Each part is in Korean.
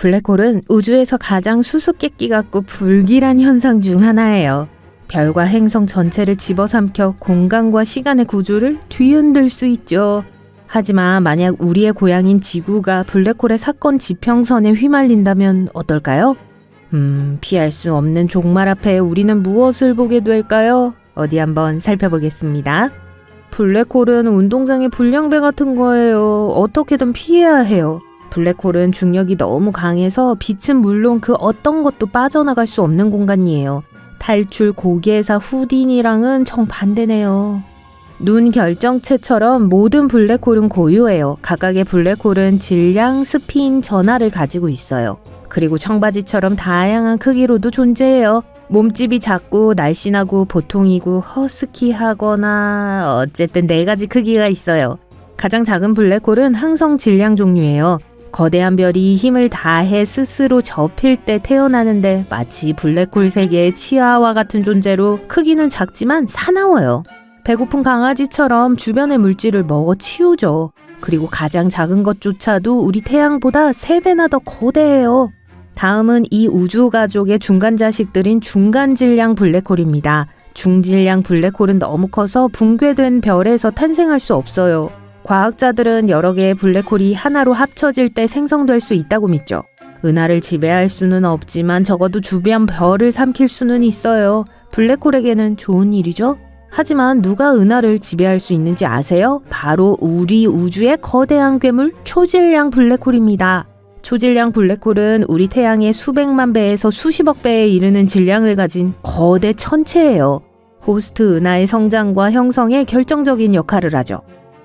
블랙홀은 우주에서 가장 수수께끼 같고 불길한 현상 중 하나예요. 별과 행성 전체를 집어삼켜 공간과 시간의 구조를 뒤흔들 수 있죠. 하지만 만약 우리의 고향인 지구가 블랙홀의 사건 지평선에 휘말린다면 어떨까요? 피할 수 없는 종말 앞에 우리는 무엇을 보게 될까요? 어디 한번 살펴보겠습니다. 블랙홀은 운동장의 불량배 같은 거예요. 어떻게든 피해야 해요. 블랙홀은 중력이 너무 강해서 빛은 물론 그 어떤 것도 빠져나갈 수 없는 공간이에요. 탈출 고개사 후딘이랑은 정반대네요. 눈 결정체처럼 모든 블랙홀은 고유해요. 각각의 블랙홀은 질량, 스핀, 전하를 가지고 있어요. 그리고 청바지처럼 다양한 크기로도 존재해요. 몸집이 작고 날씬하고 보통이고 허스키하거나 어쨌든 4가지 크기가 있어요. 가장 작은 블랙홀은 항성 질량 종류예요. 거대한 별이 힘을 다해 스스로 접힐 때 태어나는데 마치 블랙홀 세계의 치아와 같은 존재로 크기는 작지만 사나워요. 배고픈 강아지처럼 주변의 물질을 먹어 치우죠. 그리고 가장 작은 것조차도 우리 태양보다 3배나 더 거대해요. 다음은 이 우주 가족의 중간 자식들인 중간 질량 블랙홀입니다. 중질량 블랙홀은 너무 커서 붕괴된 별에서 탄생할 수 없어요. 과학자들은 여러 개의 블랙홀이 하나로 합쳐질 때 생성될 수 있다고 믿죠. 은하를 지배할 수는 없지만 적어도 주변 별을 삼킬 수는 있어요. 블랙홀에게는 좋은 일이죠. 하지만 누가 은하를 지배할 수 있는지 아세요? 바로 우리 우주의 거대한 괴물 초질량 블랙홀입니다. 초질량 블랙홀은 우리 태양의 수백만 배에서 수십억 배에 이르는 질량을 가진 거대 천체예요. 호스트 은하의 성장과 형성에 결정적인 역할을 하죠.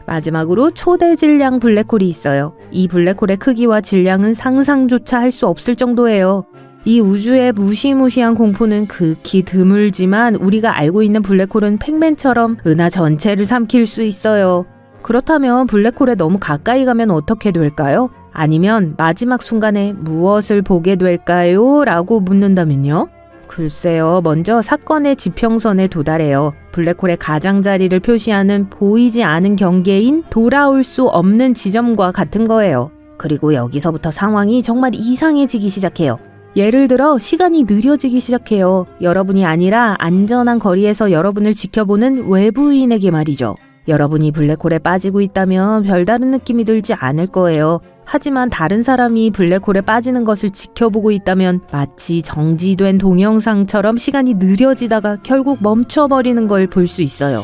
마지막으로 초대질량 블랙홀이 있어요. 이 블랙홀의 크기와 질량은 상상조차 할 수 없을 정도예요. 이 우주의 무시무시한 공포는 극히 드물지만 우리가 알고 있는 블랙홀은 팩맨처럼 은하 전체를 삼킬 수 있어요. 그렇다면 블랙홀에 너무 가까이 가면 어떻게 될까요? 아니면 마지막 순간에 무엇을 보게 될까요? 라고 묻는다면요? 글쎄요, 먼저 사건의 지평선에 도달해요. 블랙홀의 가장자리를 표시하는 보이지 않은 경계인 돌아올 수 없는 지점과 같은 거예요. 그리고 여기서부터 상황이 정말 이상해지기 시작해요. 예를 들어 시간이 느려지기 시작해요. 여러분이 아니라 안전한 거리에서 여러분을 지켜보는 외부인에게 말이죠. 여러분이 블랙홀에 빠지고 있다면 별다른 느낌이 들지 않을 거예요. 하지만 다른 사람이 블랙홀에 빠지는 것을 지켜보고 있다면 마치 정지된 동영상처럼 시간이 느려지다가 결국 멈춰버리는 걸 볼 수 있어요.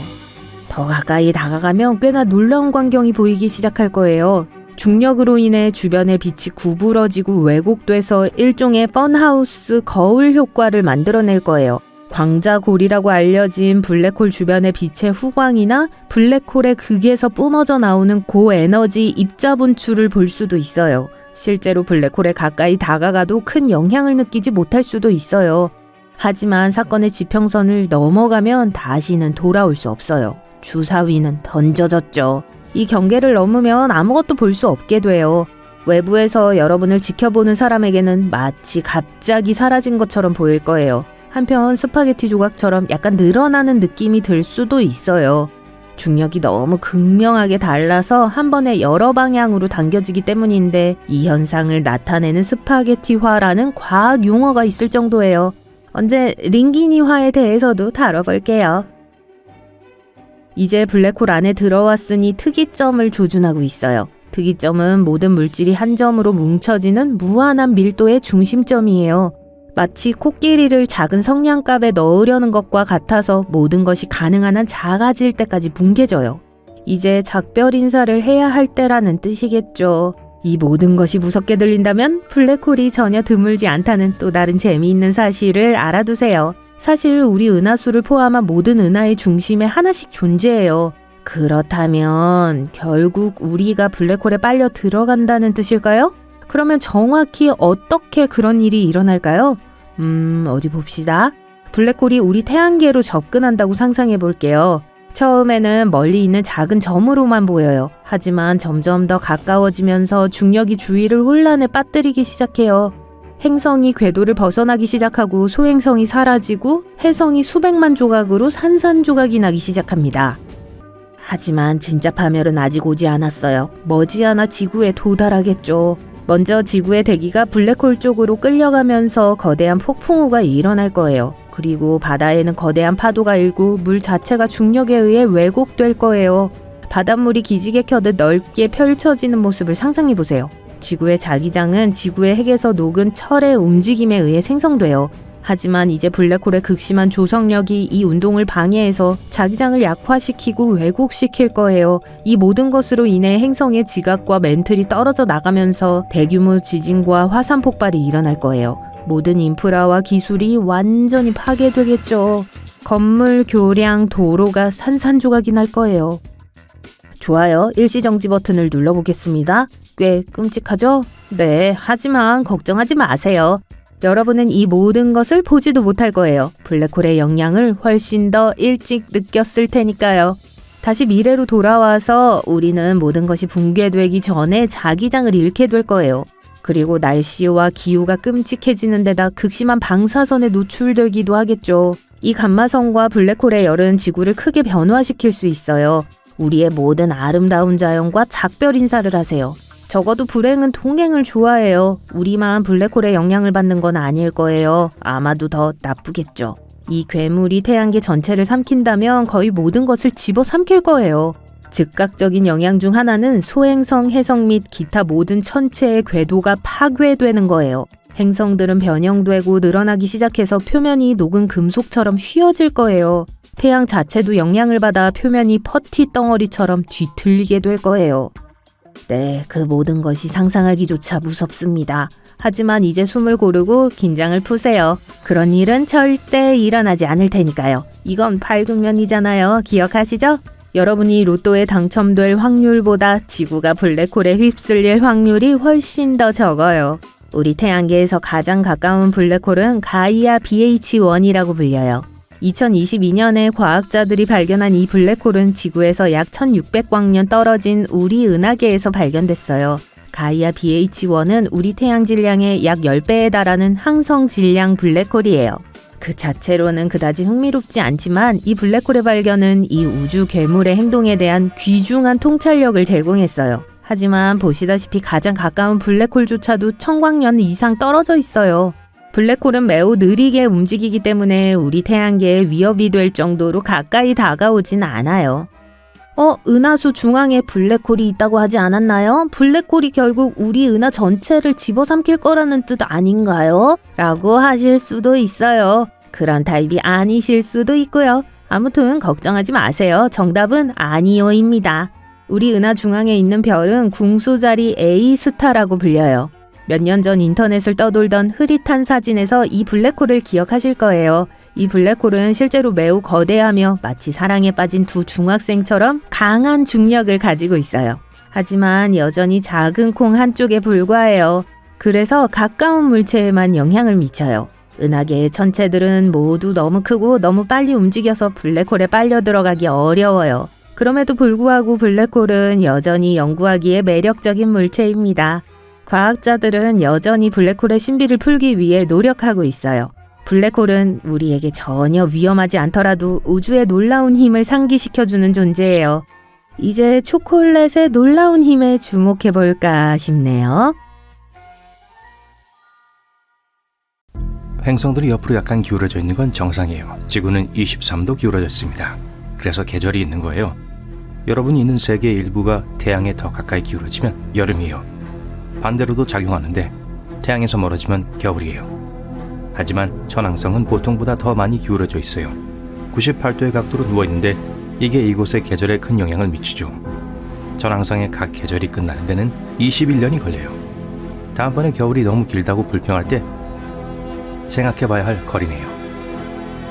더 가까이 다가가면 꽤나 놀라운 광경이 보이기 시작할 거예요. 중력으로 인해 주변의 빛이 구부러지고 왜곡돼서 일종의 펀하우스 거울 효과를 만들어낼 거예요. 광자골이라고 알려진 블랙홀 주변의 빛의 후광이나 블랙홀의 극에서 뿜어져 나오는 고에너지 입자 분출을 볼 수도 있어요. 실제로 블랙홀에 가까이 다가가도 큰 영향을 느끼지 못할 수도 있어요. 하지만 사건의 지평선을 넘어가면 다시는 돌아올 수 없어요. 주사위는 던져졌죠. 이 경계를 넘으면 아무것도 볼 수 없게 돼요. 외부에서 여러분을 지켜보는 사람에게는 마치 갑자기 사라진 것처럼 보일 거예요. 한편 스파게티 조각처럼 약간 늘어나는 느낌이 들 수도 있어요. 중력이 너무 극명하게 달라서 한 번에 여러 방향으로 당겨지기 때문인데 이 현상을 나타내는 스파게티화라는 과학 용어가 있을 정도예요. 언제 링기니화에 대해서도 다뤄볼게요. 이제 블랙홀 안에 들어왔으니 특이점을 조준하고 있어요. 특이점은 모든 물질이 한 점으로 뭉쳐지는 무한한 밀도의 중심점이에요. 마치 코끼리를 작은 성냥갑에 넣으려는 것과 같아서 모든 것이 가능한 한 작아질 때까지 뭉개져요. 이제 작별 인사를 해야 할 때라는 뜻이겠죠. 이 모든 것이 무섭게 들린다면 블랙홀이 전혀 드물지 않다는 또 다른 재미있는 사실을 알아두세요. 사실 우리 은하수를 포함한 모든 은하의 중심에 하나씩 존재해요. 그렇다면 결국 우리가 블랙홀에 빨려 들어간다는 뜻일까요? 그러면 정확히 어떻게 그런 일이 일어날까요? 어디 봅시다. 블랙홀이 우리 태양계로 접근한다고 상상해 볼게요. 처음에는 멀리 있는 작은 점으로만 보여요. 하지만 점점 더 가까워지면서 중력이 주위를 혼란에 빠뜨리기 시작해요. 행성이 궤도를 벗어나기 시작하고 소행성이 사라지고 해성이 수백만 조각으로 산산조각이 나기 시작합니다. 하지만 진짜 파멸은 아직 오지 않았어요. 머지않아 지구에 도달하겠죠. 먼저 지구의 대기가 블랙홀 쪽으로 끌려가면서 거대한 폭풍우가 일어날 거예요. 그리고 바다에는 거대한 파도가 일고 물 자체가 중력에 의해 왜곡될 거예요. 바닷물이 기지개 켜듯 넓게 펼쳐지는 모습을 상상해보세요. 지구의 자기장은 지구의 핵에서 녹은 철의 움직임에 의해 생성돼요. 하지만 이제 블랙홀의 극심한 조성력이 이 운동을 방해해서 자기장을 약화시키고 왜곡시킬 거예요. 이 모든 것으로 인해 행성의 지각과 멘틀이 떨어져 나가면서 대규모 지진과 화산 폭발이 일어날 거예요. 모든 인프라와 기술이 완전히 파괴되겠죠. 건물, 교량, 도로가 산산조각이 날 거예요. 좋아요. 일시정지 버튼을 눌러보겠습니다. 꽤 끔찍하죠? 네, 하지만 걱정하지 마세요. 여러분은 이 모든 것을 보지도 못할 거예요. 블랙홀의 영향을 훨씬 더 일찍 느꼈을 테니까요. 다시 미래로 돌아와서 우리는 모든 것이 붕괴되기 전에 자기장을 잃게 될 거예요. 그리고 날씨와 기후가 끔찍해지는 데다 극심한 방사선에 노출되기도 하겠죠. 이 감마선과 블랙홀의 열은 지구를 크게 변화시킬 수 있어요. 우리의 모든 아름다운 자연과 작별 인사를 하세요. 적어도 불행은 동행을 좋아해요. 우리만 블랙홀의 영향을 받는 건 아닐 거예요. 아마도 더 나쁘겠죠. 이 괴물이 태양계 전체를 삼킨다면 거의 모든 것을 집어삼킬 거예요. 즉각적인 영향 중 하나는 소행성, 해성 및 기타 모든 천체의 궤도가 파괴되는 거예요. 행성들은 변형되고 늘어나기 시작해서 표면이 녹은 금속처럼 휘어질 거예요. 태양 자체도 영향을 받아 표면이 퍼티 덩어리처럼 뒤틀리게 될 거예요. 네, 그 모든 것이 상상하기조차 무섭습니다. 하지만 이제 숨을 고르고 긴장을 푸세요. 그런 일은 절대 일어나지 않을 테니까요. 이건 밝은 면이잖아요. 기억하시죠? 여러분이 로또에 당첨될 확률보다 지구가 블랙홀에 휩쓸릴 확률이 훨씬 더 적어요. 우리 태양계에서 가장 가까운 블랙홀은 가이아 BH1이라고 불려요. 2022년에 과학자들이 발견한 이 블랙홀은 지구에서 약 1600광년 떨어진 우리 은하계에서 발견됐어요. 가이아 BH1은 우리 태양 질량의 약 10배에 달하는 항성 질량 블랙홀이에요. 그 자체로는 그다지 흥미롭지 않지만 이 블랙홀의 발견은 이 우주 괴물의 행동에 대한 귀중한 통찰력을 제공했어요. 하지만 보시다시피 가장 가까운 블랙홀조차도 1000광년 이상 떨어져 있어요. 블랙홀은 매우 느리게 움직이기 때문에 우리 태양계에 위협이 될 정도로 가까이 다가오진 않아요. 은하수 중앙에 블랙홀이 있다고 하지 않았나요? 블랙홀이 결국 우리 은하 전체를 집어삼킬 거라는 뜻 아닌가요? 라고 하실 수도 있어요. 그런 타입이 아니실 수도 있고요. 아무튼 걱정하지 마세요. 정답은 아니오입니다. 우리 은하 중앙에 있는 별은 궁수자리 A스타라고 불려요. 몇 년 전 인터넷을 떠돌던 흐릿한 사진에서 이 블랙홀을 기억하실 거예요. 이 블랙홀은 실제로 매우 거대하며 마치 사랑에 빠진 두 중학생처럼 강한 중력을 가지고 있어요. 하지만 여전히 작은 콩 한쪽에 불과해요. 그래서 가까운 물체에만 영향을 미쳐요. 은하계의 천체들은 모두 너무 크고 너무 빨리 움직여서 블랙홀에 빨려 들어가기 어려워요. 그럼에도 불구하고 블랙홀은 여전히 연구하기에 매력적인 물체입니다. 과학자들은 여전히 블랙홀의 신비를 풀기 위해 노력하고 있어요. 블랙홀은 우리에게 전혀 위험하지 않더라도 우주의 놀라운 힘을 상기시켜주는 존재예요. 이제 초콜릿의 놀라운 힘에 주목해볼까 싶네요. 행성들이 옆으로 약간 기울어져 있는 건 정상이에요. 지구는 23도 기울어져 있습니다. 그래서 계절이 있는 거예요. 여러분이 있는 세계의 일부가 태양에 더 가까이 기울어지면 여름이에요. 반대로도 작용하는데 태양에서 멀어지면 겨울이에요. 하지만 천왕성은 보통보다 더 많이 기울어져 있어요. 98도의 각도로 누워있는데 이게 이곳의 계절에 큰 영향을 미치죠. 천왕성의 각 계절이 끝나는 데는 21년이 걸려요. 다음번에 겨울이 너무 길다고 불평할 때 생각해봐야 할 거리네요.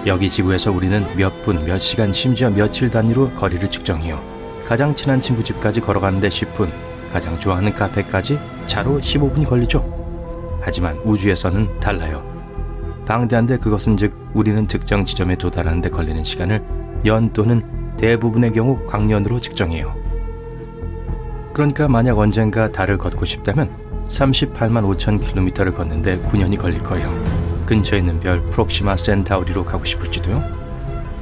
여기 지구에서 우리는 몇 분, 몇 시간, 심지어 며칠 단위로 거리를 측정해요. 가장 친한 친구 집까지 걸어가는데 10분, 가장 좋아하는 카페까지 차로 15분이 걸리죠. 하지만 우주에서는 달라요. 방대한데 그것은 즉 우리는 특정 지점에 도달하는 데 걸리는 시간을 연 또는 대부분의 경우 광년으로 측정해요. 그러니까 만약 언젠가 달을 걷고 싶다면 38만 5천 킬로미터를 걷는데 9년이 걸릴 거예요. 근처에 있는 별 프록시마 센타우리로 가고 싶을지도요.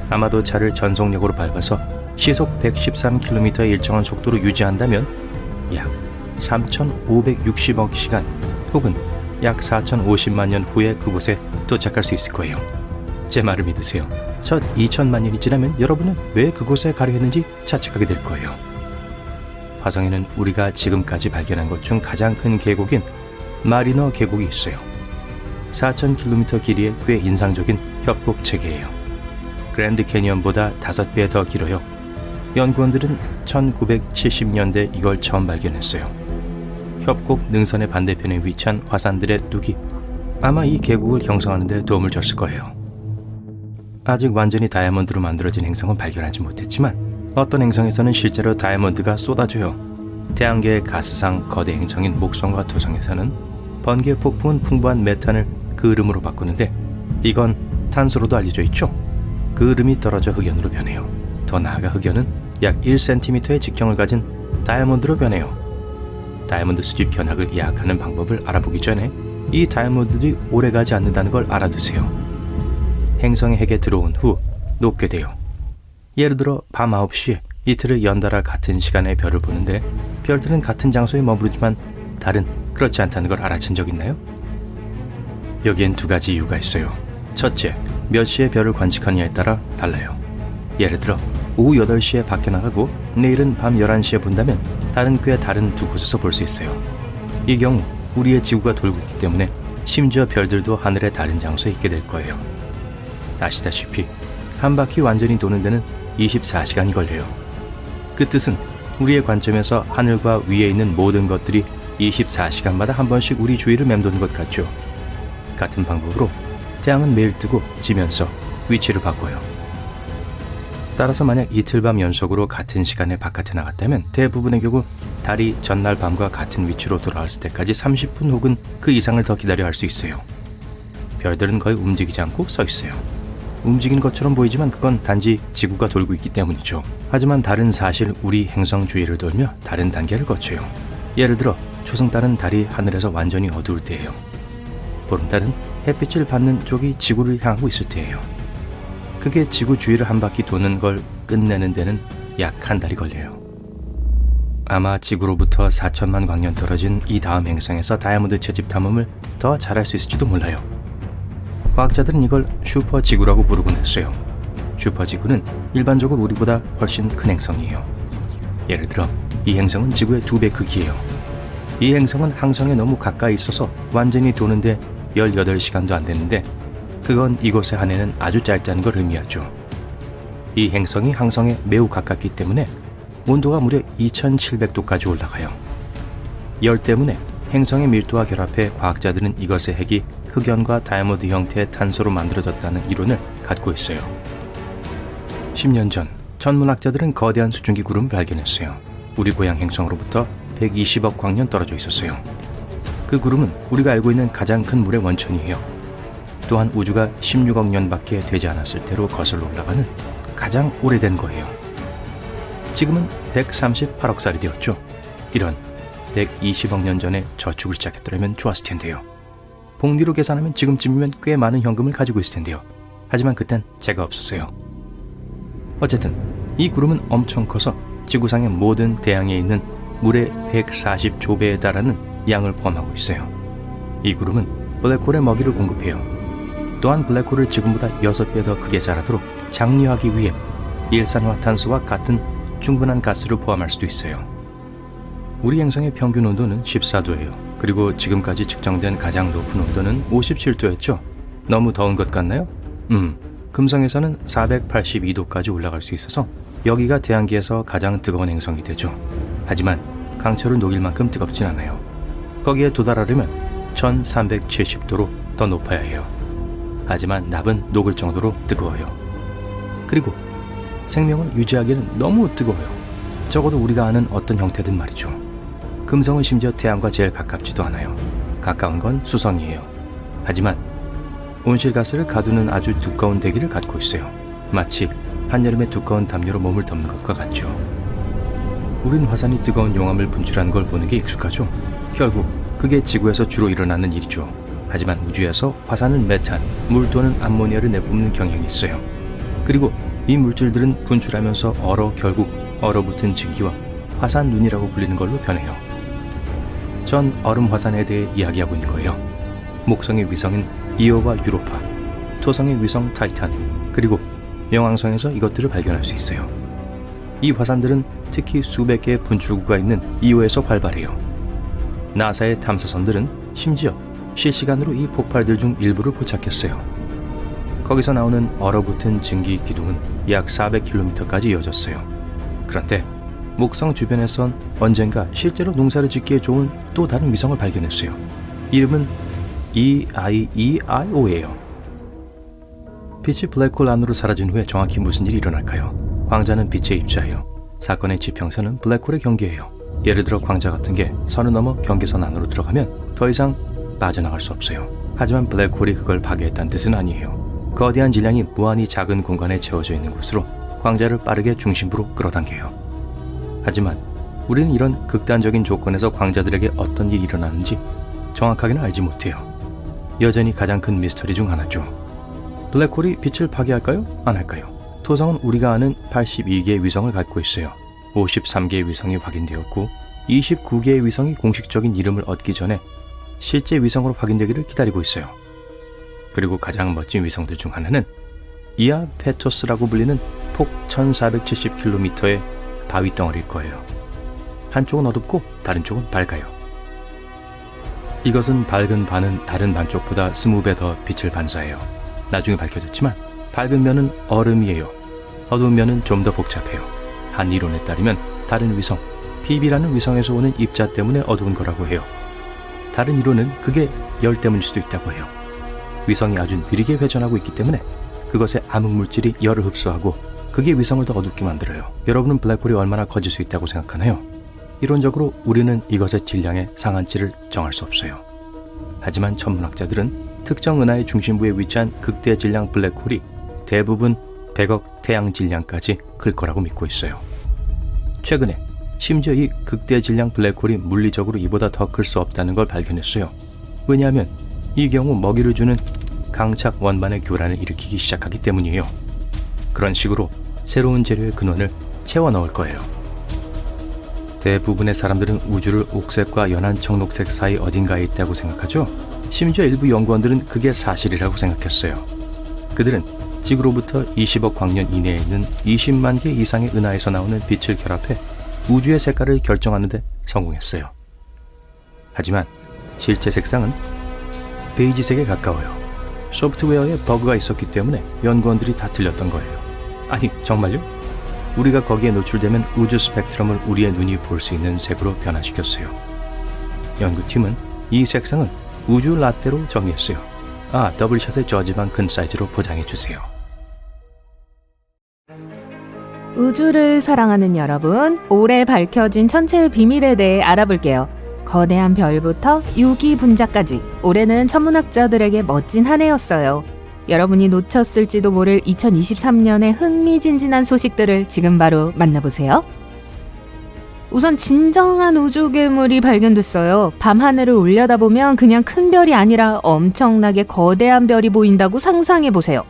아마도 차를 전속력으로 밟아서 시속 113km의 일정한 속도로 유지한다면 약 3,560억 시간 혹은 약 4,050만 년 후에 그곳에 도착할 수 있을 거예요. 제 말을 믿으세요. 첫 2천만 년이 지나면 여러분은 왜 그곳에 가려 했는지 자책하게 될 거예요. 화성에는 우리가 지금까지 발견한 것 중 가장 큰 계곡인 마리너 계곡이 있어요. 4,000km 길이의 꽤 인상적인 협곡 체계예요. 그랜드 캐니언보다 5배 더 길어요. 연구원들은 1970년대 이걸 처음 발견했어요. 협곡 능선의 반대편에 위치한 화산들의 뚝이 아마 이 계곡을 형성하는 데 도움을 줬을 거예요. 아직 완전히 다이아몬드로 만들어진 행성은 발견하지 못했지만 어떤 행성에서는 실제로 다이아몬드가 쏟아져요. 태양계의 가스상 거대 행성인 목성과 토성에서는 번개 폭풍은 풍부한 메탄을 그을음으로 바꾸는데 이건 탄소로도 알려져 있죠. 그을음이 떨어져 흑연으로 변해요. 더 나아가 흑연은 약 1cm의 직경을 가진 다이아몬드로 변해요. 다이아몬드 수집 현학을 예약하는 방법을 알아보기 전에 이 다이아몬드들이 오래가지 않는다는 걸 알아두세요. 행성의 핵에 들어온 후 녹게 돼요. 예를 들어 밤 9시에 이틀을 연달아 같은 시간에 별을 보는데 별들은 같은 장소에 머무르지만 달은 그렇지 않다는 걸 알아챈 적 있나요? 여기엔 두 가지 이유가 있어요. 첫째, 몇 시에 별을 관측하느냐에 따라 달라요. 예를 들어 오후 8시에 밖에 나가고 내일은 밤 11시에 본다면 달은 꽤 다른 두 곳에서 볼 수 있어요. 이 경우 우리의 지구가 돌고 있기 때문에 심지어 별들도 하늘의 다른 장소에 있게 될 거예요. 아시다시피 한 바퀴 완전히 도는 데는 24시간이 걸려요. 그 뜻은 우리의 관점에서 하늘과 위에 있는 모든 것들이 24시간마다 한 번씩 우리 주위를 맴도는 것 같죠. 같은 방법으로 태양은 매일 뜨고 지면서 위치를 바꿔요. 따라서 만약 이틀 밤 연속으로 같은 시간에 바깥에 나갔다면 대부분의 경우 달이 전날 밤과 같은 위치로 돌아왔을 때까지 30분 혹은 그 이상을 더 기다려야 할 수 있어요. 별들은 거의 움직이지 않고 서 있어요. 움직이는 것처럼 보이지만 그건 단지 지구가 돌고 있기 때문이죠. 하지만 달은 사실 우리 행성 주위를 돌며 다른 단계를 거쳐요. 예를 들어 초승달은 달이 하늘에서 완전히 어두울 때예요. 보름달은 햇빛을 받는 쪽이 지구를 향하고 있을 때예요. 그게 지구 주위를 한 바퀴 도는 걸 끝내는 데는 약 한 달이 걸려요. 아마 지구로부터 4천만 광년 떨어진 이 다음 행성에서 다이아몬드 채집 탐험을 더 잘할 수 있을지도 몰라요. 과학자들은 이걸 슈퍼지구라고 부르곤 했어요. 슈퍼지구는 일반적으로 우리보다 훨씬 큰 행성이에요. 예를 들어 이 행성은 지구의 2배 크기예요. 이 행성은 항성에 너무 가까이 있어서 완전히 도는데 18시간도 안 되는데 그건 이곳에 한해는 아주 짧다는 걸 의미하죠. 이 행성이 항성에 매우 가깝기 때문에 온도가 무려 2700도까지 올라가요. 열 때문에 행성의 밀도와 결합해 과학자들은 이것의 핵이 흑연과 다이아몬드 형태의 탄소로 만들어졌다는 이론을 갖고 있어요. 10년 전 천문학자들은 거대한 수증기 구름을 발견했어요. 우리 고향 행성으로부터 120억 광년 떨어져 있었어요. 그 구름은 우리가 알고 있는 가장 큰 물의 원천이에요. 또한 우주가 16억 년밖에 되지 않았을 때로 거슬러 올라가는 가장 오래된 거예요. 지금은 138억 살이 되었죠. 이런 120억 년 전에 저축을 시작했더라면 좋았을 텐데요. 복리로 계산하면 지금쯤이면 꽤 많은 현금을 가지고 있을 텐데요. 하지만 그땐 제가 없었어요. 어쨌든 이 구름은 엄청 커서 지구상의 모든 대양에 있는 물의 140조배에 달하는 양을 포함하고 있어요. 이 구름은 블랙홀의 먹이를 공급해요. 또한 블랙홀을 지금보다 6배 더 크게 자라도록 장려하기 위해 일산화탄소와 같은 충분한 가스를 포함할 수도 있어요. 우리 행성의 평균 온도는 14도예요. 그리고 지금까지 측정된 가장 높은 온도는 57도였죠. 너무 더운 것 같나요? 금성에서는 482도까지 올라갈 수 있어서 여기가 태양계에서 가장 뜨거운 행성이 되죠. 하지만 강철을 녹일 만큼 뜨겁진 않아요. 거기에 도달하려면 1370도로 더 높아야 해요. 하지만 납은 녹을 정도로 뜨거워요. 그리고 생명을 유지하기에는 너무 뜨거워요. 적어도 우리가 아는 어떤 형태든 말이죠. 금성은 심지어 태양과 제일 가깝지도 않아요. 가까운 건 수성이에요. 하지만 온실가스를 가두는 아주 두꺼운 대기를 갖고 있어요. 마치 한여름에 두꺼운 담요로 몸을 덮는 것과 같죠. 우린 화산이 뜨거운 용암을 분출하는 걸 보는 게 익숙하죠. 결국 그게 지구에서 주로 일어나는 일이죠. 하지만 우주에서 화산은 메탄, 물 또는 암모니아를 내뿜는 경향이 있어요. 그리고 이 물질들은 분출하면서 결국 얼어붙은 증기와 화산 눈이라고 불리는 걸로 변해요. 전 얼음 화산에 대해 이야기하고 있는 거예요. 목성의 위성인 이오와 유로파, 토성의 위성 타이탄, 그리고 명왕성에서 이것들을 발견할 수 있어요. 이 화산들은 특히 수백 개의 분출구가 있는 이오에서 발발해요. 나사의 탐사선들은 심지어 실시간으로 이 폭발들 중 일부를 포착했어요. 거기서 나오는 얼어붙은 증기 기둥은 약 400km까지 이어졌어요. 그런데 목성 주변에선 언젠가 실제로 농사를 짓기에 좋은 또 다른 위성을 발견했어요. 이름은 EIEIO예요. 빛이 블랙홀 안으로 사라진 후에 정확히 무슨 일이 일어날까요? 광자는 빛의 입자예요. 사건의 지평선은 블랙홀의 경계예요. 예를 들어 광자 같은 게 선을 넘어 경계선 안으로 들어가면 더 이상 빠져나갈 수 없어요. 하지만 블랙홀이 그걸 파괴했다는 뜻은 아니에요. 거대한 질량이 무한히 작은 공간에 채워져 있는 곳으로 광자를 빠르게 중심부로 끌어당겨요. 하지만 우리는 이런 극단적인 조건에서 광자들에게 어떤 일이 일어나는지 정확하게는 알지 못해요. 여전히 가장 큰 미스터리 중 하나죠. 블랙홀이 빛을 파괴할까요? 안 할까요? 토성은 우리가 아는 82개의 위성을 갖고 있어요. 53개의 위성이 확인되었고 29개의 위성이 공식적인 이름을 얻기 전에 실제 위성으로 확인되기를 기다리고 있어요. 그리고 가장 멋진 위성들 중 하나는 이아페토스라고 불리는 폭 1470km의 바위 덩어리일 거예요. 한쪽은 어둡고 다른 쪽은 밝아요. 이것은 밝은 반은 다른 반쪽보다 20배 더 빛을 반사해요. 나중에 밝혀졌지만 밝은 면은 얼음이에요. 어두운 면은 좀 더 복잡해요. 한 이론에 따르면 다른 위성, PB라는 위성에서 오는 입자 때문에 어두운 거라고 해요. 다른 이론은 그게 열 때문일 수도 있다고 해요. 위성이 아주 느리게 회전하고 있기 때문에 그것의 암흑물질이 열을 흡수하고 그게 위성을 더 어둡게 만들어요. 여러분은 블랙홀이 얼마나 커질 수 있다고 생각하나요? 이론적으로 우리는 이것의 질량의 상한치를 정할 수 없어요. 하지만 천문학자들은 특정 은하의 중심부에 위치한 극대 질량 블랙홀이 대부분 100억 태양 질량까지 클 거라고 믿고 있어요. 최근에 심지어 이 극대 질량 블랙홀이 물리적으로 이보다 더 클 수 없다는 걸 발견했어요. 왜냐하면 이 경우 먹이를 주는 강착 원반의 교란을 일으키기 시작하기 때문이에요. 그런 식으로 새로운 재료의 근원을 채워 넣을 거예요. 대부분의 사람들은 우주를 옥색과 연한 청록색 사이 어딘가에 있다고 생각하죠. 심지어 일부 연구원들은 그게 사실이라고 생각했어요. 그들은 지구로부터 20억 광년 이내에 있는 20만 개 이상의 은하에서 나오는 빛을 결합해 우주의 색깔을 결정하는 데 성공했어요. 하지만 실제 색상은 베이지색에 가까워요. 소프트웨어에 버그가 있었기 때문에 연구원들이 다 틀렸던 거예요. 아니, 정말요? 우리가 거기에 노출되면 우주 스펙트럼을 우리의 눈이 볼 수 있는 색으로 변화시켰어요. 연구팀은 이 색상은 우주 라떼로 정의했어요. 더블샷의 저지방 큰 사이즈로 포장해주세요. 우주를 사랑하는 여러분, 올해 밝혀진 천체의 비밀에 대해 알아볼게요. 거대한 별부터 유기 분자까지 올해는 천문학자들에게 멋진 한 해였어요. 여러분이 놓쳤을지도 모를 2023년의 흥미진진한 소식들을 지금 바로 만나보세요. 우선 진정한 우주 괴물이 발견됐어요. 밤하늘을 올려다보면 그냥 큰 별이 아니라 엄청나게 거대한 별이 보인다고 상상해보세요.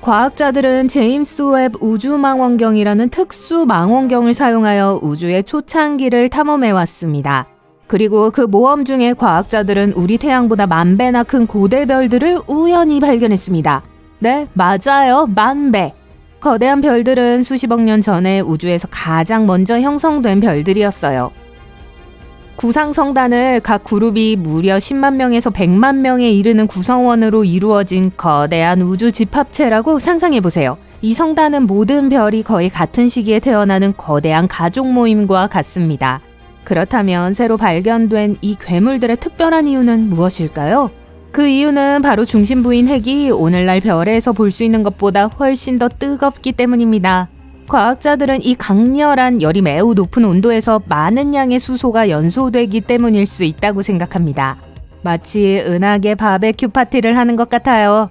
과학자들은 제임스 웹 우주망원경이라는 특수 망원경을 사용하여 우주의 초창기를 탐험해왔습니다. 그리고 그 모험 중에 과학자들은 우리 태양보다 10,000배나 큰 고대 별들을 우연히 발견했습니다. 네, 맞아요. 10,000배. 거대한 별들은 수십억 년 전에 우주에서 가장 먼저 형성된 별들이었어요. 구상성단을 각 그룹이 무려 10만 명에서 100만 명에 이르는 구성원으로 이루어진 거대한 우주 집합체라고 상상해보세요. 이 성단은 모든 별이 거의 같은 시기에 태어나는 거대한 가족 모임과 같습니다. 그렇다면 새로 발견된 이 괴물들의 특별한 이유는 무엇일까요? 그 이유는 바로 중심부인 핵이 오늘날 별에서 볼 수 있는 것보다 훨씬 더 뜨겁기 때문입니다. 과학자들은 이 강렬한 열이 매우 높은 온도에서 많은 양의 수소가 연소되기 때문일 수 있다고 생각합니다. 마치 은하계 바베큐 파티를 하는 것 같아요.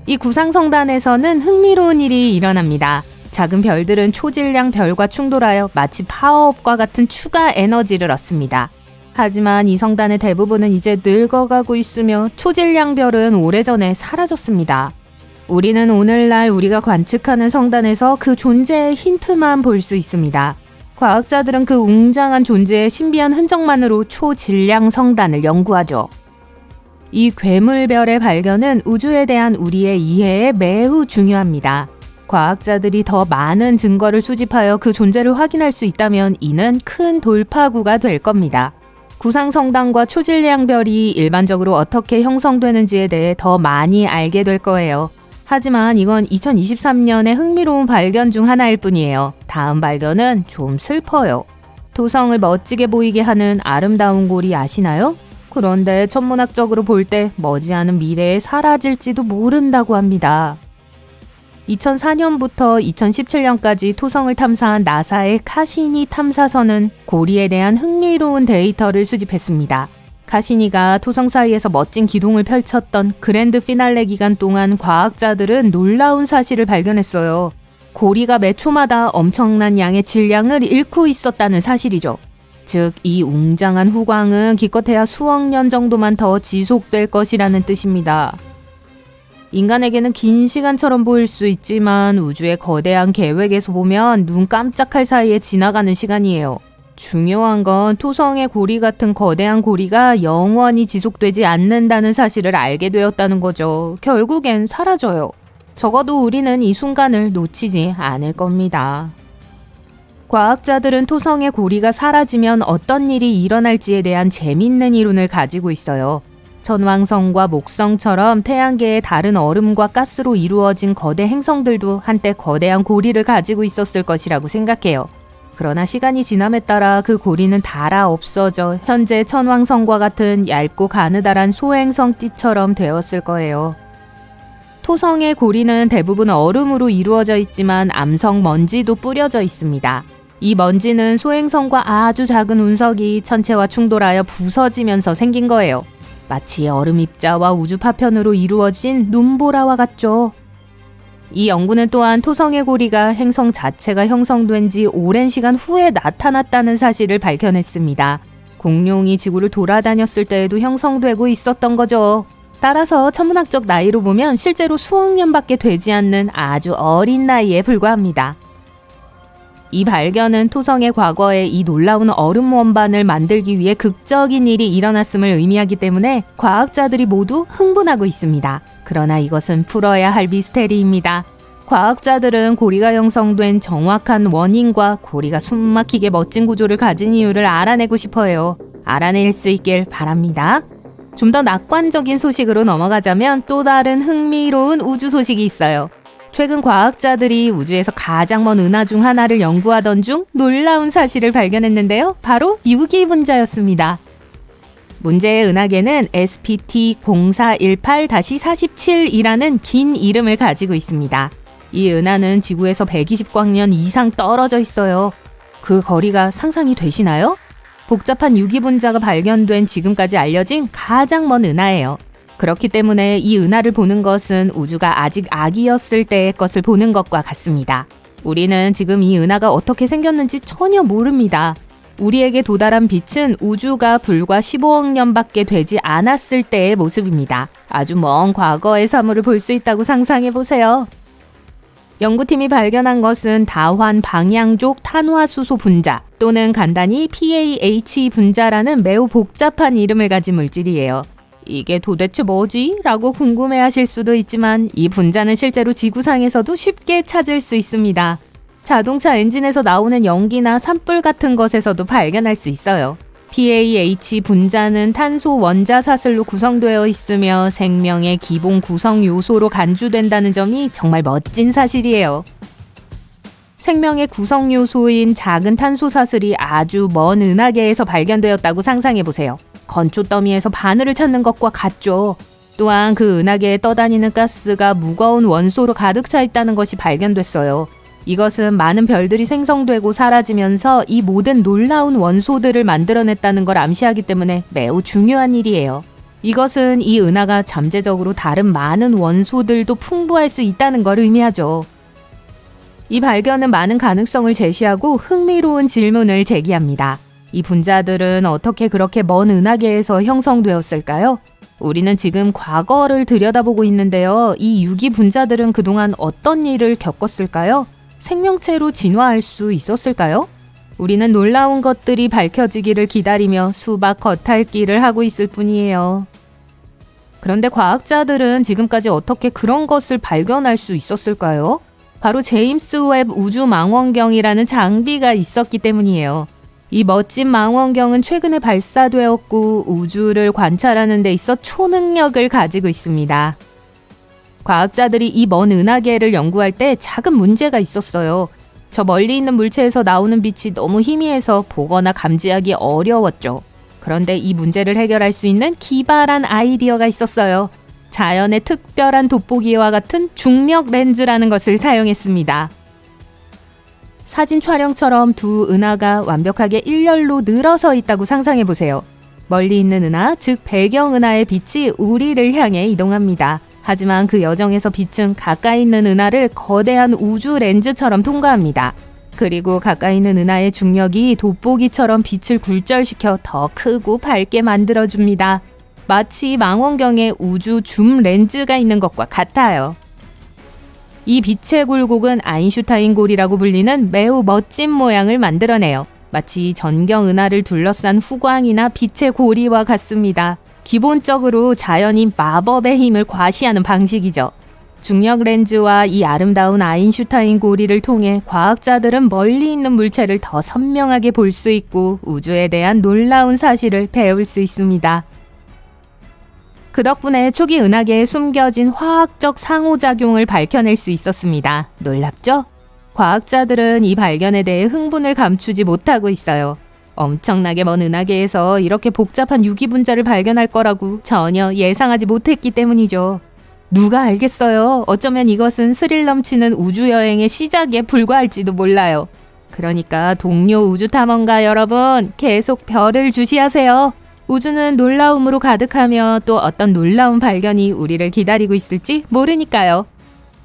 이 구상성단에서는 흥미로운 일이 일어납니다. 작은 별들은 초질량 별과 충돌하여 마치 파워업과 같은 추가 에너지를 얻습니다. 하지만 이 성단의 대부분은 이제 늙어가고 있으며 초질량 별은 오래전에 사라졌습니다. 우리는 오늘날 우리가 관측하는 성단에서 그 존재의 힌트만 볼 수 있습니다. 과학자들은 그 웅장한 존재의 신비한 흔적만으로 초질량 성단을 연구하죠. 이 괴물별의 발견은 우주에 대한 우리의 이해에 매우 중요합니다. 과학자들이 더 많은 증거를 수집하여 그 존재를 확인할 수 있다면 이는 큰 돌파구가 될 겁니다. 구상성단과 초질량별이 일반적으로 어떻게 형성되는지에 대해 더 많이 알게 될 거예요. 하지만 이건 2023년의 흥미로운 발견 중 하나일 뿐이에요. 다음 발견은 좀 슬퍼요. 토성을 멋지게 보이게 하는 아름다운 골이 아시나요? 그런데 천문학적으로 볼 때 머지않은 미래에 사라질지도 모른다고 합니다. 2004년부터 2017년까지 토성을 탐사한 나사의 카시니 탐사선은 고리에 대한 흥미로운 데이터를 수집했습니다. 카시니가 토성 사이에서 멋진 기동을 펼쳤던 그랜드 피날레 기간 동안 과학자들은 놀라운 사실을 발견했어요. 고리가 매 초마다 엄청난 양의 질량을 잃고 있었다는 사실이죠. 즉, 이 웅장한 후광은 기껏해야 수억 년 정도만 더 지속될 것이라는 뜻입니다. 인간에게는 긴 시간처럼 보일 수 있지만 우주의 거대한 계획에서 보면 눈 깜짝할 사이에 지나가는 시간이에요. 중요한 건 토성의 고리 같은 거대한 고리가 영원히 지속되지 않는다는 사실을 알게 되었다는 거죠. 결국엔 사라져요. 적어도 우리는 이 순간을 놓치지 않을 겁니다. 과학자들은 토성의 고리가 사라지면 어떤 일이 일어날지에 대한 재밌는 이론을 가지고 있어요. 천왕성과 목성처럼 태양계의 다른 얼음과 가스로 이루어진 거대 행성들도 한때 거대한 고리를 가지고 있었을 것이라고 생각해요. 그러나 시간이 지남에 따라 그 고리는 닳아 없어져 현재 천왕성과 같은 얇고 가느다란 소행성띠처럼 되었을 거예요. 토성의 고리는 대부분 얼음으로 이루어져 있지만 암석 먼지도 뿌려져 있습니다. 이 먼지는 소행성과 아주 작은 운석이 천체와 충돌하여 부서지면서 생긴 거예요. 마치 얼음 입자와 우주 파편으로 이루어진 눈보라와 같죠. 이 연구는 또한 토성의 고리가 행성 자체가 형성된 지 오랜 시간 후에 나타났다는 사실을 밝혀냈습니다. 공룡이 지구를 돌아다녔을 때에도 형성되고 있었던 거죠. 따라서 천문학적 나이로 보면 실제로 수억 년밖에 되지 않는 아주 어린 나이에 불과합니다. 이 발견은 토성의 과거에 이 놀라운 얼음 원반을 만들기 위해 극적인 일이 일어났음을 의미하기 때문에 과학자들이 모두 흥분하고 있습니다. 그러나 이것은 풀어야 할 미스테리입니다. 과학자들은 고리가 형성된 정확한 원인과 고리가 숨막히게 멋진 구조를 가진 이유를 알아내고 싶어요. 알아낼 수 있길 바랍니다. 좀 더 낙관적인 소식으로 넘어가자면 또 다른 흥미로운 우주 소식이 있어요. 최근 과학자들이 우주에서 가장 먼 은하 중 하나를 연구하던 중 놀라운 사실을 발견했는데요. 바로 유기분자였습니다. 문제의 은하계는 SPT0418-47이라는 긴 이름을 가지고 있습니다. 이 은하는 지구에서 120광년 이상 떨어져 있어요. 그 거리가 상상이 되시나요? 복잡한 유기분자가 발견된 지금까지 알려진 가장 먼 은하예요. 그렇기 때문에 이 은하를 보는 것은 우주가 아직 아기였을 때의 것을 보는 것과 같습니다. 우리는 지금 이 은하가 어떻게 생겼는지 전혀 모릅니다. 우리에게 도달한 빛은 우주가 불과 15억 년밖에 되지 않았을 때의 모습입니다. 아주 먼 과거의 사물을 볼 수 있다고 상상해보세요. 연구팀이 발견한 것은 다환 방향족 탄화수소 분자 또는 간단히 PAH 분자라는 매우 복잡한 이름을 가진 물질이에요. 이게 도대체 뭐지? 라고 궁금해하실 수도 있지만 이 분자는 실제로 지구상에서도 쉽게 찾을 수 있습니다. 자동차 엔진에서 나오는 연기나 산불 같은 것에서도 발견할 수 있어요. PAH 분자는 탄소 원자사슬로 구성되어 있으며 생명의 기본 구성 요소로 간주된다는 점이 정말 멋진 사실이에요. 생명의 구성 요소인 작은 탄소 사슬이 아주 먼 은하계에서 발견되었다고 상상해보세요. 건초 더미에서 바늘을 찾는 것과 같죠. 또한 그 은하계에 떠다니는 가스가 무거운 원소로 가득 차 있다는 것이 발견됐어요. 이것은 많은 별들이 생성되고 사라지면서 이 모든 놀라운 원소들을 만들어냈다는 걸 암시하기 때문에 매우 중요한 일이에요. 이것은 이 은하가 잠재적으로 다른 많은 원소들도 풍부할 수 있다는 걸 의미하죠. 이 발견은 많은 가능성을 제시하고 흥미로운 질문을 제기합니다. 이 분자들은 어떻게 그렇게 먼 은하계에서 형성되었을까요? 우리는 지금 과거를 들여다보고 있는데요. 이 유기 분자들은 그동안 어떤 일을 겪었을까요? 생명체로 진화할 수 있었을까요? 우리는 놀라운 것들이 밝혀지기를 기다리며 수박 겉핥기를 하고 있을 뿐이에요. 그런데 과학자들은 지금까지 어떻게 그런 것을 발견할 수 있었을까요? 바로 제임스 웹 우주 망원경이라는 장비가 있었기 때문이에요. 이 멋진 망원경은 최근에 발사되었고 우주를 관찰하는 데 있어 초능력을 가지고 있습니다. 과학자들이 이 먼 은하계를 연구할 때 작은 문제가 있었어요. 저 멀리 있는 물체에서 나오는 빛이 너무 희미해서 보거나 감지하기 어려웠죠. 그런데 이 문제를 해결할 수 있는 기발한 아이디어가 있었어요. 자연의 특별한 돋보기와 같은 중력 렌즈라는 것을 사용했습니다. 사진 촬영처럼 두 은하가 완벽하게 일렬로 늘어서 있다고 상상해 보세요. 멀리 있는 은하, 즉 배경 은하의 빛이 우리를 향해 이동합니다. 하지만 그 여정에서 빛은 가까이 있는 은하를 거대한 우주 렌즈처럼 통과합니다. 그리고 가까이 있는 은하의 중력이 돋보기처럼 빛을 굴절시켜 더 크고 밝게 만들어줍니다. 마치 망원경에 우주 줌 렌즈가 있는 것과 같아요. 이 빛의 굴곡은 아인슈타인 골이라고 불리는 매우 멋진 모양을 만들어내요. 마치 전경 은하를 둘러싼 후광이나 빛의 고리와 같습니다. 기본적으로 자연이 마법의 힘을 과시하는 방식이죠. 중력 렌즈와 이 아름다운 아인슈타인 고리를 통해 과학자들은 멀리 있는 물체를 더 선명하게 볼 수 있고 우주에 대한 놀라운 사실을 배울 수 있습니다. 그 덕분에 초기 은하계에 숨겨진 화학적 상호작용을 밝혀낼 수 있었습니다. 놀랍죠? 과학자들은 이 발견에 대해 흥분을 감추지 못하고 있어요. 엄청나게 먼 은하계에서 이렇게 복잡한 유기 분자를 발견할 거라고 전혀 예상하지 못했기 때문이죠. 누가 알겠어요? 어쩌면 이것은 스릴 넘치는 우주여행의 시작에 불과할지도 몰라요. 그러니까 동료 우주탐험가 여러분, 계속 별을 주시하세요. 우주는 놀라움으로 가득하며 또 어떤 놀라운 발견이 우리를 기다리고 있을지 모르니까요.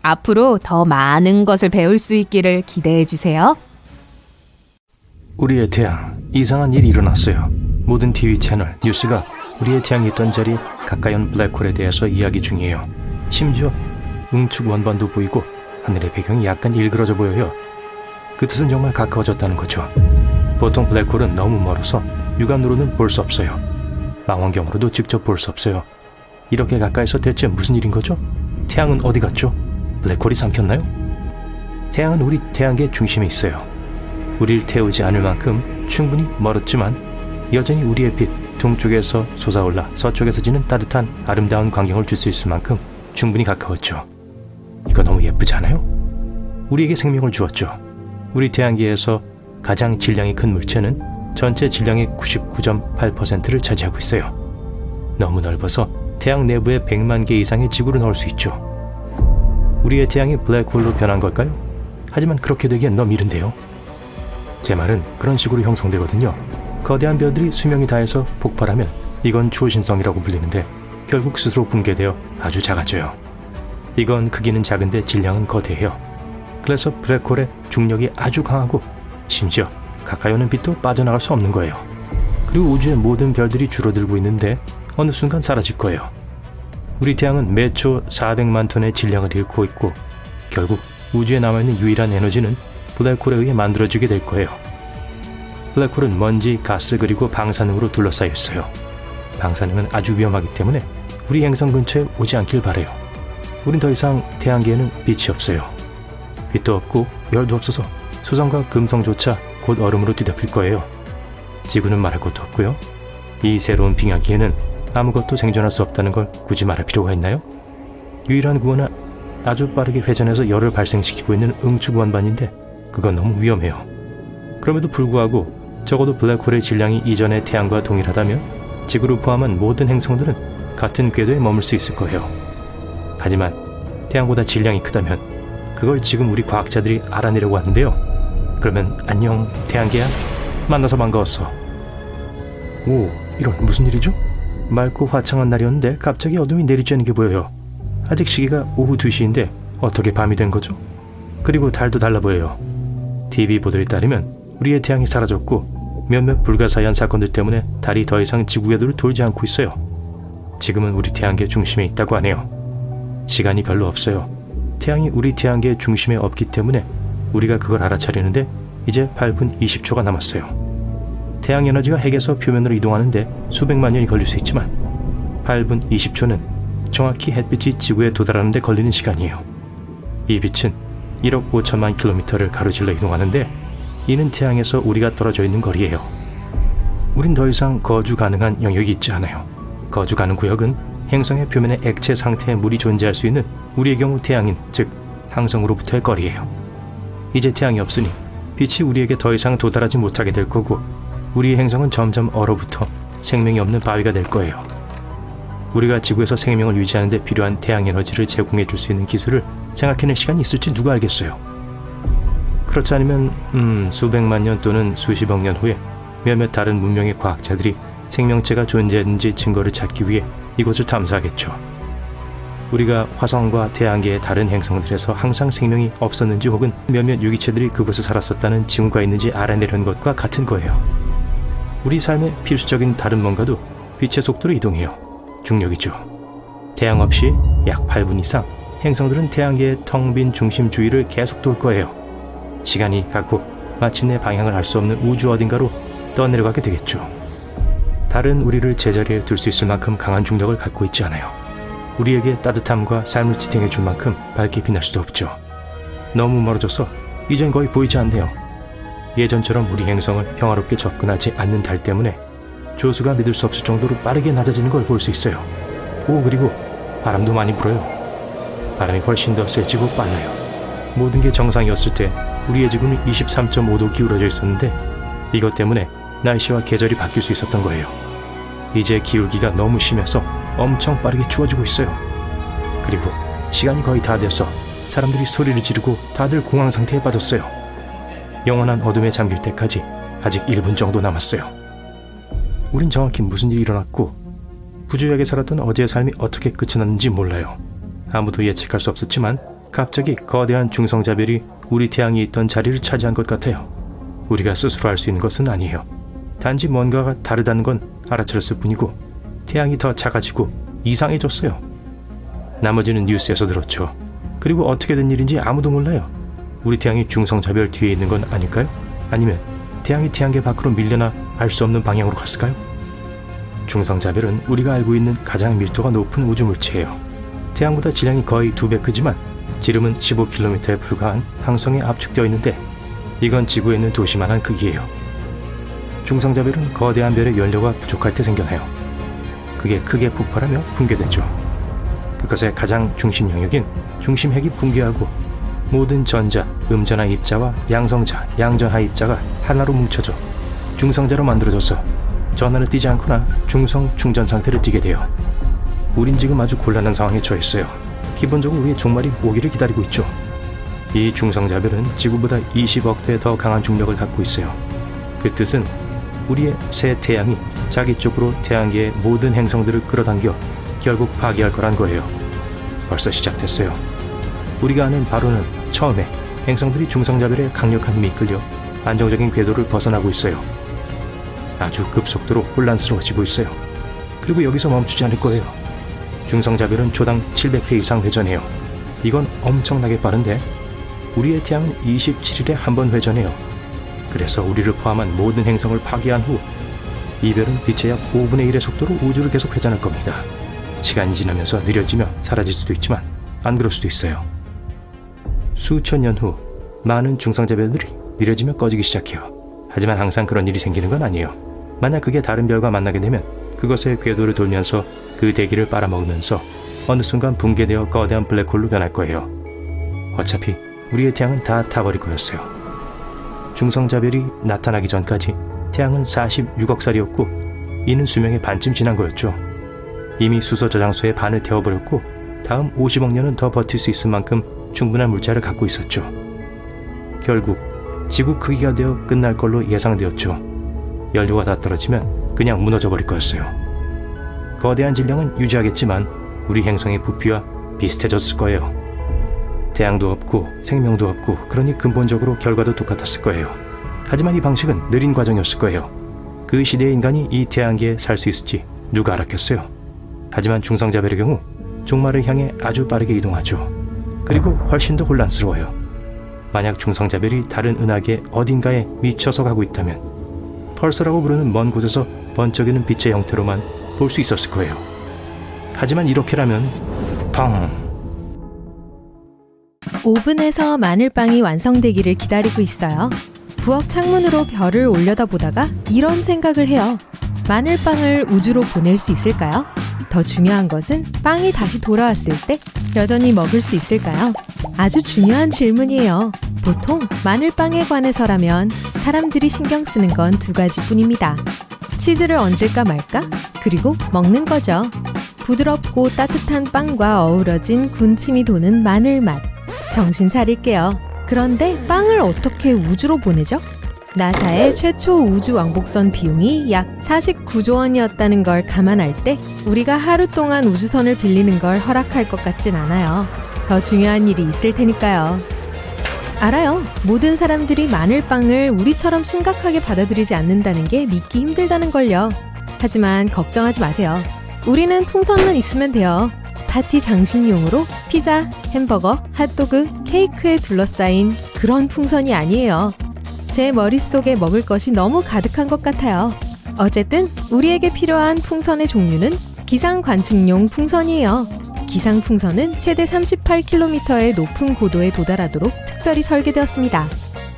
앞으로 더 많은 것을 배울 수 있기를 기대해 주세요. 우리의 태양, 이상한 일이 일어났어요. 모든 TV 채널, 뉴스가 우리의 태양이 있던 자리 가까이 온 블랙홀에 대해서 이야기 중이에요. 심지어 응축 원반도 보이고 하늘의 배경이 약간 일그러져 보여요. 그 뜻은 정말 가까워졌다는 거죠. 보통 블랙홀은 너무 멀어서 육안으로는 볼 수 없어요. 망원경으로도 직접 볼 수 없어요. 이렇게 가까이서 대체 무슨 일인 거죠? 태양은 어디 갔죠? 블랙홀이 삼켰나요? 태양은 우리 태양계 중심에 있어요. 우리를 태우지 않을 만큼 충분히 멀었지만 여전히 우리의 빛, 동쪽에서 솟아올라 서쪽에서 지는 따뜻한 아름다운 광경을 줄 수 있을 만큼 충분히 가까웠죠. 이거 너무 예쁘지 않아요? 우리에게 생명을 주었죠. 우리 태양계에서 가장 질량이 큰 물체는 전체 질량의 99.8%를 차지하고 있어요. 너무 넓어서 태양 내부에 100만 개 이상의 지구를 넣을 수 있죠. 우리의 태양이 블랙홀로 변한 걸까요? 하지만 그렇게 되기엔 너무 이른데요. 제 말은 그런 식으로 형성되거든요. 거대한 별들이 수명이 다해서 폭발하면 이건 초신성이라고 불리는데 결국 스스로 붕괴되어 아주 작아져요. 이건 크기는 작은데 질량은 거대해요. 그래서 블랙홀의 중력이 아주 강하고 심지어 가까이 오는 빛도 빠져나갈 수 없는 거예요. 그리고 우주의 모든 별들이 줄어들고 있는데 어느 순간 사라질 거예요. 우리 태양은 매초 400만 톤의 질량을 잃고 있고 결국 우주에 남아있는 유일한 에너지는 블랙홀에 의해 만들어지게 될 거예요. 블랙홀은 먼지, 가스 그리고 방사능으로 둘러싸여 있어요. 방사능은 아주 위험하기 때문에 우리 행성 근처에 오지 않길 바래요. 우린 더 이상 태양계에는 빛이 없어요. 빛도 없고 열도 없어서 수성과 금성조차 곧 얼음으로 뒤덮일 거예요. 지구는 말할 것도 없고요. 이 새로운 빙하기에는 아무것도 생존할 수 없다는 걸 굳이 말할 필요가 있나요? 유일한 구원은 아주 빠르게 회전해서 열을 발생시키고 있는 응축 원반인데 그건 너무 위험해요. 그럼에도 불구하고 적어도 블랙홀의 질량이 이전의 태양과 동일하다면 지구를 포함한 모든 행성들은 같은 궤도에 머물 수 있을 거예요. 하지만 태양보다 질량이 크다면 그걸 지금 우리 과학자들이 알아내려고 하는데요. 그러면 안녕 태양계야, 만나서 반가웠어. 오, 이런 무슨 일이죠? 맑고 화창한 날이었는데 갑자기 어둠이 내리쬐는 게 보여요. 아직 시기가 오후 2시인데 어떻게 밤이 된 거죠? 그리고 달도 달라 보여요. TV 보도에 따르면 우리의 태양이 사라졌고 몇몇 불가사의한 사건들 때문에 달이 더 이상 지구 궤도를 돌지 않고 있어요. 지금은 우리 태양계 중심에 있다고 하네요. 시간이 별로 없어요. 태양이 우리 태양계 중심에 없기 때문에 우리가 그걸 알아차리는데 이제 8분 20초가 남았어요. 태양 에너지가 핵에서 표면으로 이동하는데 수백만 년이 걸릴 수 있지만 8분 20초는 정확히 햇빛이 지구에 도달하는 데 걸리는 시간이에요. 이 빛은 1억 5천만 킬로미터를 가로질러 이동하는데 이는 태양에서 우리가 떨어져 있는 거리예요. 우린 더 이상 거주 가능한 영역이 있지 않아요. 거주 가능 구역은 행성의 표면에 액체 상태의 물이 존재할 수 있는 우리의 경우 태양인, 즉 항성으로부터의 거리예요. 이제 태양이 없으니 빛이 우리에게 더 이상 도달하지 못하게 될 거고 우리의 행성은 점점 얼어붙어 생명이 없는 바위가 될 거예요. 우리가 지구에서 생명을 유지하는 데 필요한 태양 에너지를 제공해 줄 수 있는 기술을 생각해낼 시간이 있을지 누가 알겠어요. 그렇지 않으면 수백만 년 또는 수십억 년 후에 몇몇 다른 문명의 과학자들이 생명체가 존재했는지 증거를 찾기 위해 이곳을 탐사하겠죠. 우리가 화성과 태양계의 다른 행성들에서 항상 생명이 없었는지 혹은 몇몇 유기체들이 그곳에 살았었다는 징후가 있는지 알아내려는 것과 같은 거예요. 우리 삶의 필수적인 다른 뭔가도 빛의 속도로 이동해요. 중력이죠. 태양 없이 약 8분 이상 행성들은 태양계의 텅 빈 중심 주위를 계속 돌 거예요. 시간이 가고 마침내 방향을 알 수 없는 우주 어딘가로 떠내려가게 되겠죠. 달은 우리를 제자리에 둘 수 있을 만큼 강한 중력을 갖고 있지 않아요. 우리에게 따뜻함과 삶을 지탱해 줄 만큼 밝게 빛날 수도 없죠. 너무 멀어져서 이젠 거의 보이지 않네요. 예전처럼 우리 행성을 평화롭게 접근하지 않는 달 때문에 조수가 믿을 수 없을 정도로 빠르게 낮아지는 걸 볼 수 있어요. 그리고 바람도 많이 불어요. 바람이 훨씬 더 세지고 빨라요. 모든 게 정상이었을 때 우리의 지구는 23.5도 기울어져 있었는데 이것 때문에 날씨와 계절이 바뀔 수 있었던 거예요. 이제 기울기가 너무 심해서 엄청 빠르게 추워지고 있어요. 그리고 시간이 거의 다 돼서 사람들이 소리를 지르고 다들 공황 상태에 빠졌어요. 영원한 어둠에 잠길 때까지 아직 1분 정도 남았어요. 우린 정확히 무슨 일이 일어났고 부주의하게 살았던 어제의 삶이 어떻게 끝이 났는지 몰라요. 아무도 예측할 수 없었지만 갑자기 거대한 중성자별이 우리 태양이 있던 자리를 차지한 것 같아요. 우리가 스스로 알 수 있는 것은 아니에요. 단지 뭔가가 다르다는 건 알아차렸을 뿐이고 태양이 더 작아지고 이상해졌어요. 나머지는 뉴스에서 들었죠. 그리고 어떻게 된 일인지 아무도 몰라요. 우리 태양이 중성자별 뒤에 있는 건 아닐까요? 아니면 태양이 태양계 밖으로 밀려나 알 수 없는 방향으로 갔을까요? 중성자별은 우리가 알고 있는 가장 밀도가 높은 우주물체예요. 태양보다 질량이 거의 2배 크지만 지름은 15km에 불과한 항성에 압축되어 있는데 이건 지구에 있는 도시만한 크기예요. 중성자별은 거대한 별의 연료가 부족할 때 생겨나요. 그게 크게 폭발하며 붕괴되죠. 그것의 가장 중심 영역인 중심핵이 붕괴하고 모든 전자, 음전하 입자와 양성자, 양전하 입자가 하나로 뭉쳐져 중성자로 만들어져서 전하를 띠지 않거나 중성 충전 상태를 띠게 돼요. 우린 지금 아주 곤란한 상황에 처했어요. 기본적으로 우리의 종말이 오기를 기다리고 있죠. 이 중성자별은 지구보다 20억 배 더 강한 중력을 갖고 있어요. 그 뜻은 우리의 새 태양이 자기 쪽으로 태양계의 모든 행성들을 끌어당겨 결국 파괴할 거란 거예요. 벌써 시작됐어요. 우리가 아는 바로는 처음에 행성들이 중성자별의 강력한 힘에 이끌려 안정적인 궤도를 벗어나고 있어요. 아주 급속도로 혼란스러워지고 있어요. 그리고 여기서 멈추지 않을 거예요. 중성자별은 초당 700회 이상 회전해요. 이건 엄청나게 빠른데 우리의 태양은 27일에 한 번 회전해요. 그래서 우리를 포함한 모든 행성을 파괴한 후 이 별은 빛의 약 5분의 1의 속도로 우주를 계속 회전할 겁니다. 시간이 지나면서 느려지며 사라질 수도 있지만 안 그럴 수도 있어요. 수천 년 후 많은 중성자별들이 느려지며 꺼지기 시작해요. 하지만 항상 그런 일이 생기는 건 아니에요. 만약 그게 다른 별과 만나게 되면 그것의 궤도를 돌면서 그 대기를 빨아먹으면서 어느 순간 붕괴되어 거대한 블랙홀로 변할 거예요. 어차피 우리의 태양은 다 타버릴 거였어요. 중성자별이 나타나기 전까지 태양은 46억 살이었고 이는 수명의 반쯤 지난 거였죠. 이미 수소 저장소의 반을 태워버렸고 다음 50억 년은 더 버틸 수 있을 만큼 충분한 물자를 갖고 있었죠. 결국 지구 크기가 되어 끝날 걸로 예상되었죠. 연료가 다 떨어지면 그냥 무너져 버릴 거였어요. 거대한 질량은 유지하겠지만 우리 행성의 부피와 비슷해졌을 거예요. 태양도 없고 생명도 없고 그러니 근본적으로 결과도 똑같았을 거예요. 하지만 이 방식은 느린 과정이었을 거예요. 그 시대의 인간이 이 태양계에 살 수 있을지 누가 알았겠어요. 하지만 중성자별의 경우 종말을 향해 아주 빠르게 이동하죠. 그리고 훨씬 더 혼란스러워요. 만약 중성자별이 다른 은하계 어딘가에 미쳐서 가고 있다면 펄서라고 부르는 먼 곳에서 번쩍이는 빛의 형태로만 볼 수 있었을 거예요. 하지만 이렇게라면 펑! 오븐에서 마늘빵이 완성되기를 기다리고 있어요. 부엌 창문으로 별을 올려다보다가 이런 생각을 해요. 마늘빵을 우주로 보낼 수 있을까요? 더 중요한 것은 빵이 다시 돌아왔을 때 여전히 먹을 수 있을까요? 아주 중요한 질문이에요. 보통 마늘빵에 관해서라면 사람들이 신경 쓰는 건 두 가지뿐입니다. 치즈를 얹을까 말까? 그리고 먹는 거죠. 부드럽고 따뜻한 빵과 어우러진 군침이 도는 마늘 맛. 정신 차릴게요. 그런데 빵을 어떻게 우주로 보내죠? 나사의 최초 우주 왕복선 비용이 약 49조 원이었다는 걸 감안할 때 우리가 하루 동안 우주선을 빌리는 걸 허락할 것 같진 않아요. 더 중요한 일이 있을 테니까요. 알아요. 모든 사람들이 마늘빵을 우리처럼 심각하게 받아들이지 않는다는 게 믿기 힘들다는 걸요. 하지만 걱정하지 마세요. 우리는 풍선만 있으면 돼요. 파티 장식용으로 피자, 햄버거, 핫도그, 케이크에 둘러싸인 그런 풍선이 아니에요. 제 머릿속에 먹을 것이 너무 가득한 것 같아요. 어쨌든 우리에게 필요한 풍선의 종류는 기상관측용 풍선이에요. 기상풍선은 최대 38km의 높은 고도에 도달하도록 특별히 설계되었습니다.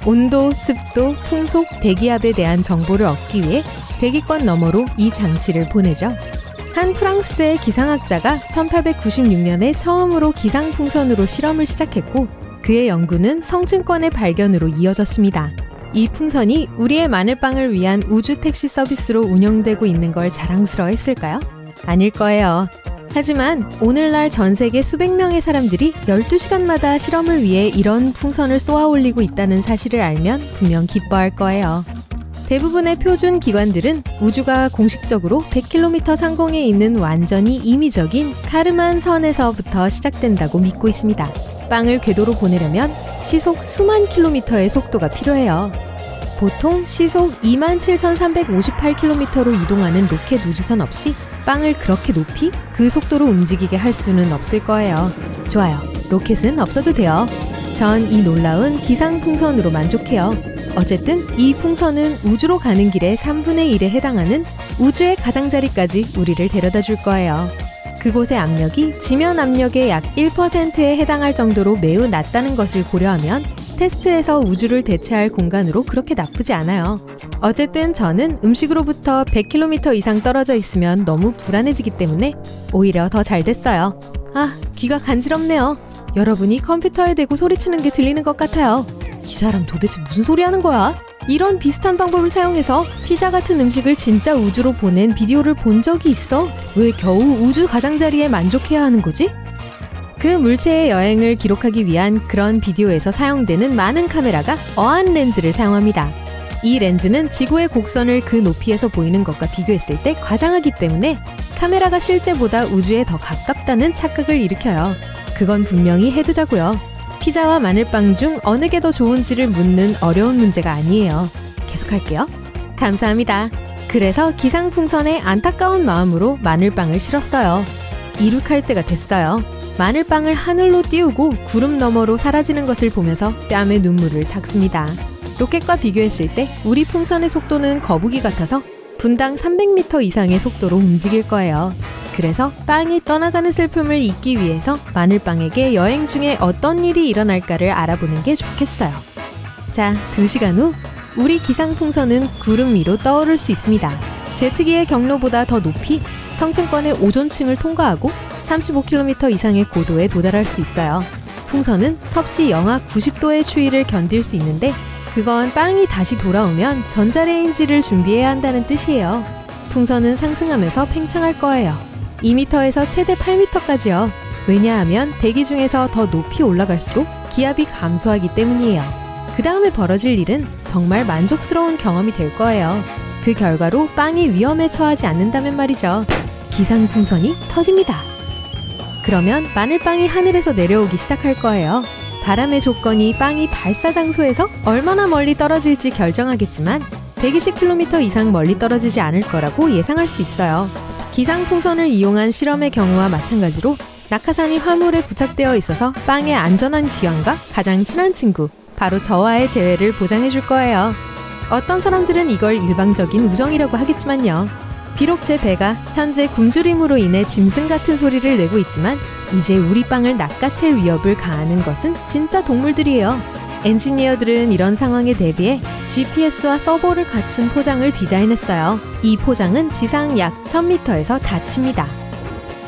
온도, 습도, 풍속, 대기압에 대한 정보를 얻기 위해 대기권 너머로 이 장치를 보내죠. 한 프랑스의 기상학자가 1896년에 처음으로 기상풍선으로 실험을 시작했고 그의 연구는 성층권의 발견으로 이어졌습니다. 이 풍선이 우리의 마늘빵을 위한 우주 택시 서비스로 운영되고 있는 걸 자랑스러워했을까요? 아닐 거예요. 하지만 오늘날 전 세계 수백 명의 사람들이 12시간마다 실험을 위해 이런 풍선을 쏘아 올리고 있다는 사실을 알면 분명 기뻐할 거예요. 대부분의 표준 기관들은 우주가 공식적으로 100km 상공에 있는 완전히 임의적인 카르만 선에서부터 시작된다고 믿고 있습니다. 빵을 궤도로 보내려면 시속 수만 킬로미터의 속도가 필요해요. 보통 시속 27,358km로 이동하는 로켓 우주선 없이 빵을 그렇게 높이 그 속도로 움직이게 할 수는 없을 거예요. 좋아요. 로켓은 없어도 돼요. 전 이 놀라운 기상풍선으로 만족해요. 어쨌든 이 풍선은 우주로 가는 길의 3분의 1에 해당하는 우주의 가장자리까지 우리를 데려다 줄 거예요. 그곳의 압력이 지면 압력의 약 1%에 해당할 정도로 매우 낮다는 것을 고려하면 테스트에서 우주를 대체할 공간으로 그렇게 나쁘지 않아요. 어쨌든 저는 음식으로부터 100km 이상 떨어져 있으면 너무 불안해지기 때문에 오히려 더 잘 됐어요. 아, 귀가 간지럽네요. 여러분이 컴퓨터에 대고 소리치는 게 들리는 것 같아요. 이 사람 도대체 무슨 소리 하는 거야? 이런 비슷한 방법을 사용해서 피자 같은 음식을 진짜 우주로 보낸 비디오를 본 적이 있어? 왜 겨우 우주 가장자리에 만족해야 하는 거지? 그 물체의 여행을 기록하기 위한 그런 비디오에서 사용되는 많은 카메라가 어안 렌즈를 사용합니다. 이 렌즈는 지구의 곡선을 그 높이에서 보이는 것과 비교했을 때 과장하기 때문에 카메라가 실제보다 우주에 더 가깝다는 착각을 일으켜요. 그건 분명히 해두자고요. 피자와 마늘빵 중 어느 게 더 좋은지를 묻는 어려운 문제가 아니에요. 계속할게요. 감사합니다. 그래서 기상풍선에 안타까운 마음으로 마늘빵을 실었어요. 이륙할 때가 됐어요. 마늘빵을 하늘로 띄우고 구름 너머로 사라지는 것을 보면서 뺨에 눈물을 닦습니다. 로켓과 비교했을 때 우리 풍선의 속도는 거북이 같아서 분당 300m 이상의 속도로 움직일 거예요. 그래서 빵이 떠나가는 슬픔을 잊기 위해서 마늘빵에게 여행 중에 어떤 일이 일어날까를 알아보는 게 좋겠어요. 자, 2시간 후 우리 기상풍선은 구름 위로 떠오를 수 있습니다. 제트기의 경로보다 더 높이 성층권의 오존층을 통과하고 35km 이상의 고도에 도달할 수 있어요. 풍선은 섭씨 영하 90도의 추위를 견딜 수 있는데 그건 빵이 다시 돌아오면 전자레인지를 준비해야 한다는 뜻이에요. 풍선은 상승하면서 팽창할 거예요. 2m에서 최대 8m까지요. 왜냐하면 대기 중에서 더 높이 올라갈수록 기압이 감소하기 때문이에요. 그 다음에 벌어질 일은 정말 만족스러운 경험이 될 거예요. 그 결과로 빵이 위험에 처하지 않는다면 말이죠. 기상풍선이 터집니다. 그러면 마늘빵이 하늘에서 내려오기 시작할 거예요. 바람의 조건이 빵이 발사 장소에서 얼마나 멀리 떨어질지 결정하겠지만 120km 이상 멀리 떨어지지 않을 거라고 예상할 수 있어요. 기상풍선을 이용한 실험의 경우와 마찬가지로 낙하산이 화물에 부착되어 있어서 빵의 안전한 귀환과 가장 친한 친구, 바로 저와의 재회를 보장해 줄 거예요. 어떤 사람들은 이걸 일방적인 우정이라고 하겠지만요. 비록 제 배가 현재 굶주림으로 인해 짐승 같은 소리를 내고 있지만 이제 우리 빵을 낚아챌 위협을 가하는 것은 진짜 동물들이에요. 엔지니어들은 이런 상황에 대비해 GPS와 서버를 갖춘 포장을 디자인했어요. 이 포장은 지상 약 1000m에서 닫힙니다.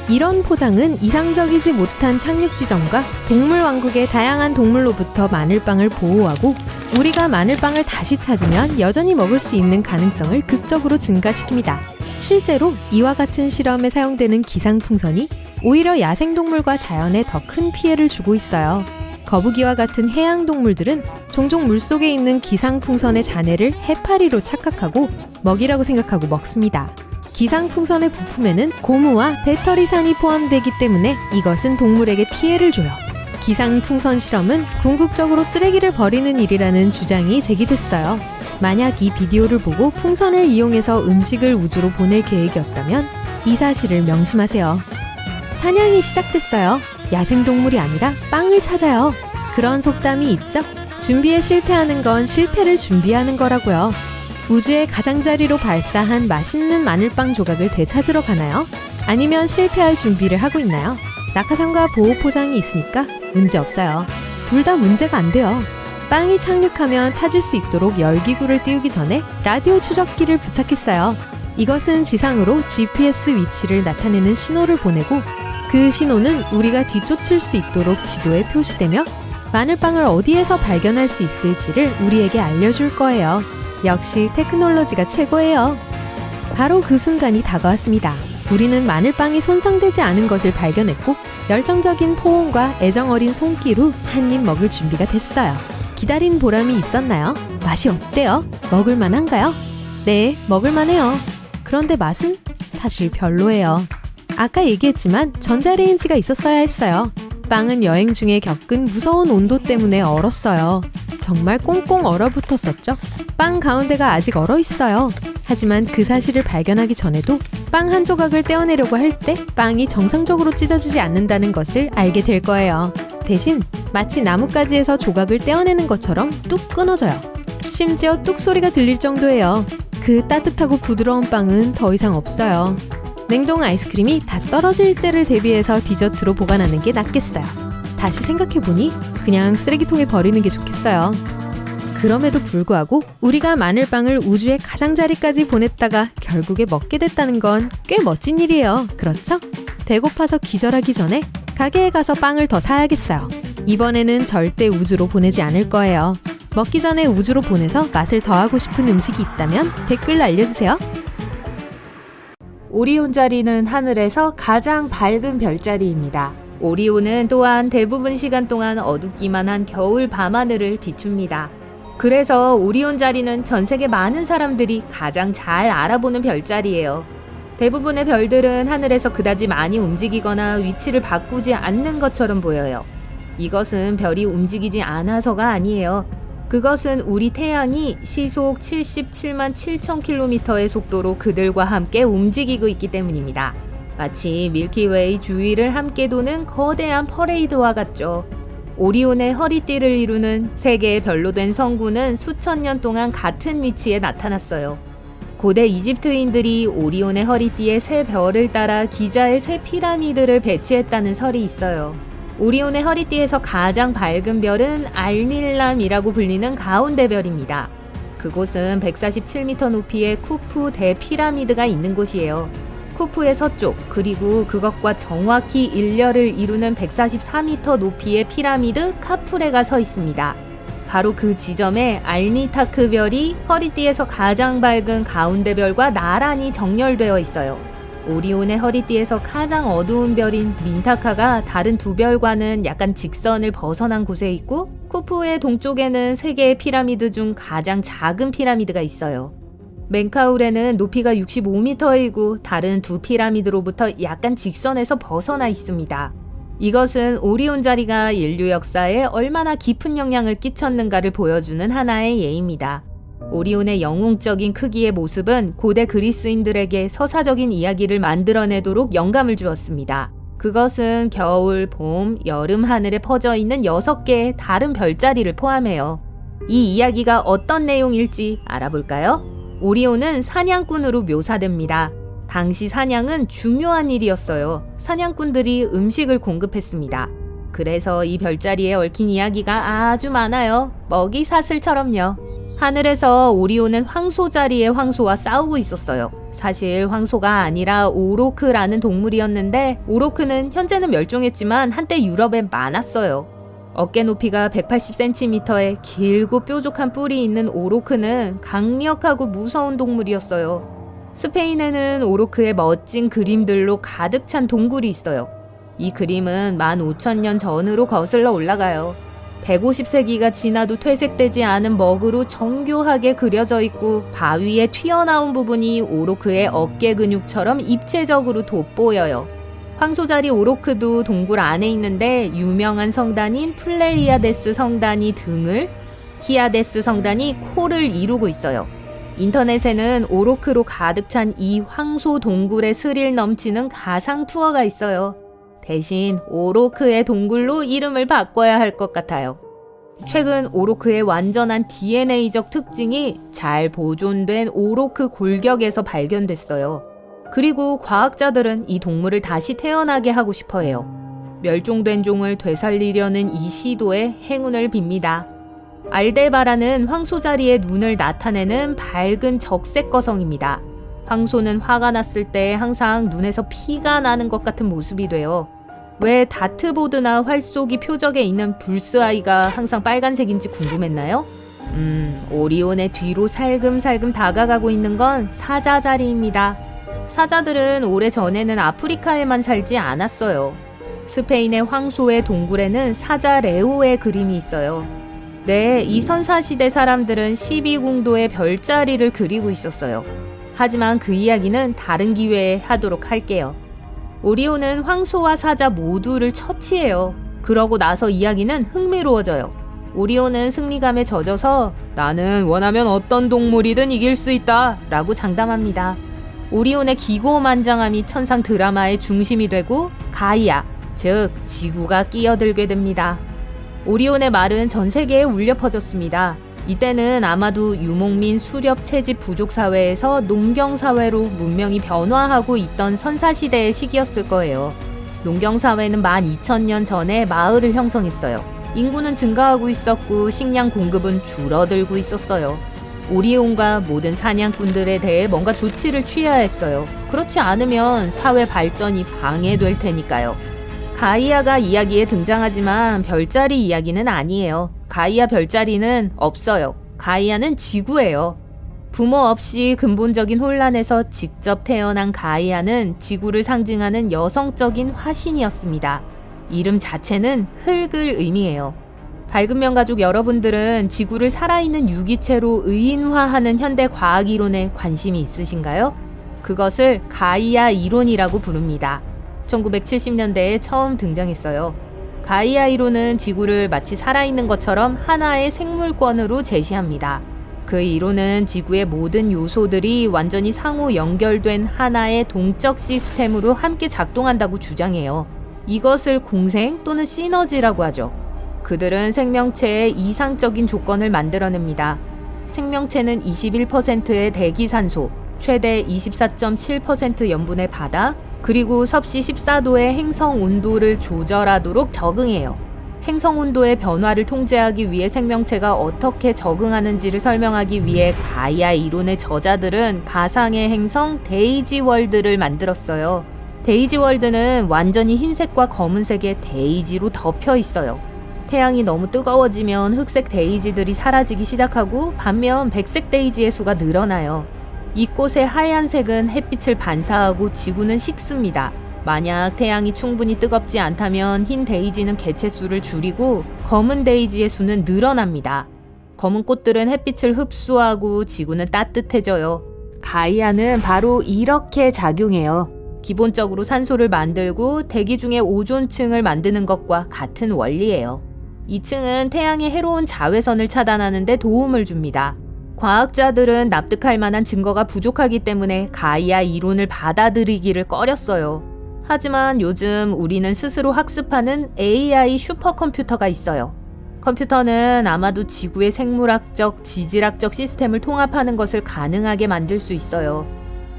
이런 포장은 이상적이지 못한 착륙 지점과 동물 왕국의 다양한 동물로부터 마늘빵을 보호하고 우리가 마늘빵을 다시 찾으면 여전히 먹을 수 있는 가능성을 극적으로 증가시킵니다. 실제로 이와 같은 실험에 사용되는 기상풍선이 오히려 야생동물과 자연에 더 큰 피해를 주고 있어요. 거북이와 같은 해양동물들은 종종 물속에 있는 기상풍선의 잔해를 해파리로 착각하고 먹이라고 생각하고 먹습니다. 기상풍선의 부품에는 고무와 배터리산이 포함되기 때문에 이것은 동물에게 피해를 줘요. 기상풍선 실험은 궁극적으로 쓰레기를 버리는 일이라는 주장이 제기됐어요. 만약 이 비디오를 보고 풍선을 이용해서 음식을 우주로 보낼 계획이었다면 이 사실을 명심하세요. 사냥이 시작됐어요. 야생동물이 아니라 빵을 찾아요. 그런 속담이 있죠? 준비에 실패하는 건 실패를 준비하는 거라고요. 우주의 가장자리로 발사한 맛있는 마늘빵 조각을 되찾으러 가나요? 아니면 실패할 준비를 하고 있나요? 낙하산과 보호 포장이 있으니까 문제 없어요. 둘 다 문제가 안 돼요. 빵이 착륙하면 찾을 수 있도록 열기구를 띄우기 전에 라디오 추적기를 부착했어요. 이것은 지상으로 GPS 위치를 나타내는 신호를 보내고 그 신호는 우리가 뒤쫓을 수 있도록 지도에 표시되며 마늘빵을 어디에서 발견할 수 있을지를 우리에게 알려줄 거예요. 역시 테크놀로지가 최고예요. 바로 그 순간이 다가왔습니다. 우리는 마늘빵이 손상되지 않은 것을 발견했고 열정적인 포옹과 애정어린 손기로 한 입 먹을 준비가 됐어요. 기다린 보람이 있었나요? 맛이 어때요? 먹을만한가요? 네, 먹을만해요. 그런데 맛은 사실 별로예요. 아까 얘기했지만 전자레인지가 있었어야 했어요. 빵은 여행 중에 겪은 무서운 온도 때문에 얼었어요. 정말 꽁꽁 얼어붙었었죠. 빵 가운데가 아직 얼어있어요. 하지만 그 사실을 발견하기 전에도 빵 한 조각을 떼어내려고 할 때 빵이 정상적으로 찢어지지 않는다는 것을 알게 될 거예요. 대신 마치 나뭇가지에서 조각을 떼어내는 것처럼 뚝 끊어져요. 심지어 뚝 소리가 들릴 정도예요. 그 따뜻하고 부드러운 빵은 더 이상 없어요. 냉동 아이스크림이 다 떨어질 때를 대비해서 디저트로 보관하는 게 낫겠어요. 다시 생각해보니 그냥 쓰레기통에 버리는 게 좋겠어요. 그럼에도 불구하고 우리가 마늘빵을 우주의 가장자리까지 보냈다가 결국에 먹게 됐다는 건 꽤 멋진 일이에요. 그렇죠? 배고파서 기절하기 전에 가게에 가서 빵을 더 사야겠어요. 이번에는 절대 우주로 보내지 않을 거예요. 먹기 전에 우주로 보내서 맛을 더하고 싶은 음식이 있다면 댓글로 알려주세요. 오리온 자리는 하늘에서 가장 밝은 별자리입니다. 오리온은 또한 대부분 시간 동안 어둡기만 한 겨울 밤하늘을 비춥니다. 그래서 오리온 자리는 전 세계 많은 사람들이 가장 잘 알아보는 별자리예요. 대부분의 별들은 하늘에서 그다지 많이 움직이거나 위치를 바꾸지 않는 것처럼 보여요. 이것은 별이 움직이지 않아서가 아니에요. 그것은 우리 태양이 시속 77만 7천 킬로미터의 속도로 그들과 함께 움직이고 있기 때문입니다. 마치 밀키웨이 주위를 함께 도는 거대한 퍼레이드와 같죠. 오리온의 허리띠를 이루는 세 개의 별로 된 성구는 수천 년 동안 같은 위치에 나타났어요. 고대 이집트인들이 오리온의 허리띠에 세 별을 따라 기자의 세 피라미드를 배치했다는 설이 있어요. 오리온의 허리띠에서 가장 밝은 별은 알닐람이라고 불리는 가운데 별입니다. 그곳은 147m 높이의 쿠프 대피라미드가 있는 곳이에요. 쿠프의 서쪽, 그리고 그것과 정확히 일렬을 이루는 144m 높이의 피라미드 카프레가 서 있습니다. 바로 그 지점에 알니타크 별이 허리띠에서 가장 밝은 가운데 별과 나란히 정렬되어 있어요. 오리온의 허리띠에서 가장 어두운 별인 민타카가 다른 두 별과는 약간 직선을 벗어난 곳에 있고, 쿠프의 동쪽에는 세 개의 피라미드 중 가장 작은 피라미드가 있어요. 멘카울에는 높이가 65m이고 다른 두 피라미드로부터 약간 직선에서 벗어나 있습니다. 이것은 오리온 자리가 인류 역사에 얼마나 깊은 영향을 끼쳤는가를 보여주는 하나의 예입니다. 오리온의 영웅적인 크기의 모습은 고대 그리스인들에게 서사적인 이야기를 만들어내도록 영감을 주었습니다. 그것은 겨울, 봄, 여름 하늘에 퍼져 있는 6개의 다른 별자리를 포함해요. 이 이야기가 어떤 내용일지 알아볼까요? 오리온은 사냥꾼으로 묘사됩니다. 당시 사냥은 중요한 일이었어요. 사냥꾼들이 음식을 공급했습니다. 그래서 이 별자리에 얽힌 이야기가 아주 많아요. 먹이 사슬처럼요. 하늘에서 오리온은 황소 자리의 황소와 싸우고 있었어요. 사실 황소가 아니라 오로크라는 동물이었는데 오로크는 현재는 멸종했지만 한때 유럽에 많았어요. 어깨 높이가 180cm의 길고 뾰족한 뿔이 있는 오로크는 강력하고 무서운 동물이었어요. 스페인에는 오로크의 멋진 그림들로 가득 찬 동굴이 있어요. 이 그림은 15,000년 전으로 거슬러 올라가요. 150세기가 지나도 퇴색되지 않은 먹으로 정교하게 그려져 있고 바위에 튀어나온 부분이 오로크의 어깨 근육처럼 입체적으로 돋보여요. 황소자리 오로크도 동굴 안에 있는데 유명한 성단인 플레이아데스 성단이 등을, 히아데스 성단이 코를 이루고 있어요. 인터넷에는 오로크로 가득 찬 이 황소 동굴의 스릴 넘치는 가상 투어가 있어요. 대신 오로크의 동굴로 이름을 바꿔야 할 것 같아요. 최근 오로크의 완전한 DNA적 특징이 잘 보존된 오로크 골격에서 발견됐어요. 그리고 과학자들은 이 동물을 다시 태어나게 하고 싶어 해요. 멸종된 종을 되살리려는 이 시도에 행운을 빕니다. 알데바라는 황소자리의 눈을 나타내는 밝은 적색 거성입니다. 황소는 화가 났을 때 항상 눈에서 피가 나는 것 같은 모습이 돼요. 왜 다트보드나 활쏘기 표적에 있는 불스아이가 항상 빨간색인지 궁금했나요? 오리온의 뒤로 살금살금 다가가고 있는 건 사자자리입니다. 사자들은 오래전에는 아프리카에만 살지 않았어요. 스페인의 황소의 동굴에는 사자 레오의 그림이 있어요. 네, 이 선사시대 사람들은 12궁도의 별자리를 그리고 있었어요. 하지만 그 이야기는 다른 기회에 하도록 할게요. 오리온은 황소와 사자 모두를 처치해요. 그러고 나서 이야기는 흥미로워져요. 오리온은 승리감에 젖어서 나는 원하면 어떤 동물이든 이길 수 있다 라고 장담합니다. 오리온의 기고만장함이 천상 드라마의 중심이 되고 가이아, 즉 지구가 끼어들게 됩니다. 오리온의 말은 전 세계에 울려 퍼졌습니다. 이때는 아마도 유목민 수렵 채집 부족 사회에서 농경 사회로 문명이 변화하고 있던 선사시대의 시기였을 거예요. 농경 사회는 12,000년 전에 마을을 형성했어요. 인구는 증가하고 있었고 식량 공급은 줄어들고 있었어요. 오리온과 모든 사냥꾼들에 대해 뭔가 조치를 취해야 했어요. 그렇지 않으면 사회 발전이 방해될 테니까요. 가이아가 이야기에 등장하지만 별자리 이야기는 아니에요. 가이아 별자리는 없어요. 가이아는 지구예요. 부모 없이 근본적인 혼란에서 직접 태어난 가이아는 지구를 상징하는 여성적인 화신이었습니다. 이름 자체는 흙을 의미해요. 밝은 면 가족 여러분들은 지구를 살아있는 유기체로 의인화하는 현대 과학 이론에 관심이 있으신가요? 그것을 가이아 이론이라고 부릅니다. 1970년대에 처음 등장했어요. 가이아 이론은 지구를 마치 살아있는 것처럼 하나의 생물권으로 제시합니다. 그 이론은 지구의 모든 요소들이 완전히 상호 연결된 하나의 동적 시스템으로 함께 작동한다고 주장해요. 이것을 공생 또는 시너지라고 하죠. 그들은 생명체의 이상적인 조건을 만들어냅니다. 생명체는 21%의 대기산소, 최대 24.7% 염분의 바다, 그리고 섭씨 14도의 행성 온도를 조절하도록 적응해요. 행성 온도의 변화를 통제하기 위해 생명체가 어떻게 적응하는지를 설명하기 위해 가이아 이론의 저자들은 가상의 행성 데이지 월드를 만들었어요. 데이지 월드는 완전히 흰색과 검은색의 데이지로 덮여 있어요. 태양이 너무 뜨거워지면 흑색 데이지들이 사라지기 시작하고 반면 백색 데이지의 수가 늘어나요. 이꽃의 하얀색은 햇빛을 반사하고 지구는 식습니다. 만약 태양이 충분히 뜨겁지 않다면 흰 데이지는 개체수를 줄이고 검은 데이지의 수는 늘어납니다. 검은 꽃들은 햇빛을 흡수하고 지구는 따뜻해져요. 가이아는 바로 이렇게 작용해요. 기본적으로 산소를 만들고 대기 중에 오존층을 만드는 것과 같은 원리예요. 이 층은 태양의 해로운 자외선을 차단하는 데 도움을 줍니다. 과학자들은 납득할 만한 증거가 부족하기 때문에 가이아 이론을 받아들이기를 꺼렸어요. 하지만 요즘 우리는 스스로 학습하는 AI 슈퍼컴퓨터가 있어요. 컴퓨터는 아마도 지구의 생물학적, 지질학적 시스템을 통합하는 것을 가능하게 만들 수 있어요.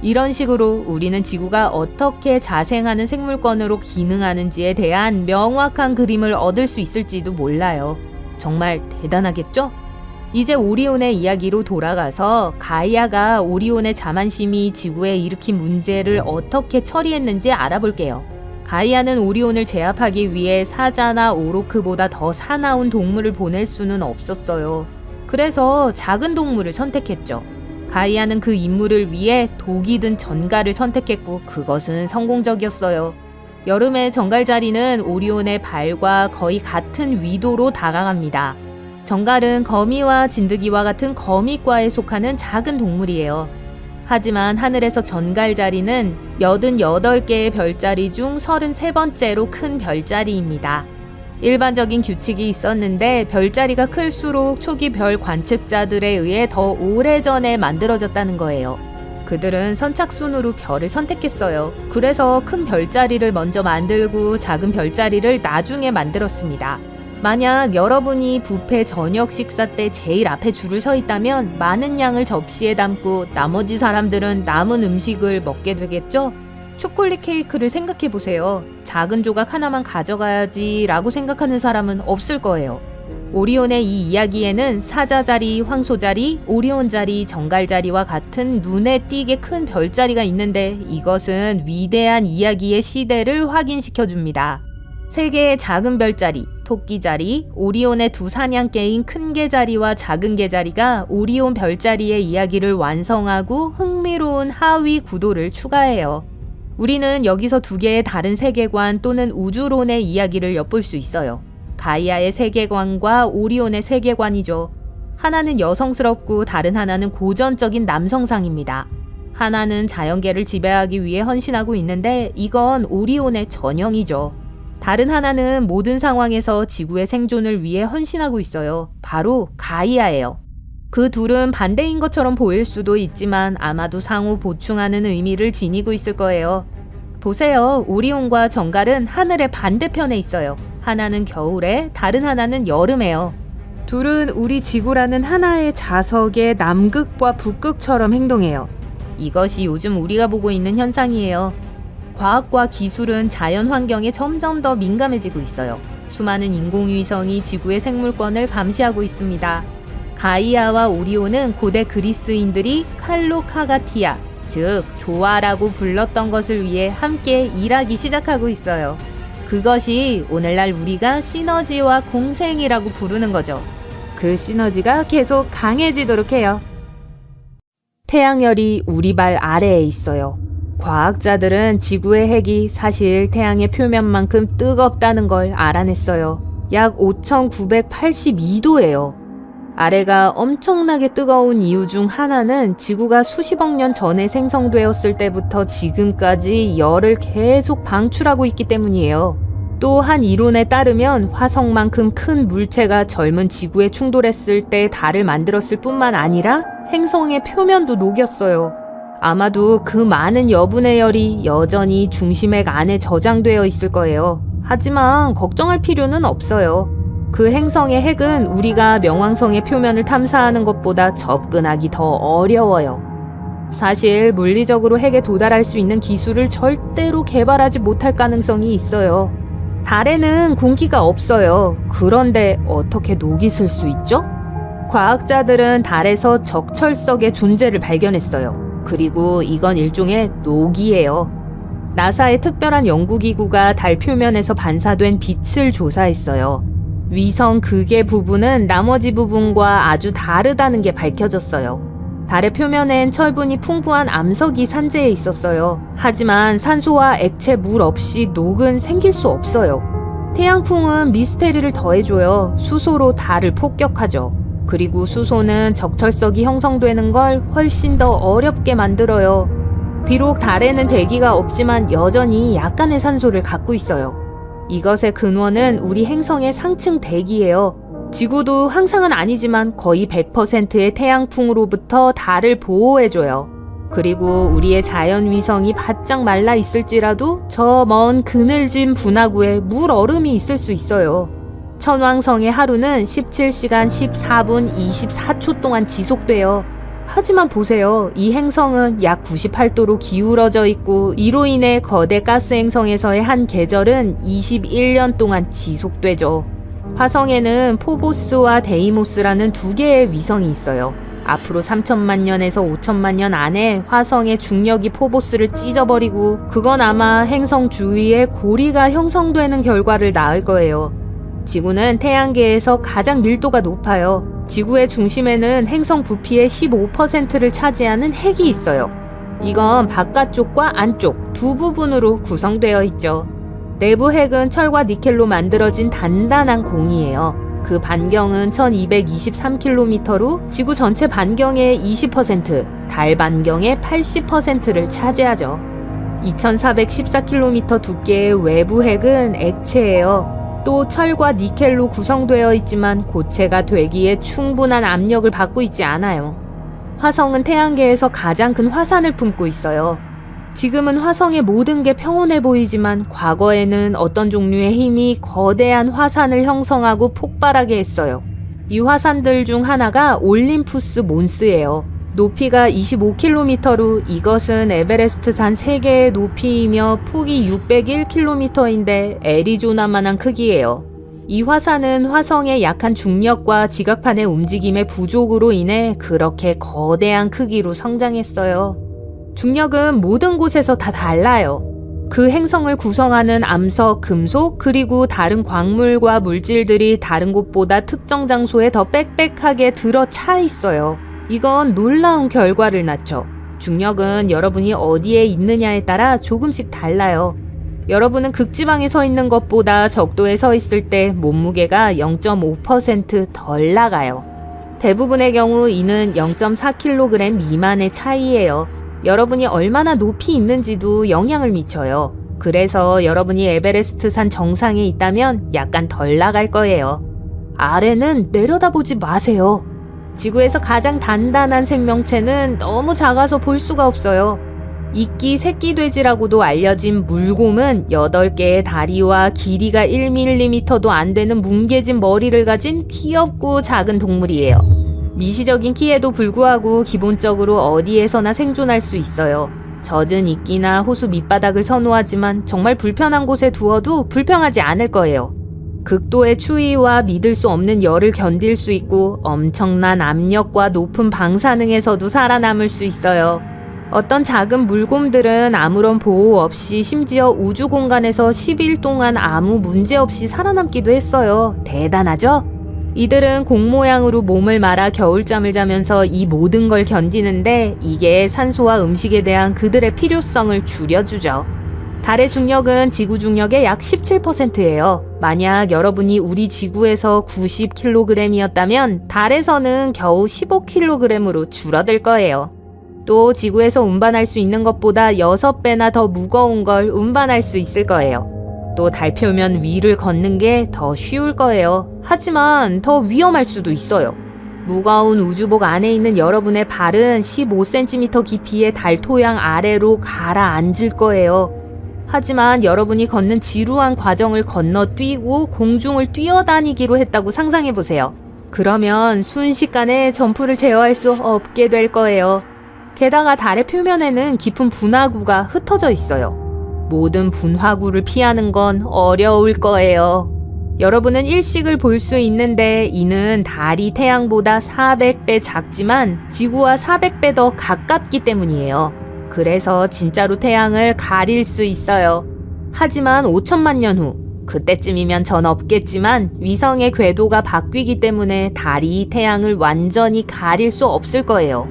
이런 식으로 우리는 지구가 어떻게 자생하는 생물권으로 기능하는지에 대한 명확한 그림을 얻을 수 있을지도 몰라요. 정말 대단하겠죠? 이제 오리온의 이야기로 돌아가서 가이아가 오리온의 자만심이 지구에 일으킨 문제를 어떻게 처리했는지 알아볼게요. 가이아는 오리온을 제압하기 위해 사자나 오로크보다 더 사나운 동물을 보낼 수는 없었어요. 그래서 작은 동물을 선택했죠. 가이아는 그 임무를 위해 독이 든 전갈을 선택했고 그것은 성공적이었어요. 여름에 전갈자리는 오리온의 발과 거의 같은 위도로 다가갑니다. 전갈은 거미와 진드기와 같은 거미과에 속하는 작은 동물이에요. 하지만 하늘에서 전갈자리는 88개의 별자리 중 33번째로 큰 별자리입니다. 일반적인 규칙이 있었는데 별자리가 클수록 초기 별 관측자들에 의해 더 오래전에 만들어졌다는 거예요. 그들은 선착순으로 별을 선택했어요. 그래서 큰 별자리를 먼저 만들고 작은 별자리를 나중에 만들었습니다. 만약 여러분이 뷔페 저녁 식사 때 제일 앞에 줄을 서 있다면 많은 양을 접시에 담고 나머지 사람들은 남은 음식을 먹게 되겠죠? 초콜릿 케이크를 생각해 보세요. 작은 조각 하나만 가져가야지 라고 생각하는 사람은 없을 거예요. 오리온의 이 이야기에는 사자자리, 황소자리, 오리온자리, 정갈자리와 같은 눈에 띄게 큰 별자리가 있는데 이것은 위대한 이야기의 시대를 확인시켜줍니다. 세 개의 작은 별자리, 토끼자리, 오리온의 두 사냥개인 큰 개자리와 작은 개자리가 오리온 별자리의 이야기를 완성하고 흥미로운 하위 구도를 추가해요. 우리는 여기서 두 개의 다른 세계관 또는 우주론의 이야기를 엿볼 수 있어요. 가이아의 세계관과 오리온의 세계관이죠. 하나는 여성스럽고 다른 하나는 고전적인 남성상입니다. 하나는 자연계를 지배하기 위해 헌신하고 있는데 이건 오리온의 전형이죠. 다른 하나는 모든 상황에서 지구의 생존을 위해 헌신하고 있어요. 바로 가이아예요. 그 둘은 반대인 것처럼 보일 수도 있지만 아마도 상호 보충하는 의미를 지니고 있을 거예요. 보세요. 오리온과 정갈은 하늘의 반대편에 있어요. 하나는 겨울에, 다른 하나는 여름에요. 둘은 우리 지구라는 하나의 자석의 남극과 북극처럼 행동해요. 이것이 요즘 우리가 보고 있는 현상이에요. 과학과 기술은 자연 환경에 점점 더 민감해지고 있어요. 수많은 인공위성이 지구의 생물권을 감시하고 있습니다. 가이아와 오리온은 고대 그리스인들이 칼로카가티아, 즉 조화라고 불렀던 것을 위해 함께 일하기 시작하고 있어요. 그것이 오늘날 우리가 시너지와 공생이라고 부르는 거죠. 그 시너지가 계속 강해지도록 해요. 태양열이 우리 발 아래에 있어요. 과학자들은 지구의 핵이 사실 태양의 표면만큼 뜨겁다는 걸 알아냈어요. 약 5982도예요. 아래가 엄청나게 뜨거운 이유 중 하나는 지구가 수십억 년 전에 생성되었을 때부터 지금까지 열을 계속 방출하고 있기 때문이에요. 또 한 이론에 따르면 화성만큼 큰 물체가 젊은 지구에 충돌했을 때 달을 만들었을 뿐만 아니라 행성의 표면도 녹였어요. 아마도 그 많은 여분의 열이 여전히 중심핵 안에 저장되어 있을 거예요. 하지만 걱정할 필요는 없어요. 그 행성의 핵은 우리가 명왕성의 표면을 탐사하는 것보다 접근하기 더 어려워요. 사실 물리적으로 핵에 도달할 수 있는 기술을 절대로 개발하지 못할 가능성이 있어요. 달에는 공기가 없어요. 그런데 어떻게 녹이 슬 수 있죠? 과학자들은 달에서 적철석의 존재를 발견했어요. 그리고 이건 일종의 녹이에요. 나사의 특별한 연구기구가 달 표면에서 반사된 빛을 조사했어요. 위성 극의 부분은 나머지 부분과 아주 다르다는 게 밝혀졌어요. 달의 표면엔 철분이 풍부한 암석이 산재해 있었어요. 하지만 산소와 액체 물 없이 녹은 생길 수 없어요. 태양풍은 미스테리를 더해줘요. 수소로 달을 폭격하죠. 그리고 수소는 적철석이 형성되는 걸 훨씬 더 어렵게 만들어요. 비록 달에는 대기가 없지만 여전히 약간의 산소를 갖고 있어요. 이것의 근원은 우리 행성의 상층 대기예요. 지구도 항상은 아니지만 거의 100%의 태양풍으로부터 달을 보호해줘요. 그리고 우리의 자연 위성이 바짝 말라 있을지라도 저 먼 그늘진 분화구에 물 얼음이 있을 수 있어요. 천왕성의 하루는 17시간 14분 24초 동안 지속돼요. 하지만 보세요. 이 행성은 약 98도로 기울어져 있고 이로 인해 거대 가스 행성에서의 한 계절은 21년 동안 지속되죠. 화성에는 포보스와 데이모스라는 두 개의 위성이 있어요. 앞으로 3천만 년에서 5천만 년 안에 화성의 중력이 포보스를 찢어버리고 그건 아마 행성 주위에 고리가 형성되는 결과를 낳을 거예요. 지구는 태양계에서 가장 밀도가 높아요. 지구의 중심에는 행성 부피의 15%를 차지하는 핵이 있어요. 이건 바깥쪽과 안쪽 두 부분으로 구성되어 있죠. 내부 핵은 철과 니켈로 만들어진 단단한 공이에요. 그 반경은 1223km로 지구 전체 반경의 20%, 달 반경의 80%를 차지하죠. 2414km 두께의 외부 핵은 액체예요. 또 철과 니켈로 구성되어 있지만 고체가 되기에 충분한 압력을 받고 있지 않아요. 화성은 태양계에서 가장 큰 화산을 품고 있어요. 지금은 화성의 모든 게 평온해 보이지만 과거에는 어떤 종류의 힘이 거대한 화산을 형성하고 폭발하게 했어요. 이 화산들 중 하나가 올림푸스 몬스예요. 높이가 25km로 이것은 에베레스트산 3개의 높이이며 폭이 601km인데 애리조나만한 크기예요. 이 화산은 화성의 약한 중력과 지각판의 움직임의 부족으로 인해 그렇게 거대한 크기로 성장했어요. 중력은 모든 곳에서 다 달라요. 그 행성을 구성하는 암석, 금속, 그리고 다른 광물과 물질들이 다른 곳보다 특정 장소에 더 빽빽하게 들어차 있어요. 이건 놀라운 결과를 낳죠. 중력은 여러분이 어디에 있느냐에 따라 조금씩 달라요. 여러분은 극지방에 서 있는 것보다 적도에 서 있을 때 몸무게가 0.5% 덜 나가요. 대부분의 경우 이는 0.4kg 미만의 차이예요. 여러분이 얼마나 높이 있는지도 영향을 미쳐요. 그래서 여러분이 에베레스트산 정상에 있다면 약간 덜 나갈 거예요. 아래는 내려다보지 마세요. 지구에서 가장 단단한 생명체는 너무 작아서 볼 수가 없어요. 이끼 새끼돼지라고도 알려진 물곰은 8개의 다리와 길이가 1mm도 안 되는 뭉개진 머리를 가진 귀엽고 작은 동물이에요. 미시적인 키에도 불구하고 기본적으로 어디에서나 생존할 수 있어요. 젖은 이끼나 호수 밑바닥을 선호하지만 정말 불편한 곳에 두어도 불평하지 않을 거예요. 극도의 추위와 믿을 수 없는 열을 견딜 수 있고 엄청난 압력과 높은 방사능에서도 살아남을 수 있어요. 어떤 작은 물곰들은 아무런 보호 없이 심지어 우주 공간에서 10일 동안 아무 문제 없이 살아남기도 했어요. 대단하죠? 이들은 공 모양으로 몸을 말아 겨울잠을 자면서 이 모든 걸 견디는데 이게 산소와 음식에 대한 그들의 필요성을 줄여주죠. 달의 중력은 지구 중력의 약 17%예요. 만약 여러분이 우리 지구에서 90kg이었다면 달에서는 겨우 15kg으로 줄어들 거예요. 또 지구에서 운반할 수 있는 것보다 6배나 더 무거운 걸 운반할 수 있을 거예요. 또 달 표면 위를 걷는 게 더 쉬울 거예요. 하지만 더 위험할 수도 있어요. 무거운 우주복 안에 있는 여러분의 발은 15cm 깊이의 달 토양 아래로 가라앉을 거예요. 하지만 여러분이 걷는 지루한 과정을 건너뛰고 공중을 뛰어다니기로 했다고 상상해보세요. 그러면 순식간에 점프를 제어할 수 없게 될 거예요. 게다가 달의 표면에는 깊은 분화구가 흩어져 있어요. 모든 분화구를 피하는 건 어려울 거예요. 여러분은 일식을 볼 수 있는데 이는 달이 태양보다 400배 작지만 지구와 400배 더 가깝기 때문이에요. 그래서 진짜로 태양을 가릴 수 있어요. 하지만 5천만 년 후, 그때쯤이면 전 없겠지만 위성의 궤도가 바뀌기 때문에 달이 태양을 완전히 가릴 수 없을 거예요.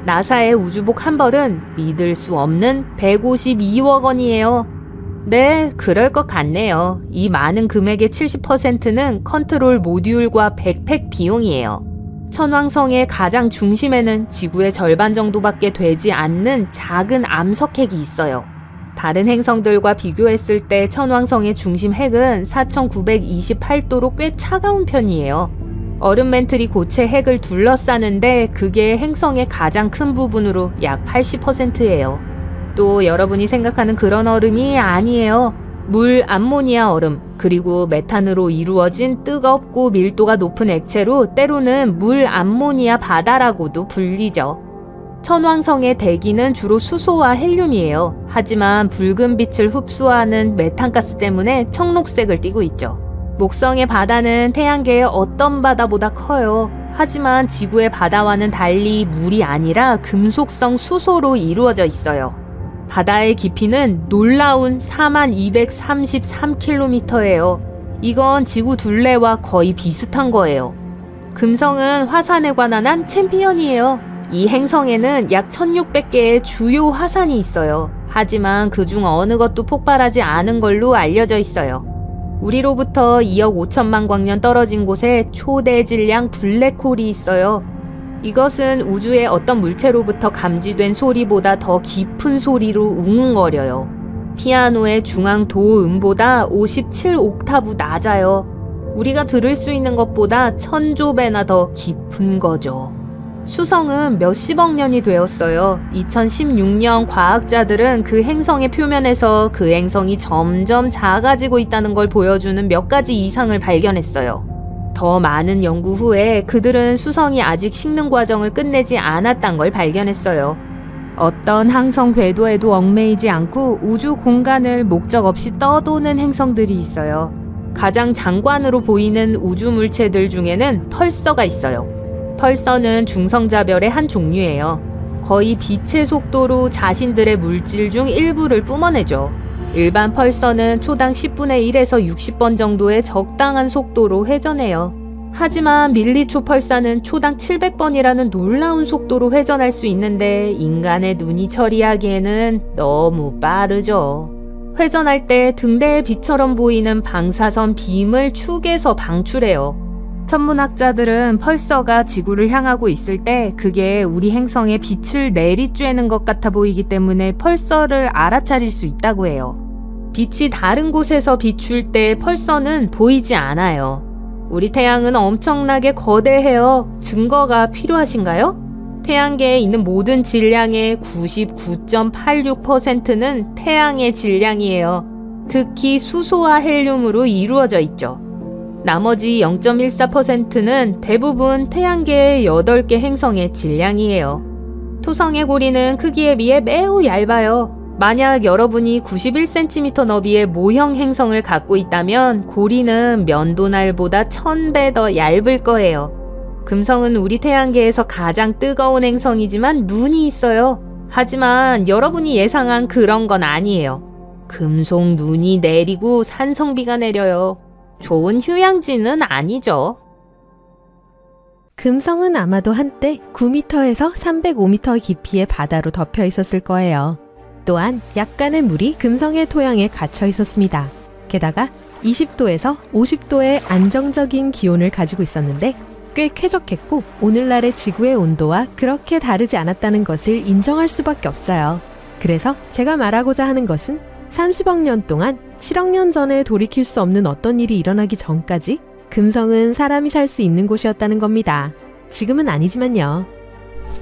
나사의 우주복 한 벌은 믿을 수 없는 152억 원이에요. 네, 그럴 것 같네요. 이 많은 금액의 70%는 컨트롤 모듈과 백팩 비용이에요. 천왕성의 가장 중심에는 지구의 절반 정도밖에 되지 않는 작은 암석핵이 있어요. 다른 행성들과 비교했을 때 천왕성의 중심 핵은 4928도로 꽤 차가운 편이에요. 얼음 멘틀이 고체 핵을 둘러싸는데 그게 행성의 가장 큰 부분으로 약 80%예요. 또 여러분이 생각하는 그런 얼음이 아니에요. 물, 암모니아 얼음, 그리고 메탄으로 이루어진 뜨겁고 밀도가 높은 액체로 때로는 물, 암모니아 바다라고도 불리죠. 천왕성의 대기는 주로 수소와 헬륨이에요. 하지만 붉은 빛을 흡수하는 메탄가스 때문에 청록색을 띠고 있죠. 목성의 바다는 태양계의 어떤 바다보다 커요. 하지만 지구의 바다와는 달리 물이 아니라 금속성 수소로 이루어져 있어요. 바다의 깊이는 놀라운 4233km예요. 이건 지구 둘레와 거의 비슷한 거예요. 금성은 화산에 관한 한 챔피언이에요. 이 행성에는 약 1600개의 주요 화산이 있어요. 하지만 그중 어느 것도 폭발하지 않은 걸로 알려져 있어요. 우리로부터 2억 5천만 광년 떨어진 곳에 초대질량 블랙홀이 있어요. 이것은 우주의 어떤 물체로부터 감지된 소리보다 더 깊은 소리로 웅웅거려요. 피아노의 중앙 도음보다 57옥타브 낮아요. 우리가 들을 수 있는 것보다 1000조 배나 더 깊은 거죠. 수성은 몇십억 년이 되었어요. 2016년 과학자들은 그 행성의 표면에서 그 행성이 점점 작아지고 있다는 걸 보여주는 몇 가지 이상을 발견했어요. 더 많은 연구 후에 그들은 수성이 아직 식는 과정을 끝내지 않았단 걸 발견했어요. 어떤 항성 궤도에도 얽매이지 않고 우주 공간을 목적 없이 떠도는 행성들이 있어요. 가장 장관으로 보이는 우주 물체들 중에는 펄서가 있어요. 펄서는 중성자별의 한 종류예요. 거의 빛의 속도로 자신들의 물질 중 일부를 뿜어내죠. 일반 펄서는 초당 10분의 1에서 60번 정도의 적당한 속도로 회전해요. 하지만 밀리초 펄사는 초당 700번이라는 놀라운 속도로 회전할 수 있는데 인간의 눈이 처리하기에는 너무 빠르죠. 회전할 때 등대의 빛처럼 보이는 방사선 빔을 축에서 방출해요. 천문학자들은 펄서가 지구를 향하고 있을 때 그게 우리 행성에 빛을 내리쬐는 것 같아 보이기 때문에 펄서를 알아차릴 수 있다고 해요. 빛이 다른 곳에서 비출 때 펄서는 보이지 않아요. 우리 태양은 엄청나게 거대해요. 증거가 필요하신가요? 태양계에 있는 모든 질량의 99.86%는 태양의 질량이에요. 특히 수소와 헬륨으로 이루어져 있죠. 나머지 0.14%는 대부분 태양계의 8개 행성의 질량이에요. 토성의 고리는 크기에 비해 매우 얇아요. 만약 여러분이 91cm 너비의 모형 행성을 갖고 있다면 고리는 면도날보다 1000배 더 얇을 거예요. 금성은 우리 태양계에서 가장 뜨거운 행성이지만 눈이 있어요. 하지만 여러분이 예상한 그런 건 아니에요. 금속 눈이 내리고 산성비가 내려요. 좋은 휴양지는 아니죠. 금성은 아마도 한때 9m에서 305m 깊이의 바다로 덮여 있었을 거예요. 또한 약간의 물이 금성의 토양에 갇혀 있었습니다. 게다가 20도에서 50도의 안정적인 기온을 가지고 있었는데 꽤 쾌적했고 오늘날의 지구의 온도와 그렇게 다르지 않았다는 것을 인정할 수밖에 없어요. 그래서 제가 말하고자 하는 것은 30억 년 동안 7억 년 전에 돌이킬 수 없는 어떤 일이 일어나기 전까지 금성은 사람이 살 수 있는 곳이었다는 겁니다. 지금은 아니지만요.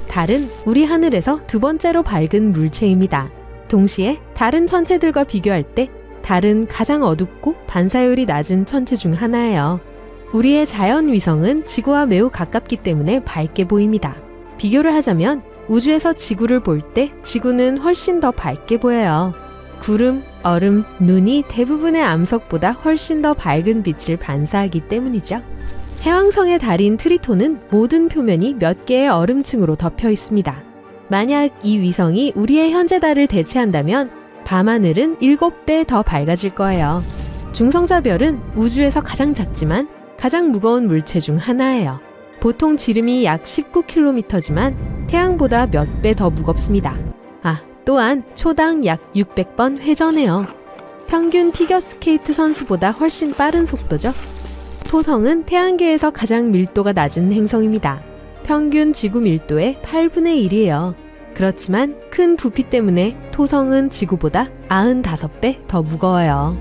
달은 우리 하늘에서 두 번째로 밝은 물체입니다. 동시에 다른 천체들과 비교할 때 달은 가장 어둡고 반사율이 낮은 천체 중 하나예요. 우리의 자연 위성은 지구와 매우 가깝기 때문에 밝게 보입니다. 비교를 하자면 우주에서 지구를 볼 때 지구는 훨씬 더 밝게 보여요. 구름, 얼음, 눈이 대부분의 암석보다 훨씬 더 밝은 빛을 반사하기 때문이죠. 해왕성의 달인 트리톤은 모든 표면이 몇 개의 얼음층으로 덮여 있습니다. 만약 이 위성이 우리의 현재 달을 대체한다면 밤하늘은 7배 더 밝아질 거예요. 중성자별은 우주에서 가장 작지만 가장 무거운 물체 중 하나예요. 보통 지름이 약 19km지만 태양보다 몇 배 더 무겁습니다. 또한 초당 약 600번 회전해요. 평균 피겨스케이트 선수보다 훨씬 빠른 속도죠. 토성은 태양계에서 가장 밀도가 낮은 행성입니다. 평균 지구 밀도의 8분의 1이에요. 그렇지만 큰 부피 때문에 토성은 지구보다 95배 더 무거워요.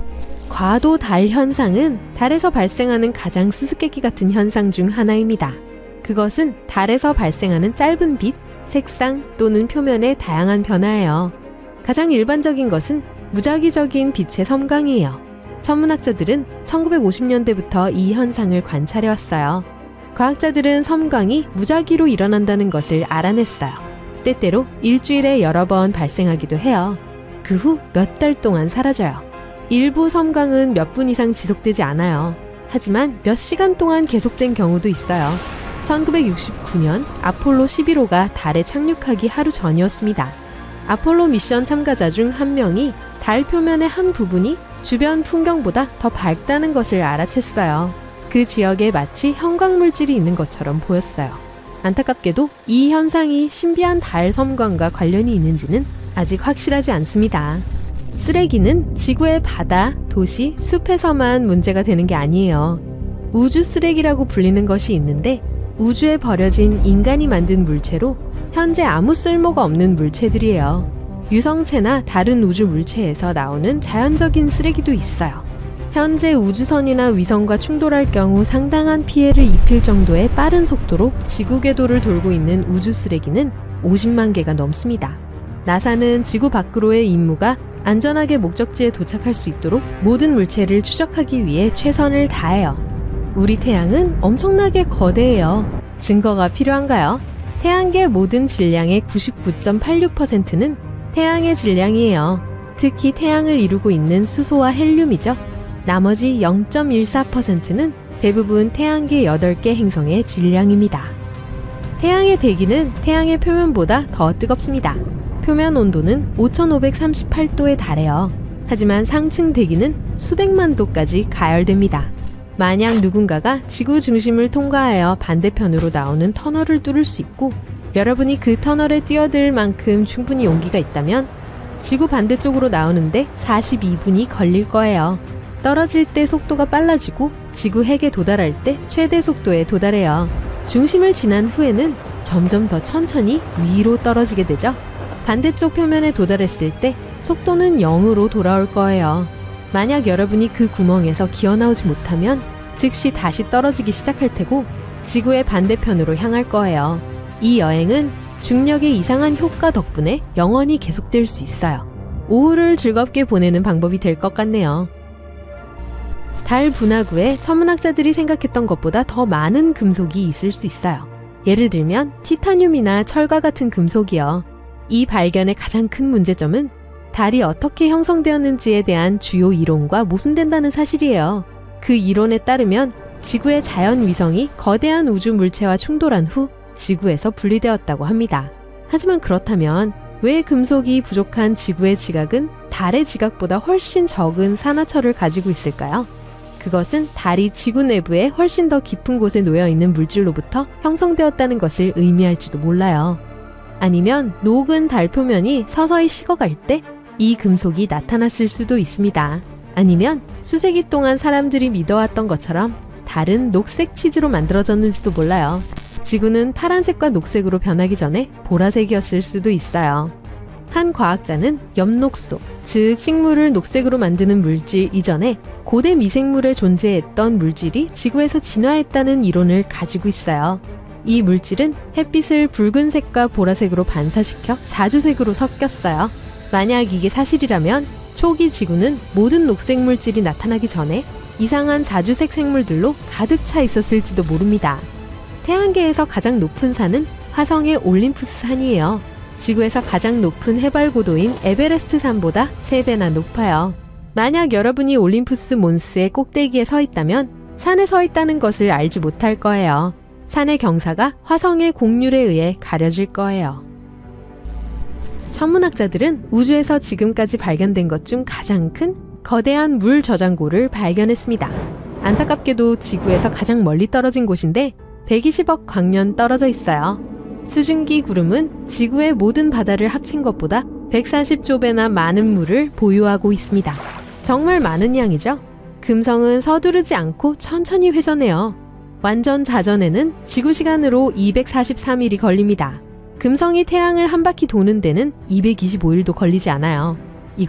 과도 달 현상은 달에서 발생하는 가장 수수께끼 같은 현상 중 하나입니다. 그것은 달에서 발생하는 짧은 빛, 색상 또는 표면의 다양한 변화예요. 가장 일반적인 것은 무작위적인 빛의 섬광이에요. 천문학자들은 1950년대부터 이 현상을 관찰해왔어요. 과학자들은 섬광이 무작위로 일어난다는 것을 알아냈어요. 때때로 일주일에 여러 번 발생하기도 해요. 그 후 몇 달 동안 사라져요. 일부 섬광은 몇 분 이상 지속되지 않아요. 하지만 몇 시간 동안 계속된 경우도 있어요. 1969년 아폴로 11호가 달에 착륙하기 하루 전이었습니다. 아폴로 미션 참가자 중 한 명이 달 표면의 한 부분이 주변 풍경보다 더 밝다는 것을 알아챘어요. 그 지역에 마치 형광물질이 있는 것처럼 보였어요. 안타깝게도 이 현상이 신비한 달 섬광과 관련이 있는지는 아직 확실하지 않습니다. 쓰레기는 지구의 바다, 도시, 숲에서만 문제가 되는 게 아니에요. 우주 쓰레기라고 불리는 것이 있는데 우주에 버려진 인간이 만든 물체로 현재 아무 쓸모가 없는 물체들이에요. 유성체나 다른 우주 물체에서 나오는 자연적인 쓰레기도 있어요. 현재 우주선이나 위성과 충돌할 경우 상당한 피해를 입힐 정도의 빠른 속도로 지구 궤도를 돌고 있는 우주 쓰레기는 50만 개가 넘습니다. 나사는 지구 밖으로의 임무가 안전하게 목적지에 도착할 수 있도록 모든 물체를 추적하기 위해 최선을 다해요. 우리 태양은 엄청나게 거대해요. 증거가 필요한가요? 태양계 모든 질량의 99.86%는 태양의 질량이에요. 특히 태양을 이루고 있는 수소와 헬륨이죠. 나머지 0.14%는 대부분 태양계 8개 행성의 질량입니다. 태양의 대기는 태양의 표면보다 더 뜨겁습니다. 표면 온도는 5538도에 달해요. 하지만 상층 대기는 수백만 도까지 가열됩니다. 만약 누군가가 지구 중심을 통과하여 반대편으로 나오는 터널을 뚫을 수 있고 여러분이 그 터널에 뛰어들 만큼 충분히 용기가 있다면 지구 반대쪽으로 나오는데 42분이 걸릴 거예요. 떨어질 때 속도가 빨라지고 지구 핵에 도달할 때 최대 속도에 도달해요. 중심을 지난 후에는 점점 더 천천히 위로 떨어지게 되죠. 반대쪽 표면에 도달했을 때 속도는 0으로 돌아올 거예요. 만약 여러분이 그 구멍에서 기어나오지 못하면 즉시 다시 떨어지기 시작할 테고 지구의 반대편으로 향할 거예요. 이 여행은 중력의 이상한 효과 덕분에 영원히 계속될 수 있어요. 오후를 즐겁게 보내는 방법이 될 것 같네요. 달 분화구에 천문학자들이 생각했던 것보다 더 많은 금속이 있을 수 있어요. 예를 들면 티타늄이나 철과 같은 금속이요. 이 발견의 가장 큰 문제점은 달이 어떻게 형성되었는지에 대한 주요 이론과 모순된다는 사실이에요. 그 이론에 따르면 지구의 자연 위성이 거대한 우주 물체와 충돌한 후 지구에서 분리되었다고 합니다. 하지만 그렇다면 왜 금속이 부족한 지구의 지각은 달의 지각보다 훨씬 적은 산화철을 가지고 있을까요? 그것은 달이 지구 내부에 훨씬 더 깊은 곳에 놓여 있는 물질로부터 형성되었다는 것을 의미할지도 몰라요. 아니면 녹은 달 표면이 서서히 식어갈 때 이 금속이 나타났을 수도 있습니다. 아니면 수세기 동안 사람들이 믿어왔던 것처럼 달은 녹색 치즈로 만들어졌는지도 몰라요. 지구는 파란색과 녹색으로 변하기 전에 보라색이었을 수도 있어요. 한 과학자는 엽록소, 즉 식물을 녹색으로 만드는 물질 이전에 고대 미생물에 존재했던 물질이 지구에서 진화했다는 이론을 가지고 있어요. 이 물질은 햇빛을 붉은색과 보라색으로 반사시켜 자주색으로 섞였어요. 만약 이게 사실이라면 초기 지구는 모든 녹색 물질이 나타나기 전에 이상한 자주색 생물들로 가득 차 있었을지도 모릅니다. 태양계에서 가장 높은 산은 화성의 올림푸스 산이에요. 지구에서 가장 높은 해발 고도인 에베레스트 산보다 3배나 높아요. 만약 여러분이 올림푸스 몬스의 꼭대기에 서 있다면 산에 서 있다는 것을 알지 못할 거예요. 산의 경사가 화성의 곡률에 의해 가려질 거예요. 천문학자들은 우주에서 지금까지 발견된 것 중 가장 큰 거대한 물 저장고를 발견했습니다. 안타깝게도 지구에서 가장 멀리 떨어진 곳인데 120억 광년 떨어져 있어요. 수증기 구름은 지구의 모든 바다를 합친 것보다 140조 배나 많은 물을 보유하고 있습니다. 정말 많은 양이죠? 금성은 서두르지 않고 천천히 회전해요. 완전 자전에는 지구 시간으로 243일이 걸립니다. 금성이 태양을 한 바퀴 도는 데는 225일도 걸리지 않아요.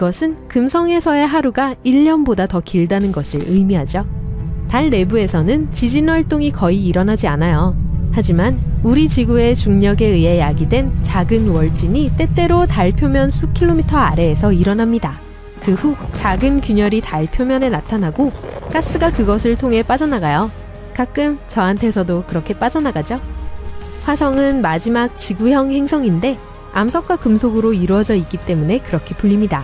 이것은 금성에서의 하루가 1년보다 더 길다는 것을 의미하죠. 달 내부에서는 지진 활동이 거의 일어나지 않아요. 하지만 우리 지구의 중력에 의해 야기된 작은 월진이 때때로 달 표면 수 킬로미터 아래에서 일어납니다. 그 후 작은 균열이 달 표면에 나타나고 가스가 그것을 통해 빠져나가요. 가끔 저한테서도 그렇게 빠져나가죠. 화성은 마지막 지구형 행성인데 암석과 금속으로 이루어져 있기 때문에 그렇게 불립니다.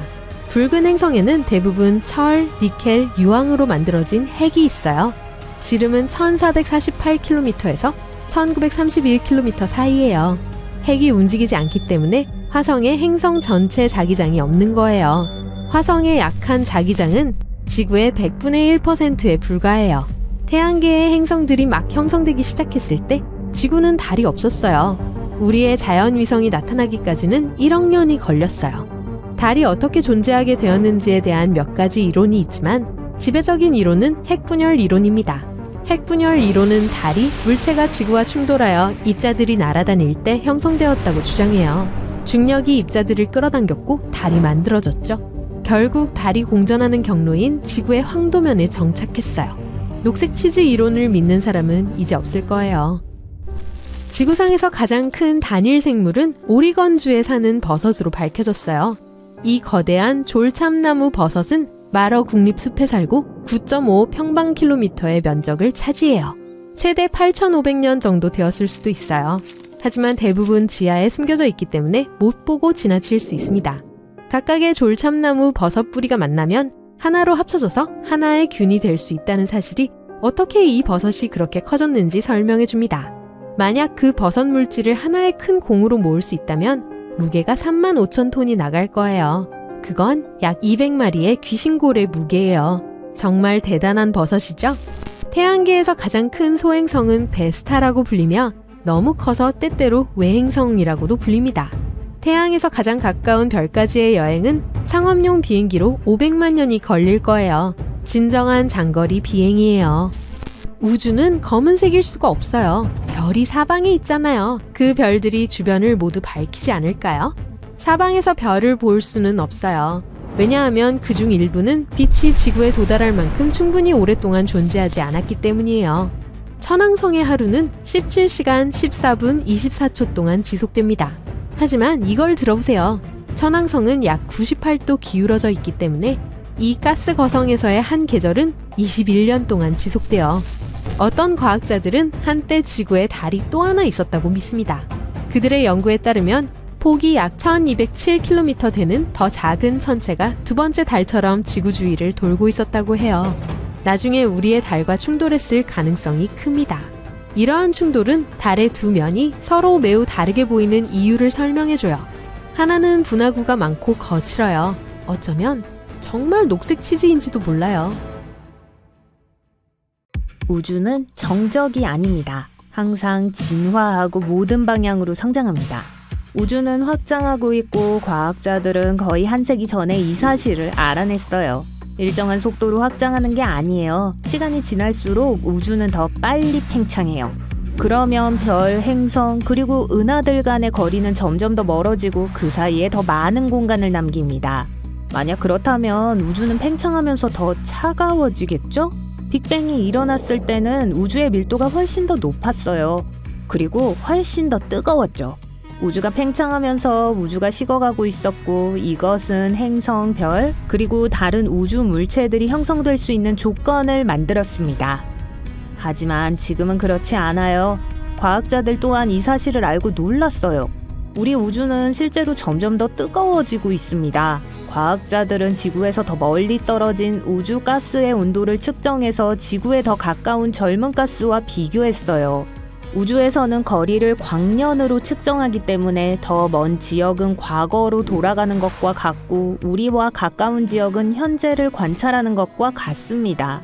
붉은 행성에는 대부분 철, 니켈, 유황으로 만들어진 핵이 있어요. 지름은 1448km에서 1931km 사이예요. 핵이 움직이지 않기 때문에 화성의 행성 전체 자기장이 없는 거예요. 화성의 약한 자기장은 지구의 100분의 1%에 불과해요. 태양계의 행성들이 막 형성되기 시작했을 때 지구는 달이 없었어요. 우리의 자연위성이 나타나기까지는 1억 년이 걸렸어요. 달이 어떻게 존재하게 되었는지에 대한 몇 가지 이론이 있지만 지배적인 이론은 핵분열 이론입니다. 핵분열 이론은 달이 물체가 지구와 충돌하여 입자들이 날아다닐 때 형성되었다고 주장해요. 중력이 입자들을 끌어당겼고 달이 만들어졌죠. 결국 달이 공전하는 경로인 지구의 황도면에 정착했어요. 녹색 치즈 이론을 믿는 사람은 이제 없을 거예요. 지구상에서 가장 큰 단일 생물은 오리건주에 사는 버섯으로 밝혀졌어요. 이 거대한 졸참나무 버섯은 마러 국립숲에 살고 9.5 평방킬로미터의 면적을 차지해요. 최대 8,500년 정도 되었을 수도 있어요. 하지만 대부분 지하에 숨겨져 있기 때문에 못 보고 지나칠 수 있습니다. 각각의 졸참나무 버섯 뿌리가 만나면 하나로 합쳐져서 하나의 균이 될 수 있다는 사실이 어떻게 이 버섯이 그렇게 커졌는지 설명해 줍니다. 만약 그 버섯 물질을 하나의 큰 공으로 모을 수 있다면 무게가 35,000톤이 나갈 거예요. 그건 약 200마리의 귀신골의 무게예요. 정말 대단한 버섯이죠? 태양계에서 가장 큰 소행성은 베스타라고 불리며 너무 커서 때때로 외행성이라고도 불립니다. 태양에서 가장 가까운 별까지의 여행은 상업용 비행기로 500만 년이 걸릴 거예요. 진정한 장거리 비행이에요. 우주는 검은색일 수가 없어요. 별이 사방에 있잖아요. 그 별들이 주변을 모두 밝히지 않을까요? 사방에서 별을 볼 수는 없어요. 왜냐하면 그중 일부는 빛이 지구에 도달할 만큼 충분히 오랫동안 존재하지 않았기 때문이에요. 천왕성의 하루는 17시간 14분 24초 동안 지속됩니다. 하지만 이걸 들어보세요. 천왕성은 약 98도 기울어져 있기 때문에 이 가스 거성에서의 한 계절은 21년 동안 지속돼요. 어떤 과학자들은 한때 지구에 달이 또 하나 있었다고 믿습니다. 그들의 연구에 따르면 폭이 약 1207km 되는 더 작은 천체가 두 번째 달처럼 지구 주위를 돌고 있었다고 해요. 나중에 우리의 달과 충돌했을 가능성이 큽니다. 이러한 충돌은 달의 두 면이 서로 매우 다르게 보이는 이유를 설명해줘요. 하나는 분화구가 많고 거칠어요. 어쩌면 정말 녹색 치즈인지도 몰라요. 우주는 정적이 아닙니다. 항상 진화하고 모든 방향으로 성장합니다. 우주는 확장하고 있고 과학자들은 거의 한 세기 전에 이 사실을 알아냈어요. 일정한 속도로 확장하는 게 아니에요. 시간이 지날수록 우주는 더 빨리 팽창해요. 그러면 별, 행성, 그리고 은하들 간의 거리는 점점 더 멀어지고 그 사이에 더 많은 공간을 남깁니다. 만약 그렇다면 우주는 팽창하면서 더 차가워지겠죠? 빅뱅이 일어났을 때는 우주의 밀도가 훨씬 더 높았어요. 그리고 훨씬 더 뜨거웠죠. 우주가 팽창하면서 우주가 식어가고 있었고 이것은 행성, 별, 그리고 다른 우주 물체들이 형성될 수 있는 조건을 만들었습니다. 하지만 지금은 그렇지 않아요. 과학자들 또한 이 사실을 알고 놀랐어요. 우리 우주는 실제로 점점 더 뜨거워지고 있습니다. 과학자들은 지구에서 더 멀리 떨어진 우주 가스의 온도를 측정해서 지구에 더 가까운 젊은 가스와 비교했어요. 우주에서는 거리를 광년으로 측정하기 때문에 더 먼 지역은 과거로 돌아가는 것과 같고 우리와 가까운 지역은 현재를 관찰하는 것과 같습니다.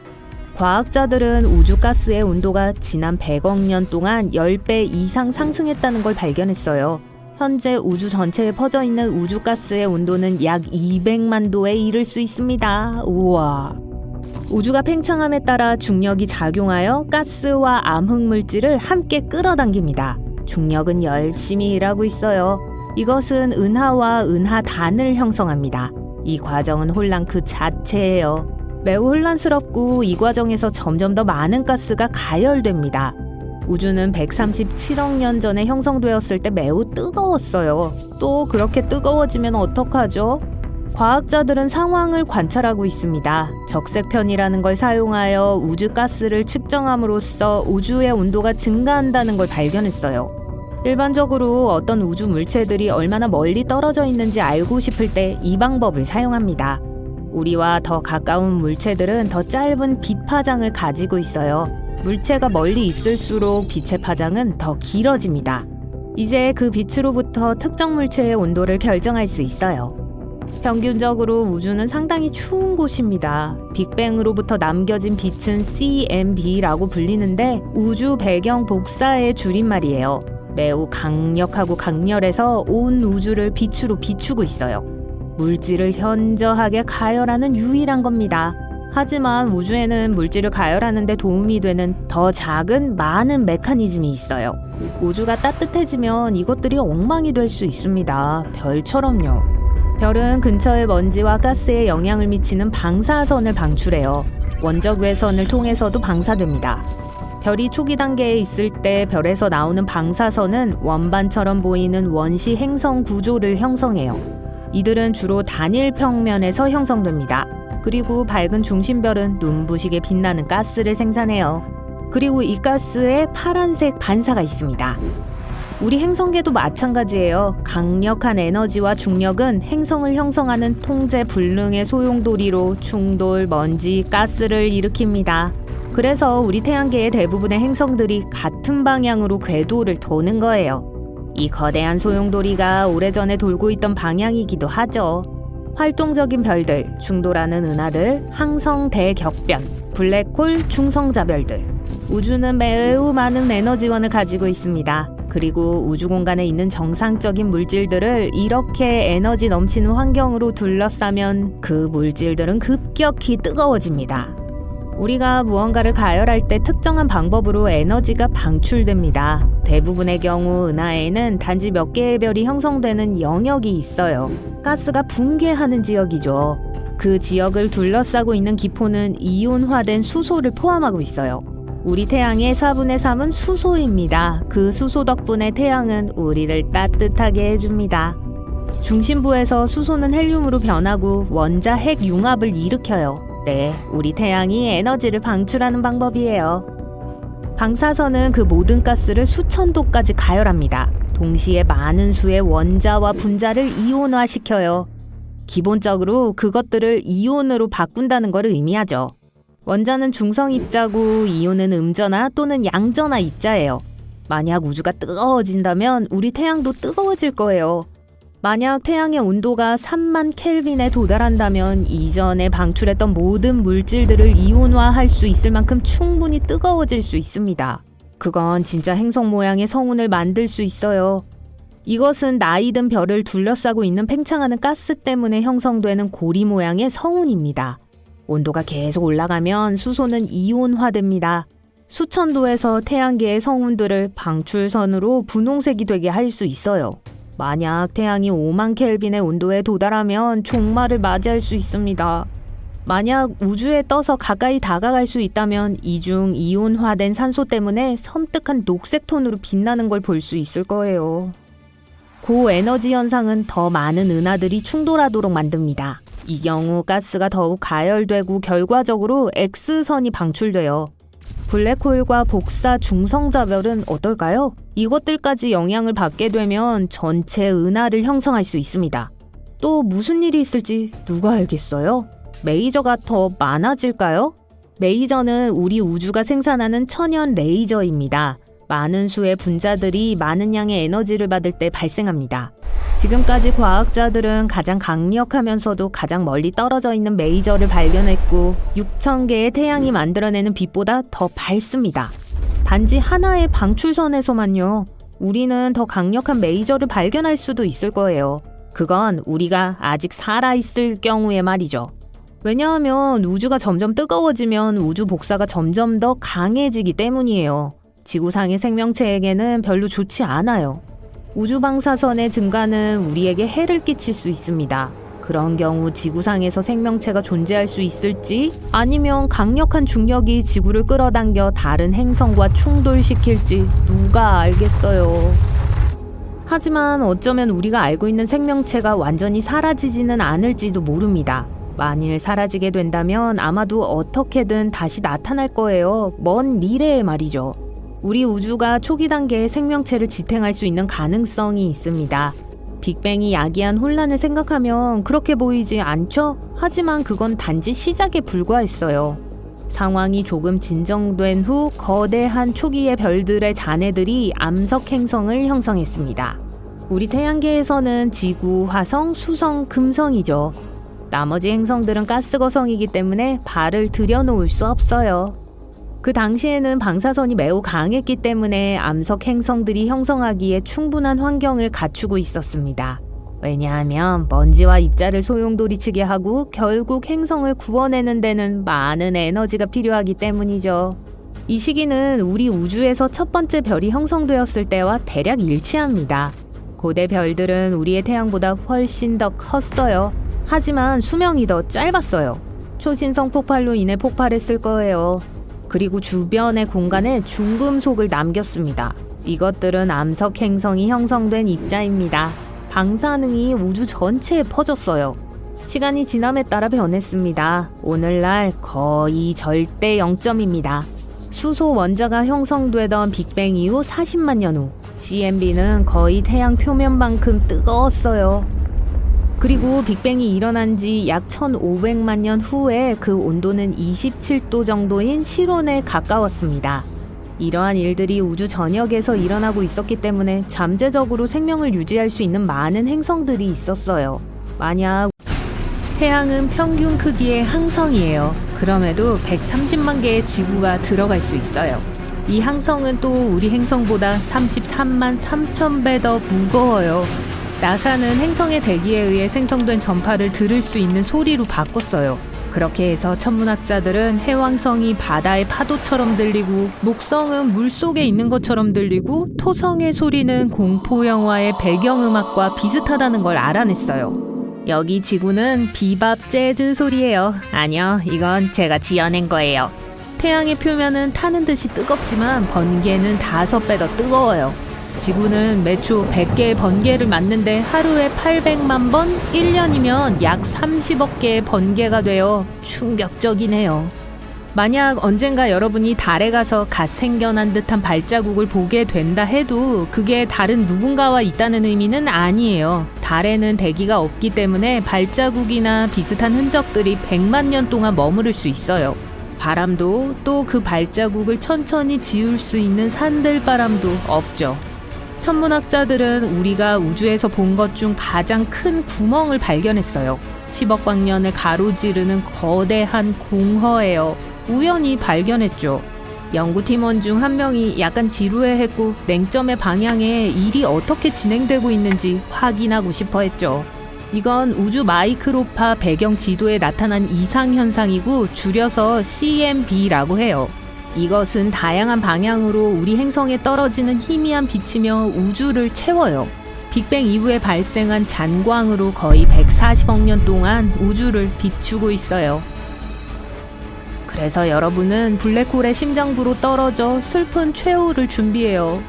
과학자들은 우주 가스의 온도가 지난 100억 년 동안 10배 이상 상승했다는 걸 발견했어요. 현재 우주 전체에 퍼져 있는 우주 가스의 온도는 약 200만 도에 이를 수 있습니다. 우와. 우주가 팽창함에 따라 중력이 작용하여 가스와 암흑 물질을 함께 끌어당깁니다. 중력은 열심히 일하고 있어요. 이것은 은하와 은하단을 형성합니다. 이 과정은 혼란 그 자체예요. 매우 혼란스럽고 이 과정에서 점점 더 많은 가스가 가열됩니다. 우주는 137억 년 전에 형성되었을 때 매우 뜨거웠어요. 또 그렇게 뜨거워지면 어떡하죠? 과학자들은 상황을 관찰하고 있습니다. 적색편이라는 걸 사용하여 우주 가스를 측정함으로써 우주의 온도가 증가한다는 걸 발견했어요. 일반적으로 어떤 우주 물체들이 얼마나 멀리 떨어져 있는지 알고 싶을 때 이 방법을 사용합니다. 우리와 더 가까운 물체들은 더 짧은 빛 파장을 가지고 있어요. 물체가 멀리 있을수록 빛의 파장은 더 길어집니다. 이제 그 빛으로부터 특정 물체의 온도를 결정할 수 있어요. 평균적으로 우주는 상당히 추운 곳입니다. 빅뱅으로부터 남겨진 빛은 CMB라고 불리는데 우주 배경 복사의 줄임말이에요. 매우 강력하고 강렬해서 온 우주를 빛으로 비추고 있어요. 물질을 현저하게 가열하는 유일한 겁니다. 하지만 우주에는 물질을 가열하는 데 도움이 되는 더 작은 많은 메커니즘이 있어요. 우주가 따뜻해지면 이것들이 엉망이 될 수 있습니다. 별처럼요. 별은 근처의 먼지와 가스에 영향을 미치는 방사선을 방출해요. 원적 외선을 통해서도 방사됩니다. 별이 초기 단계에 있을 때 별에서 나오는 방사선은 원반처럼 보이는 원시 행성 구조를 형성해요. 이들은 주로 단일 평면에서 형성됩니다. 그리고 밝은 중심별은 눈부시게 빛나는 가스를 생산해요. 그리고 이 가스에 파란색 반사가 있습니다. 우리 행성계도 마찬가지예요. 강력한 에너지와 중력은 행성을 형성하는 통제 불능의 소용돌이로 충돌, 먼지, 가스를 일으킵니다. 그래서 우리 태양계의 대부분의 행성들이 같은 방향으로 궤도를 도는 거예요. 이 거대한 소용돌이가 오래전에 돌고 있던 방향이기도 하죠. 활동적인 별들, 충돌하는 은하들, 항성 대격변, 블랙홀, 중성자별들. 우주는 매우 많은 에너지원을 가지고 있습니다. 그리고 우주 공간에 있는 정상적인 물질들을 이렇게 에너지 넘치는 환경으로 둘러싸면 그 물질들은 급격히 뜨거워집니다. 우리가 무언가를 가열할 때 특정한 방법으로 에너지가 방출됩니다. 대부분의 경우 은하에는 단지 몇 개의 별이 형성되는 영역이 있어요. 가스가 붕괴하는 지역이죠. 그 지역을 둘러싸고 있는 기포는 이온화된 수소를 포함하고 있어요. 우리 태양의 4분의 3은 수소입니다. 그 수소 덕분에 태양은 우리를 따뜻하게 해줍니다. 중심부에서 수소는 헬륨으로 변하고 원자 핵 융합을 일으켜요. 네, 우리 태양이 에너지를 방출하는 방법이에요. 방사선은 그 모든 가스를 수천 도까지 가열합니다. 동시에 많은 수의 원자와 분자를 이온화시켜요. 기본적으로 그것들을 이온으로 바꾼다는 걸 의미하죠. 원자는 중성 입자고 이온은 음전화 또는 양전화 입자예요. 만약 우주가 뜨거워진다면 우리 태양도 뜨거워질 거예요. 만약 태양의 온도가 3만 켈빈에 도달한다면 이전에 방출했던 모든 물질들을 이온화할 수 있을 만큼 충분히 뜨거워질 수 있습니다. 그건 진짜 행성 모양의 성운을 만들 수 있어요. 이것은 나이든 별을 둘러싸고 있는 팽창하는 가스 때문에 형성되는 고리 모양의 성운입니다. 온도가 계속 올라가면 수소는 이온화됩니다. 수천 도에서 태양계의 성운들을 방출선으로 분홍색이 되게 할 수 있어요. 만약 태양이 5만 켈빈의 온도에 도달하면 종말을 맞이할 수 있습니다. 만약 우주에 떠서 가까이 다가갈 수 있다면 이중 이온화된 산소 때문에 섬뜩한 녹색 톤으로 빛나는 걸 볼 수 있을 거예요. 고에너지 현상은 더 많은 은하들이 충돌하도록 만듭니다. 이 경우 가스가 더욱 가열되고 결과적으로 X선이 방출돼요. 블랙홀과 복사 중성자별은 어떨까요? 이것들까지 영향을 받게 되면 전체 은하를 형성할 수 있습니다. 또 무슨 일이 있을지 누가 알겠어요? 메이저가 더 많아질까요? 메이저는 우리 우주가 생산하는 천연 레이저입니다. 많은 수의 분자들이 많은 양의 에너지를 받을 때 발생합니다. 지금까지 과학자들은 가장 강력하면서도 가장 멀리 떨어져 있는 메이저를 발견했고 6,000개의 태양이 만들어내는 빛보다 더 밝습니다. 단지 하나의 방출선에서만요. 우리는 더 강력한 메이저를 발견할 수도 있을 거예요. 그건 우리가 아직 살아있을 경우에 말이죠. 왜냐하면 우주가 점점 뜨거워지면 우주 복사가 점점 더 강해지기 때문이에요. 지구상의 생명체에게는 별로 좋지 않아요. 우주 방사선의 증가는 우리에게 해를 끼칠 수 있습니다. 그런 경우 지구상에서 생명체가 존재할 수 있을지 아니면 강력한 중력이 지구를 끌어당겨 다른 행성과 충돌시킬지 누가 알겠어요. 하지만 어쩌면 우리가 알고 있는 생명체가 완전히 사라지지는 않을지도 모릅니다. 만일 사라지게 된다면 아마도 어떻게든 다시 나타날 거예요. 먼 미래에 말이죠. 우리 우주가 초기 단계의 생명체를 지탱할 수 있는 가능성이 있습니다. 빅뱅이 야기한 혼란을 생각하면 그렇게 보이지 않죠? 하지만 그건 단지 시작에 불과했어요. 상황이 조금 진정된 후 거대한 초기의 별들의 잔해들이 암석 행성을 형성했습니다. 우리 태양계에서는 지구, 화성, 수성, 금성이죠. 나머지 행성들은 가스거성이기 때문에 발을 들여놓을 수 없어요. 그 당시에는 방사선이 매우 강했기 때문에 암석 행성들이 형성하기에 충분한 환경을 갖추고 있었습니다. 왜냐하면 먼지와 입자를 소용돌이치게 하고 결국 행성을 구워내는 데는 많은 에너지가 필요하기 때문이죠. 이 시기는 우리 우주에서 첫 번째 별이 형성되었을 때와 대략 일치합니다. 고대 별들은 우리의 태양보다 훨씬 더 컸어요. 하지만 수명이 더 짧았어요. 초신성 폭발로 인해 폭발했을 거예요. 그리고 주변의 공간에 중금속을 남겼습니다. 이것들은 암석 행성이 형성된 입자입니다. 방사능이 우주 전체에 퍼졌어요. 시간이 지남에 따라 변했습니다. 오늘날 거의 절대 0점입니다. 수소 원자가 형성되던 빅뱅 이후 40만 년 후, CMB는 거의 태양 표면만큼 뜨거웠어요. 그리고 빅뱅이 일어난 지 약 1500만 년 후에 그 온도는 27도 정도인 실온에 가까웠습니다. 이러한 일들이 우주 전역에서 일어나고 있었기 때문에 잠재적으로 생명을 유지할 수 있는 많은 행성들이 있었어요. 만약 태양은 평균 크기의 항성이에요. 그럼에도 130만 개의 지구가 들어갈 수 있어요. 이 항성은 또 우리 행성보다 33만 3천 배 더 무거워요. 나사는 행성의 대기에 의해 생성된 전파를 들을 수 있는 소리로 바꿨어요. 그렇게 해서 천문학자들은 해왕성이 바다의 파도처럼 들리고 목성은 물속에 있는 것처럼 들리고 토성의 소리는 공포영화의 배경음악과 비슷하다는 걸 알아냈어요. 여기 지구는 비밥 재즈 소리예요. 아니요, 이건 제가 지어낸 거예요. 태양의 표면은 타는 듯이 뜨겁지만 번개는 5배 더 뜨거워요. 지구는 매초 100개의 번개를 맞는데 하루에 800만 번, 1년이면 약 30억 개의 번개가 되어 충격적이네요. 만약 언젠가 여러분이 달에 가서 갓 생겨난 듯한 발자국을 보게 된다 해도 그게 다른 누군가와 있다는 의미는 아니에요. 달에는 대기가 없기 때문에 발자국이나 비슷한 흔적들이 100만 년 동안 머무를 수 있어요. 바람도 또 그 발자국을 천천히 지울 수 있는 산들바람도 없죠. 천문학자들은 우리가 우주에서 본 것 중 가장 큰 구멍을 발견했어요. 10억 광년을 가로지르는 거대한 공허예요. 우연히 발견했죠. 연구팀원 중 한 명이 약간 지루해했고 냉점의 방향에 일이 어떻게 진행되고 있는지 확인하고 싶어 했죠. 이건 우주 마이크로파 배경 지도에 나타난 이상현상이고 줄여서 CMB라고 해요. 이것은 다양한 방향으로 우리 행성에 떨어지는 희미한 빛이며 우주를 채워요. 빅뱅 이후에 발생한 잔광으로 거의 140억 년 동안 우주를 비추고 있어요. 그래서 여러분은 블랙홀의 심장부로 떨어져 슬픈 최후를 준비해요.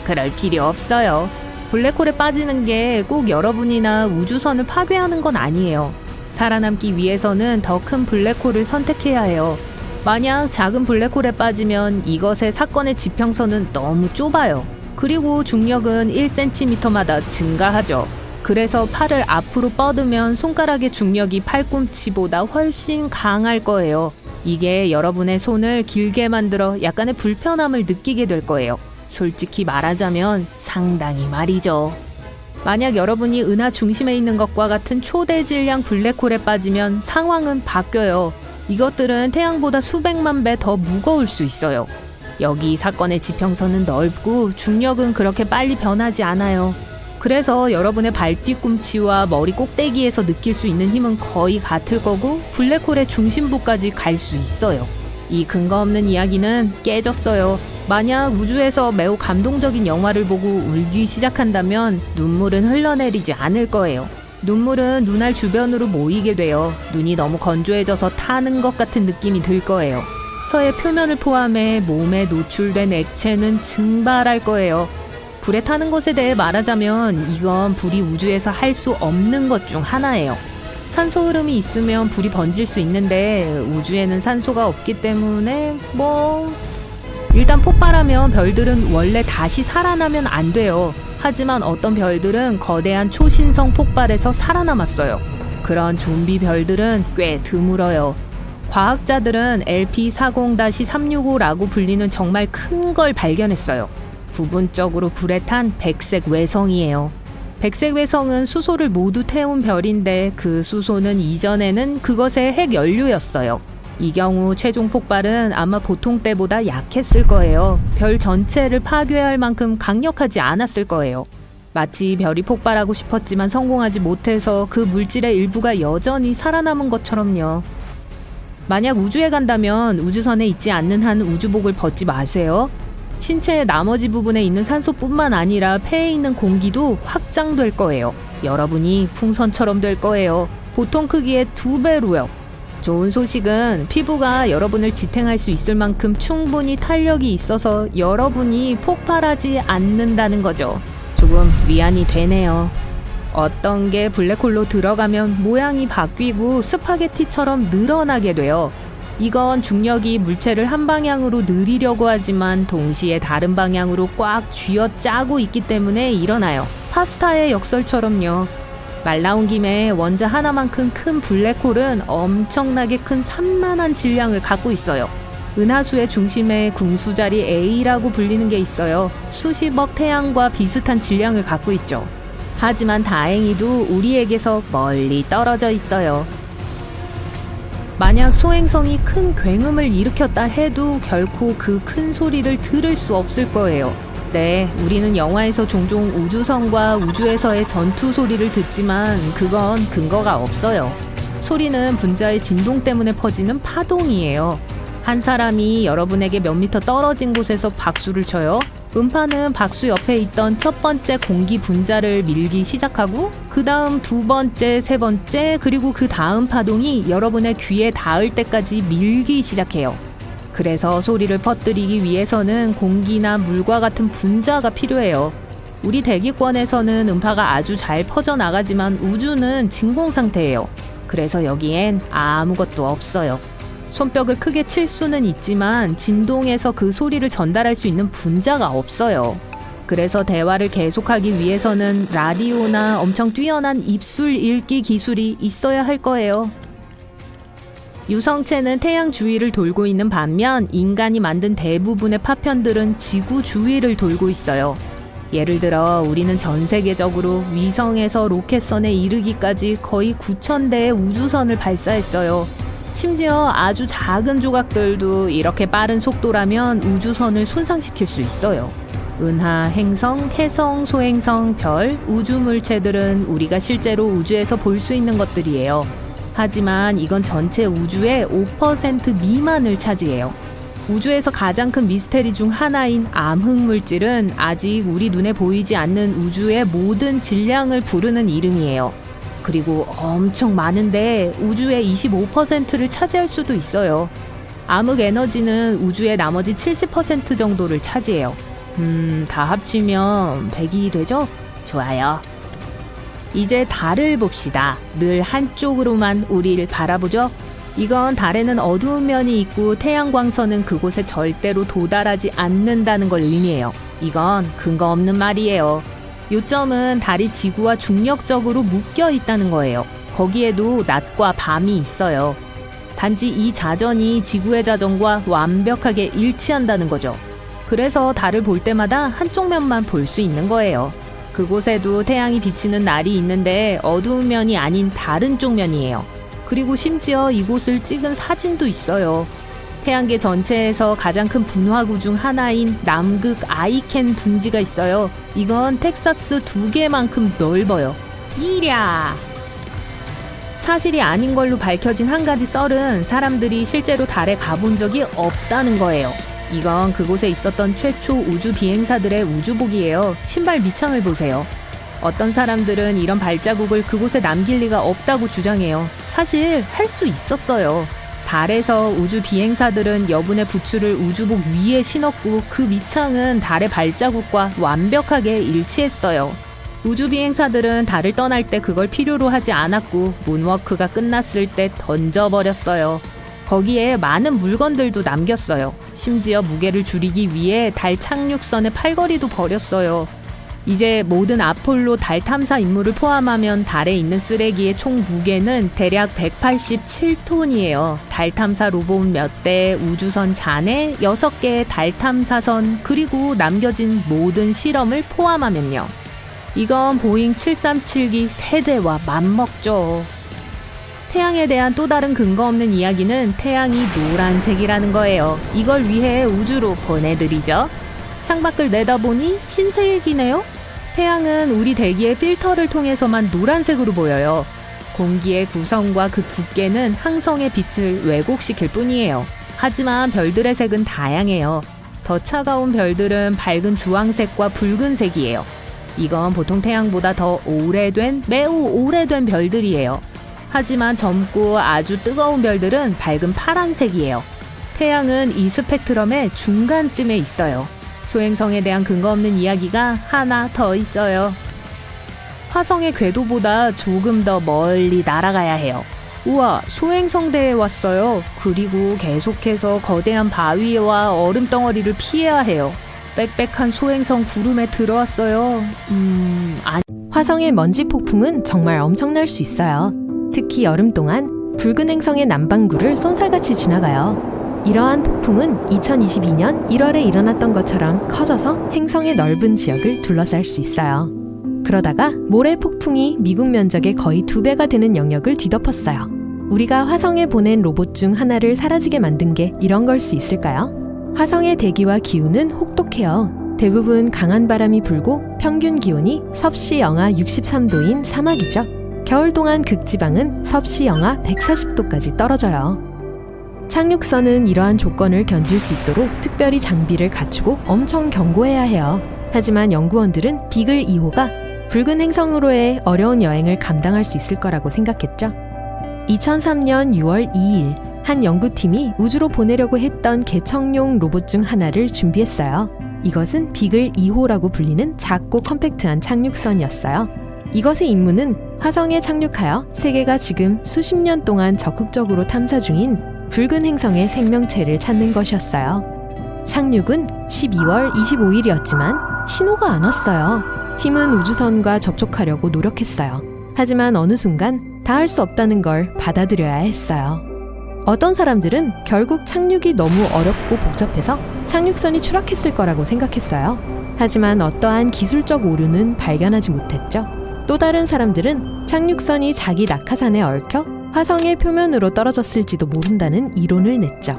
그럴 필요 없어요. 블랙홀에 빠지는 게 꼭 여러분이나 우주선을 파괴하는 건 아니에요. 살아남기 위해서는 더 큰 블랙홀을 선택해야 해요. 만약 작은 블랙홀에 빠지면 이것의 사건의 지평선은 너무 좁아요. 그리고 중력은 1cm마다 증가하죠. 그래서 팔을 앞으로 뻗으면 손가락의 중력이 팔꿈치보다 훨씬 강할 거예요. 이게 여러분의 손을 길게 만들어 약간의 불편함을 느끼게 될 거예요. 솔직히 말하자면 상당히 말이죠. 만약 여러분이 은하 중심에 있는 것과 같은 초대질량 블랙홀에 빠지면 상황은 바뀌어요. 이것들은 태양보다 수백만 배 더 무거울 수 있어요. 여기 사건의 지평선은 넓고 중력은 그렇게 빨리 변하지 않아요. 그래서 여러분의 발 뒤꿈치와 머리 꼭대기에서 느낄 수 있는 힘은 거의 같을 거고 블랙홀의 중심부까지 갈 수 있어요. 이 근거 없는 이야기는 깨졌어요. 만약 우주에서 매우 감동적인 영화를 보고 울기 시작한다면 눈물은 흘러내리지 않을 거예요. 눈물은 눈알 주변으로 모이게 되어 눈이 너무 건조해져서 타는 것 같은 느낌이 들 거예요. 혀의 표면을 포함해 몸에 노출된 액체는 증발할 거예요. 불에 타는 것에 대해 말하자면 이건 불이 우주에서 할 수 없는 것 중 하나예요. 산소 흐름이 있으면 불이 번질 수 있는데 우주에는 산소가 없기 때문에 일단 폭발하면 별들은 원래 다시 살아나면 안 돼요. 하지만 어떤 별들은 거대한 초신성 폭발에서 살아남았어요. 그런 좀비 별들은 꽤 드물어요. 과학자들은 LP40-365라고 불리는 정말 큰 걸 발견했어요. 부분적으로 불에 탄 백색 외성이에요. 백색 외성은 수소를 모두 태운 별인데 그 수소는 이전에는 그것의 핵 연료였어요. 이 경우 최종 폭발은 아마 보통 때보다 약했을 거예요. 별 전체를 파괴할 만큼 강력하지 않았을 거예요. 마치 별이 폭발하고 싶었지만 성공하지 못해서 그 물질의 일부가 여전히 살아남은 것처럼요. 만약 우주에 간다면 우주선에 있지 않는 한 우주복을 벗지 마세요. 신체의 나머지 부분에 있는 산소뿐만 아니라 폐에 있는 공기도 확장될 거예요. 여러분이 풍선처럼 될 거예요. 보통 크기의 2배로요. 좋은 소식은 피부가 여러분을 지탱할 수 있을 만큼 충분히 탄력이 있어서 여러분이 폭발하지 않는다는 거죠. 조금 위안이 되네요. 어떤 게 블랙홀로 들어가면 모양이 바뀌고 스파게티처럼 늘어나게 돼요. 이건 중력이 물체를 한 방향으로 느리려고 하지만 동시에 다른 방향으로 꽉 쥐어짜고 있기 때문에 일어나요. 파스타의 역설처럼요. 말 나온 김에 원자 하나만큼 큰 블랙홀은 엄청나게 큰 산만한 질량을 갖고 있어요. 은하수의 중심에 궁수자리 A라고 불리는 게 있어요. 수십억 태양과 비슷한 질량을 갖고 있죠. 하지만 다행히도 우리에게서 멀리 떨어져 있어요. 만약 소행성이 큰 굉음을 일으켰다 해도 결코 그 큰 소리를 들을 수 없을 거예요. 네, 우리는 영화에서 종종 우주선과 우주에서의 전투 소리를 듣지만 그건 근거가 없어요. 소리는 분자의 진동 때문에 퍼지는 파동이에요. 한 사람이 여러분에게 몇 미터 떨어진 곳에서 박수를 쳐요. 음파는 박수 옆에 있던 첫 번째 공기 분자를 밀기 시작하고 그 다음 두 번째, 세 번째, 그리고 그 다음 파동이 여러분의 귀에 닿을 때까지 밀기 시작해요. 그래서 소리를 퍼뜨리기 위해서는 공기나 물과 같은 분자가 필요해요. 우리 대기권에서는 음파가 아주 잘 퍼져나가지만 우주는 진공 상태예요. 그래서 여기엔 아무것도 없어요. 손뼉을 크게 칠 수는 있지만 진동에서 그 소리를 전달할 수 있는 분자가 없어요. 그래서 대화를 계속하기 위해서는 라디오나 엄청 뛰어난 입술 읽기 기술이 있어야 할 거예요. 유성체는 태양 주위를 돌고 있는 반면 인간이 만든 대부분의 파편들은 지구 주위를 돌고 있어요. 예를 들어 우리는 전 세계적으로 위성에서 로켓선에 이르기까지 거의 9,000대의 우주선을 발사했어요. 심지어 아주 작은 조각들도 이렇게 빠른 속도라면 우주선을 손상시킬 수 있어요. 은하, 행성, 해성, 소행성, 별, 우주 물체들은 우리가 실제로 우주에서 볼 수 있는 것들이에요. 하지만 이건 전체 우주의 5% 미만을 차지해요. 우주에서 가장 큰 미스테리 중 하나인 암흑물질은 아직 우리 눈에 보이지 않는 우주의 모든 질량을 부르는 이름이에요. 그리고 엄청 많은데 우주의 25%를 차지할 수도 있어요. 암흑 에너지는 우주의 나머지 70% 정도를 차지해요. 다 합치면 100이 되죠? 좋아요. 이제 달을 봅시다. 늘 한쪽으로만 우리를 바라보죠? 이건 달에는 어두운 면이 있고 태양광선은 그곳에 절대로 도달하지 않는다는 걸 의미해요. 이건 근거 없는 말이에요. 요점은 달이 지구와 중력적으로 묶여 있다는 거예요. 거기에도 낮과 밤이 있어요. 단지 이 자전이 지구의 자전과 완벽하게 일치한다는 거죠. 그래서 달을 볼 때마다 한쪽 면만 볼 수 있는 거예요. 그곳에도 태양이 비치는 날이 있는데 어두운 면이 아닌 다른 쪽 면이에요. 그리고 심지어 이곳을 찍은 사진도 있어요. 태양계 전체에서 가장 큰 분화구 중 하나인 남극 아이켄 둥지가 있어요. 이건 텍사스 2개만큼 넓어요. 이랴! 사실이 아닌 걸로 밝혀진 한 가지 썰은 사람들이 실제로 달에 가본 적이 없다는 거예요. 이건 그곳에 있었던 최초 우주 비행사들의 우주복이에요. 신발 밑창을 보세요. 어떤 사람들은 이런 발자국을 그곳에 남길 리가 없다고 주장해요. 사실 할 수 있었어요. 달에서 우주 비행사들은 여분의 부츠를 우주복 위에 신었고 그 밑창은 달의 발자국과 완벽하게 일치했어요. 우주 비행사들은 달을 떠날 때 그걸 필요로 하지 않았고 문워크가 끝났을 때 던져버렸어요. 거기에 많은 물건들도 남겼어요. 심지어 무게를 줄이기 위해 달 착륙선의 팔걸이도 버렸어요. 이제 모든 아폴로 달 탐사 임무를 포함하면 달에 있는 쓰레기의 총 무게는 대략 187톤이에요. 달 탐사 로봇 몇 대, 우주선 잔해 6개의 달 탐사선, 그리고 남겨진 모든 실험을 포함하면요. 이건 보잉 737기 3대와 맞먹죠. 태양에 대한 또 다른 근거 없는 이야기는 태양이 노란색이라는 거예요. 이걸 위해 우주로 보내드리죠. 창밖을 내다보니 흰색이네요. 태양은 우리 대기의 필터를 통해서만 노란색으로 보여요. 공기의 구성과 그 두께는 항성의 빛을 왜곡시킬 뿐이에요. 하지만 별들의 색은 다양해요. 더 차가운 별들은 밝은 주황색과 붉은색이에요. 이건 보통 태양보다 더 매우 오래된 별들이에요. 하지만 젊고 아주 뜨거운 별들은 밝은 파란색이에요. 태양은 이 스펙트럼의 중간쯤에 있어요. 소행성에 대한 근거 없는 이야기가 하나 더 있어요. 화성의 궤도보다 조금 더 멀리 날아가야 해요. 우와, 소행성대에 왔어요. 그리고 계속해서 거대한 바위와 얼음 덩어리를 피해야 해요. 빽빽한 소행성 구름에 들어왔어요. 화성의 먼지 폭풍은 정말 엄청날 수 있어요. 특히 여름 동안 붉은 행성의 남반구를 쏜살같이 지나가요. 이러한 폭풍은 2022년 1월에 일어났던 것처럼 커져서 행성의 넓은 지역을 둘러쌀 수 있어요. 그러다가 모래 폭풍이 미국 면적의 거의 2배가 되는 영역을 뒤덮었어요. 우리가 화성에 보낸 로봇 중 하나를 사라지게 만든 게 이런 걸 수 있을까요? 화성의 대기와 기후는 혹독해요. 대부분 강한 바람이 불고 평균 기온이 섭씨 영하 63도인 사막이죠. 겨울 동안 극지방은 섭씨 영하 140도까지 떨어져요. 착륙선은 이러한 조건을 견딜 수 있도록 특별히 장비를 갖추고 엄청 견고해야 해요. 하지만 연구원들은 비글 2호가 붉은 행성으로의 어려운 여행을 감당할 수 있을 거라고 생각했죠. 2003년 6월 2일 한 연구팀이 우주로 보내려고 했던 개척용 로봇 중 하나를 준비했어요. 이것은 비글 2호라고 불리는 작고 컴팩트한 착륙선이었어요. 이것의 임무는 화성에 착륙하여 세계가 지금 수십 년 동안 적극적으로 탐사 중인 붉은 행성의 생명체를 찾는 것이었어요. 착륙은 12월 25일이었지만 신호가 안 왔어요. 팀은 우주선과 접촉하려고 노력했어요. 하지만 어느 순간 다 할 수 없다는 걸 받아들여야 했어요. 어떤 사람들은 결국 착륙이 너무 어렵고 복잡해서 착륙선이 추락했을 거라고 생각했어요. 하지만 어떠한 기술적 오류는 발견하지 못했죠. 또 다른 사람들은 착륙선이 자기 낙하산에 얽혀 화성의 표면으로 떨어졌을지도 모른다는 이론을 냈죠.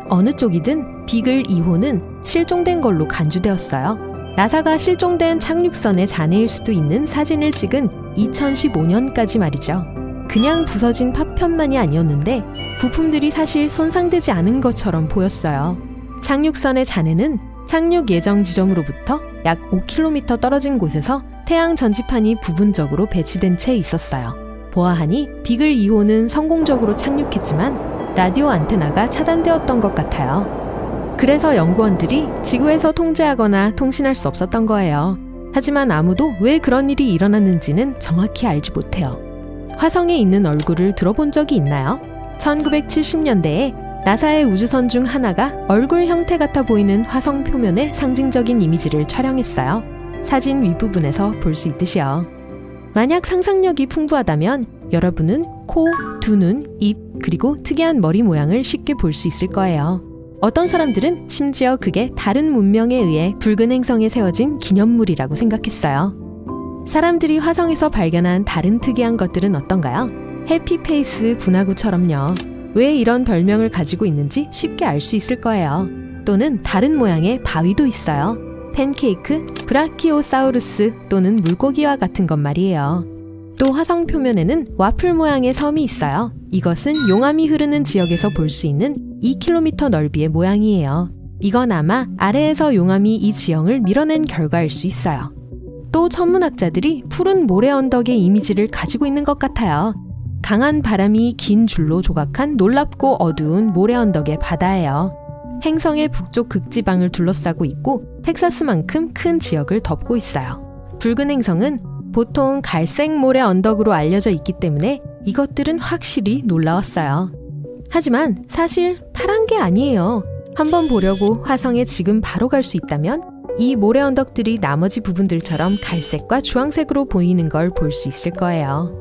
어느 쪽이든 비글 2호는 실종된 걸로 간주되었어요. 나사가 실종된 착륙선의 잔해일 수도 있는 사진을 찍은 2015년까지 말이죠. 그냥 부서진 파편만이 아니었는데 부품들이 사실 손상되지 않은 것처럼 보였어요. 착륙선의 잔해는 착륙 예정 지점으로부터 약 5km 떨어진 곳에서 태양 전지판이 부분적으로 배치된 채 있었어요. 보아하니 비글 2호는 성공적으로 착륙했지만 라디오 안테나가 차단되었던 것 같아요. 그래서 연구원들이 지구에서 통제하거나 통신할 수 없었던 거예요. 하지만 아무도 왜 그런 일이 일어났는지는 정확히 알지 못해요. 화성에 있는 얼굴을 들어본 적이 있나요? 1970년대에 나사의 우주선 중 하나가 얼굴 형태 같아 보이는 화성 표면의 상징적인 이미지를 촬영했어요. 사진 윗부분에서 볼 수 있듯이요. 만약 상상력이 풍부하다면 여러분은 코, 두 눈, 입, 그리고 특이한 머리 모양을 쉽게 볼 수 있을 거예요. 어떤 사람들은 심지어 그게 다른 문명에 의해 붉은 행성에 세워진 기념물이라고 생각했어요. 사람들이 화성에서 발견한 다른 특이한 것들은 어떤가요? 해피페이스 분화구처럼요. 왜 이런 별명을 가지고 있는지 쉽게 알 수 있을 거예요. 또는 다른 모양의 바위도 있어요. 팬케이크, 브라키오사우루스 또는 물고기와 같은 것 말이에요. 또 화성 표면에는 와플 모양의 섬이 있어요. 이것은 용암이 흐르는 지역에서 볼 수 있는 2km 넓이의 모양이에요. 이건 아마 아래에서 용암이 이 지형을 밀어낸 결과일 수 있어요. 또 천문학자들이 푸른 모래 언덕의 이미지를 가지고 있는 것 같아요. 강한 바람이 긴 줄로 조각한 놀랍고 어두운 모래 언덕의 바다예요. 행성의 북쪽 극지방을 둘러싸고 있고 텍사스만큼 큰 지역을 덮고 있어요. 붉은 행성은 보통 갈색 모래 언덕으로 알려져 있기 때문에 이것들은 확실히 놀라웠어요. 하지만 사실 파란 게 아니에요. 한번 보려고 화성에 지금 바로 갈 수 있다면 이 모래 언덕들이 나머지 부분들처럼 갈색과 주황색으로 보이는 걸 볼 수 있을 거예요.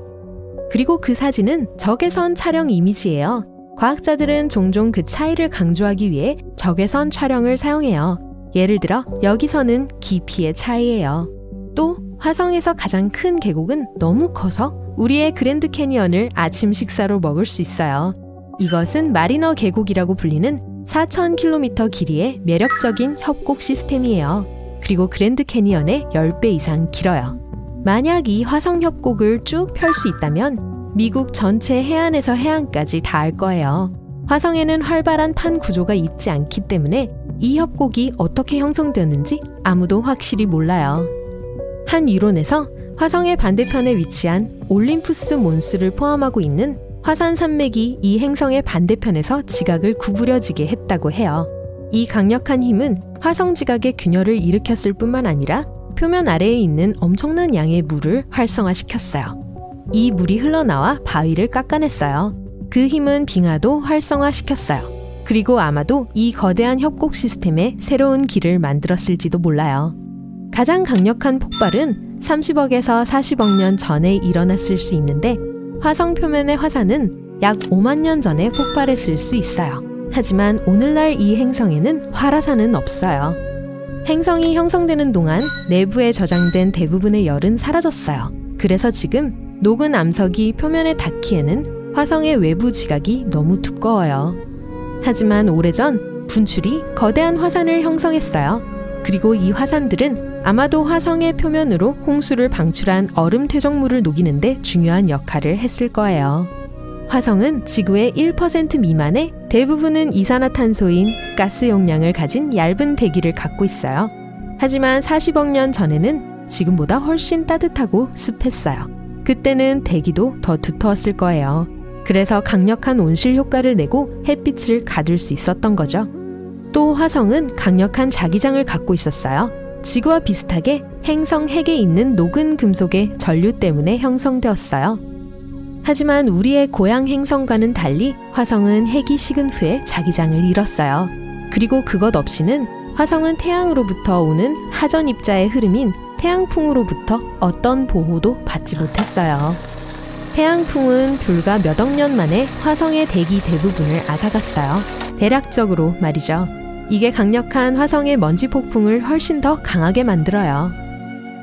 그리고 그 사진은 적외선 촬영 이미지예요. 과학자들은 종종 그 차이를 강조하기 위해 적외선 촬영을 사용해요. 예를 들어 여기서는 깊이의 차이예요. 또 화성에서 가장 큰 계곡은 너무 커서 우리의 그랜드 캐니언을 아침 식사로 먹을 수 있어요. 이것은 마리너 계곡이라고 불리는 4,000km 길이의 매력적인 협곡 시스템이에요. 그리고 그랜드 캐니언의 10배 이상 길어요. 만약 이 화성 협곡을 쭉 펼 수 있다면 미국 전체 해안에서 해안까지 닿을 거예요. 화성에는 활발한 판 구조가 있지 않기 때문에 이 협곡이 어떻게 형성되었는지 아무도 확실히 몰라요. 한 이론에서 화성의 반대편에 위치한 올림푸스 몬스를 포함하고 있는 화산 산맥이 이 행성의 반대편에서 지각을 구부려지게 했다고 해요. 이 강력한 힘은 화성 지각의 균열을 일으켰을 뿐만 아니라 표면 아래에 있는 엄청난 양의 물을 활성화시켰어요. 이 물이 흘러나와 바위를 깎아냈어요. 그 힘은 빙하도 활성화시켰어요. 그리고 아마도 이 거대한 협곡 시스템에 새로운 길을 만들었을지도 몰라요. 가장 강력한 폭발은 30억에서 40억 년 전에 일어났을 수 있는데 화성 표면의 화산은 약 5만 년 전에 폭발했을 수 있어요. 하지만 오늘날 이 행성에는 활화산은 없어요. 행성이 형성되는 동안 내부에 저장된 대부분의 열은 사라졌어요. 그래서 지금 녹은 암석이 표면에 닿기에는 화성의 외부 지각이 너무 두꺼워요. 하지만 오래전 분출이 거대한 화산을 형성했어요. 그리고 이 화산들은 아마도 화성의 표면으로 홍수를 방출한 얼음 퇴적물을 녹이는데 중요한 역할을 했을 거예요. 화성은 지구의 1% 미만의 대부분은 이산화탄소인 가스 용량을 가진 얇은 대기를 갖고 있어요. 하지만 40억 년 전에는 지금보다 훨씬 따뜻하고 습했어요. 그때는 대기도 더 두터웠을 거예요. 그래서 강력한 온실 효과를 내고 햇빛을 가둘 수 있었던 거죠. 또 화성은 강력한 자기장을 갖고 있었어요. 지구와 비슷하게 행성 핵에 있는 녹은 금속의 전류 때문에 형성되었어요. 하지만 우리의 고향 행성과는 달리 화성은 핵이 식은 후에 자기장을 잃었어요. 그리고 그것 없이는 화성은 태양으로부터 오는 하전 입자의 흐름인 태양풍으로부터 어떤 보호도 받지 못했어요. 태양풍은 불과 몇 억 년 만에 화성의 대기 대부분을 앗아갔어요. 대략적으로 말이죠. 이게 강력한 화성의 먼지 폭풍을 훨씬 더 강하게 만들어요.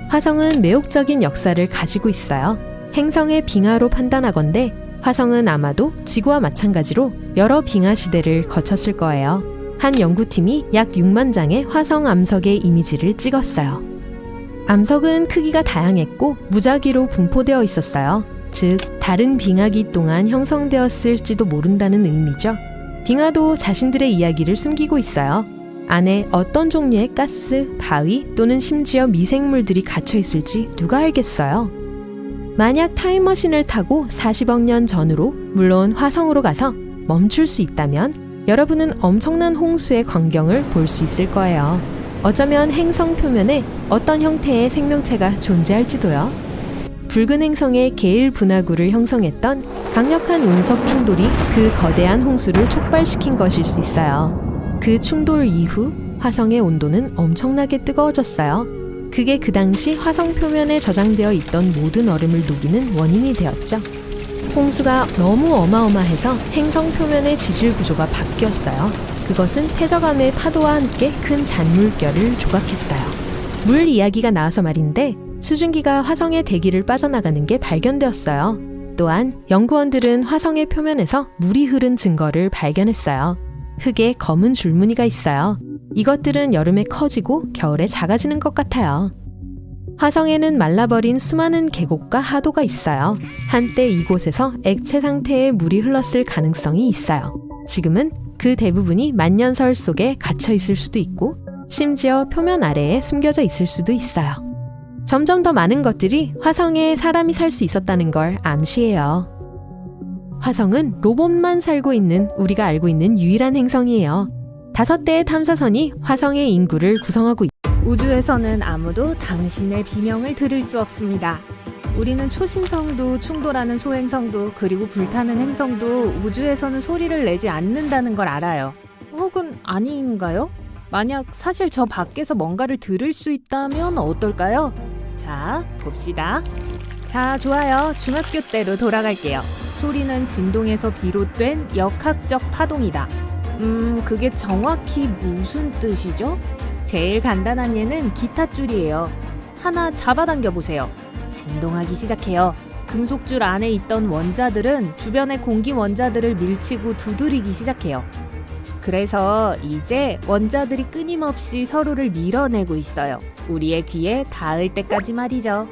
화성은 매혹적인 역사를 가지고 있어요. 행성의 빙하로 판단하건대 화성은 아마도 지구와 마찬가지로 여러 빙하 시대를 거쳤을 거예요. 한 연구팀이 약 6만 장의 화성 암석의 이미지를 찍었어요. 암석은 크기가 다양했고 무작위로 분포되어 있었어요. 즉, 다른 빙하기 동안 형성되었을지도 모른다는 의미죠. 빙하도 자신들의 이야기를 숨기고 있어요. 안에 어떤 종류의 가스, 바위 또는 심지어 미생물들이 갇혀 있을지 누가 알겠어요? 만약 타임머신을 타고 40억 년 전으로, 물론 화성으로 가서 멈출 수 있다면 여러분은 엄청난 홍수의 광경을 볼 수 있을 거예요. 어쩌면 행성 표면에 어떤 형태의 생명체가 존재할지도요. 붉은 행성의 게일 분화구를 형성했던 강력한 운석 충돌이 그 거대한 홍수를 촉발시킨 것일 수 있어요. 그 충돌 이후 화성의 온도는 엄청나게 뜨거워졌어요. 그게 그 당시 화성 표면에 저장되어 있던 모든 얼음을 녹이는 원인이 되었죠. 홍수가 너무 어마어마해서 행성 표면의 지질 구조가 바뀌었어요. 그것은 퇴적암의 파도와 함께 큰 잔물결을 조각했어요. 물 이야기가 나와서 말인데 수증기가 화성의 대기를 빠져나가는 게 발견되었어요. 또한 연구원들은 화성의 표면에서 물이 흐른 증거를 발견했어요. 흙에 검은 줄무늬가 있어요. 이것들은 여름에 커지고 겨울에 작아지는 것 같아요. 화성에는 말라버린 수많은 계곡과 하도가 있어요. 한때 이곳에서 액체 상태의 물이 흘렀을 가능성이 있어요. 지금은 그 대부분이 만년설 속에 갇혀 있을 수도 있고 심지어 표면 아래에 숨겨져 있을 수도 있어요. 점점 더 많은 것들이 화성에 사람이 살 수 있었다는 걸 암시해요. 화성은 로봇만 살고 있는 우리가 알고 있는 유일한 행성이에요. 5대의 탐사선이 화성의 인구를 구성하고 우주에서는 아무도 당신의 비명을 들을 수 없습니다. 우리는 초신성도 충돌하는 소행성도 그리고 불타는 행성도 우주에서는 소리를 내지 않는다는 걸 알아요. 혹은 아닌가요? 만약 사실 저 밖에서 뭔가를 들을 수 있다면 어떨까요? 자, 봅시다. 자, 좋아요. 중학교 때로 돌아갈게요. 소리는 진동에서 비롯된 역학적 파동이다. 그게 정확히 무슨 뜻이죠? 제일 간단한 예는 기타줄이에요. 하나 잡아당겨 보세요. 진동하기 시작해요. 금속줄 안에 있던 원자들은 주변의 공기 원자들을 밀치고 두드리기 시작해요. 그래서 이제 원자들이 끊임없이 서로를 밀어내고 있어요. 우리의 귀에 닿을 때까지 말이죠.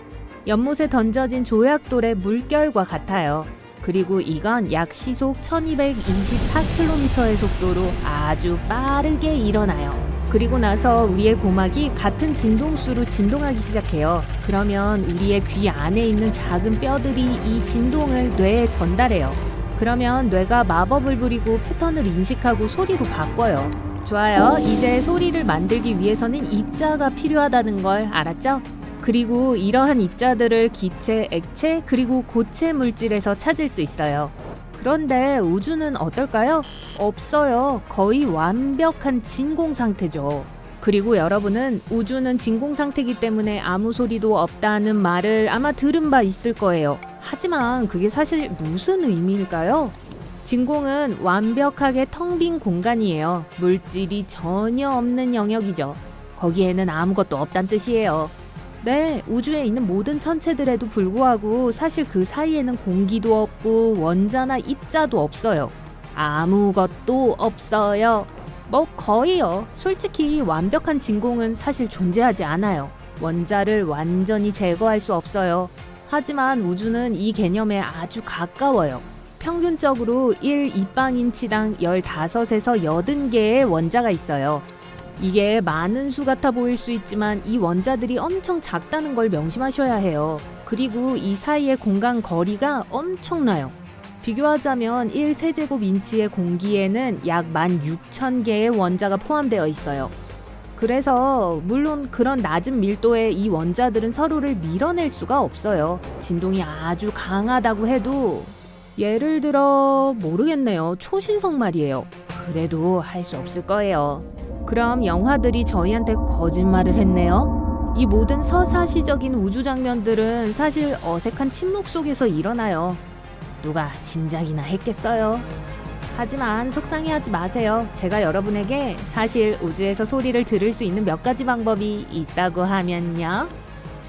연못에 던져진 조약돌의 물결과 같아요. 그리고 이건 약 시속 1224km의 속도로 아주 빠르게 일어나요. 그리고 나서 우리의 고막이 같은 진동수로 진동하기 시작해요. 그러면 우리의 귀 안에 있는 작은 뼈들이 이 진동을 뇌에 전달해요. 그러면 뇌가 마법을 부리고 패턴을 인식하고 소리로 바꿔요. 좋아요. 이제 소리를 만들기 위해서는 입자가 필요하다는 걸 알았죠? 그리고 이러한 입자들을 기체, 액체, 그리고 고체 물질에서 찾을 수 있어요. 그런데 우주는 어떨까요? 없어요. 거의 완벽한 진공 상태죠. 그리고 여러분은 우주는 진공 상태이기 때문에 아무 소리도 없다는 말을 아마 들은 바 있을 거예요. 하지만 그게 사실 무슨 의미일까요? 진공은 완벽하게 텅 빈 공간이에요. 물질이 전혀 없는 영역이죠. 거기에는 아무것도 없단 뜻이에요. 네, 우주에 있는 모든 천체들에도 불구하고 사실 그 사이에는 공기도 없고 원자나 입자도 없어요. 아무것도 없어요. 뭐 거의요. 솔직히 완벽한 진공은 사실 존재하지 않아요. 원자를 완전히 제거할 수 없어요. 하지만 우주는 이 개념에 아주 가까워요. 평균적으로 1 입방인치당 15에서 80개의 원자가 있어요. 이게 많은 수 같아 보일 수 있지만 이 원자들이 엄청 작다는 걸 명심하셔야 해요. 그리고 이 사이의 공간 거리가 엄청나요. 비교하자면 1세제곱인치의 공기에는 약 16,000개의 원자가 포함되어 있어요. 그래서 물론 그런 낮은 밀도의 이 원자들은 서로를 밀어낼 수가 없어요. 진동이 아주 강하다고 해도 예를 들어 모르겠네요. 초신성 말이에요. 그래도 할 수 없을 거예요. 그럼 영화들이 저희한테 거짓말을 했네요. 이 모든 서사시적인 우주 장면들은 사실 어색한 침묵 속에서 일어나요. 누가 짐작이나 했겠어요. 하지만 속상해하지 마세요. 제가 여러분에게 사실 우주에서 소리를 들을 수 있는 몇 가지 방법이 있다고 하면요.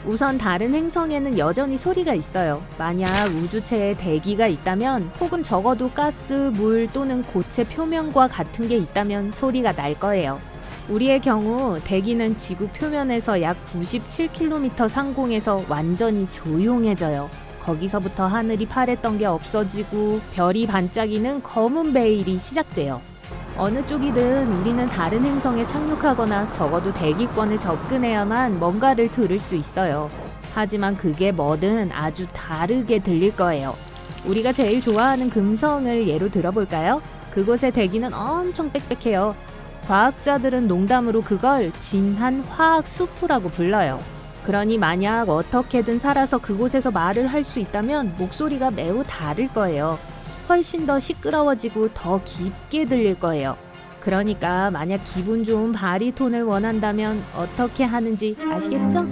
우선 다른 행성에는 여전히 소리가 있어요. 만약 우주체에 대기가 있다면 혹은 적어도 가스, 물 또는 고체 표면과 같은 게 있다면 소리가 날 거예요. 우리의 경우 대기는 지구 표면에서 약 97km 상공에서 완전히 조용해져요. 거기서부터 하늘이 파랬던 게 없어지고 별이 반짝이는 검은 베일이 시작돼요. 어느 쪽이든 우리는 다른 행성에 착륙하거나 적어도 대기권에 접근해야만 뭔가를 들을 수 있어요. 하지만 그게 뭐든 아주 다르게 들릴 거예요. 우리가 제일 좋아하는 금성을 예로 들어볼까요? 그곳의 대기는 엄청 빽빽해요. 과학자들은 농담으로 그걸 진한 화학 수프라고 불러요. 그러니 만약 어떻게든 살아서 그곳에서 말을 할 수 있다면 목소리가 매우 다를 거예요. 훨씬 더 시끄러워지고 더 깊게 들릴 거예요. 그러니까 만약 기분 좋은 바리톤을 원한다면 어떻게 하는지 아시겠죠?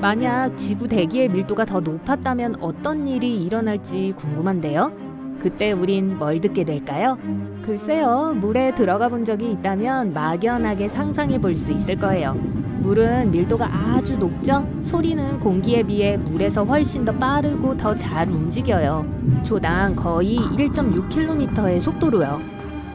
만약 지구 대기의 밀도가 더 높았다면 어떤 일이 일어날지 궁금한데요? 그때 우린 뭘 듣게 될까요? 글쎄요, 물에 들어가 본 적이 있다면 막연하게 상상해 볼 수 있을 거예요. 물은 밀도가 아주 높죠? 소리는 공기에 비해 물에서 훨씬 더 빠르고 더 잘 움직여요. 초당 거의 1.6km의 속도로요.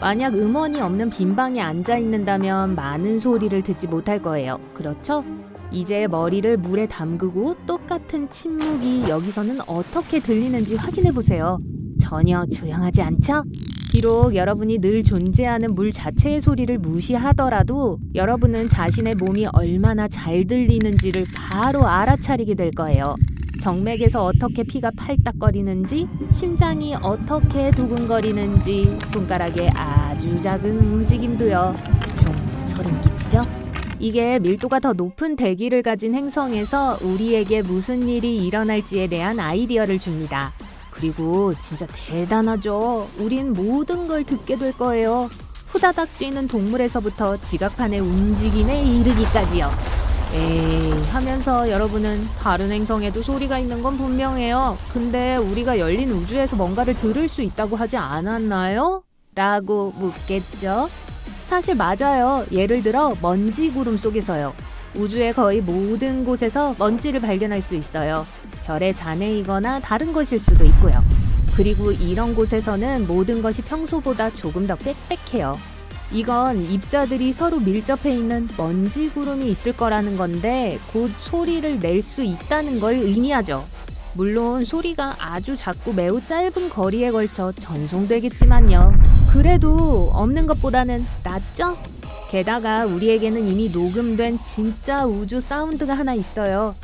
만약 음원이 없는 빈 방에 앉아 있는다면 많은 소리를 듣지 못할 거예요. 그렇죠? 이제 머리를 물에 담그고 똑같은 침묵이 여기서는 어떻게 들리는지 확인해 보세요. 전혀 조용하지 않죠? 비록 여러분이 늘 존재하는 물 자체의 소리를 무시하더라도 여러분은 자신의 몸이 얼마나 잘 들리는지를 바로 알아차리게 될 거예요. 정맥에서 어떻게 피가 팔딱거리는지, 심장이 어떻게 두근거리는지, 손가락의 아주 작은 움직임도요. 좀 소름 끼치죠? 이게 밀도가 더 높은 대기를 가진 행성에서 우리에게 무슨 일이 일어날지에 대한 아이디어를 줍니다. 그리고 진짜 대단하죠? 우린 모든 걸 듣게 될 거예요. 후다닥 뛰는 동물에서부터 지각판의 움직임에 이르기까지요. 에이 하면서 여러분은 다른 행성에도 소리가 있는 건 분명해요. 근데 우리가 열린 우주에서 뭔가를 들을 수 있다고 하지 않았나요? 라고 묻겠죠? 사실 맞아요. 예를 들어 먼지 구름 속에서요. 우주의 거의 모든 곳에서 먼지를 발견할 수 있어요. 별의 잔해이거나 다른 것일 수도 있고요. 그리고 이런 곳에서는 모든 것이 평소보다 조금 더 빽빽해요. 이건 입자들이 서로 밀접해 있는 먼지 구름이 있을 거라는 건데 곧 소리를 낼 수 있다는 걸 의미하죠. 물론 소리가 아주 작고 매우 짧은 거리에 걸쳐 전송되겠지만요. 그래도 없는 것보다는 낫죠? 게다가 우리에게는 이미 녹음된 진짜 우주 사운드가 하나 있어요.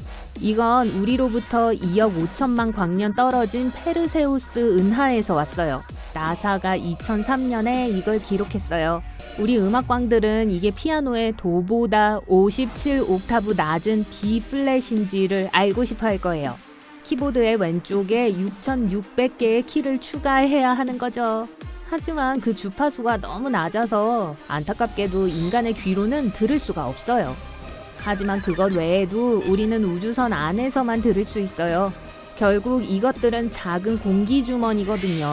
이건 우리로부터 2억 5천만 광년 떨어진 페르세우스 은하에서 왔어요. 나사가 2003년에 이걸 기록했어요. 우리 음악광들은 이게 피아노의 도보다 57옥타브 낮은 B 플랫인지를 알고 싶어 할 거예요. 키보드의 왼쪽에 6600개의 키를 추가해야 하는 거죠. 하지만 그 주파수가 너무 낮아서 안타깝게도 인간의 귀로는 들을 수가 없어요. 하지만 그것 외에도 우리는 우주선 안에서만 들을 수 있어요. 결국 이것들은 작은 공기주머니거든요.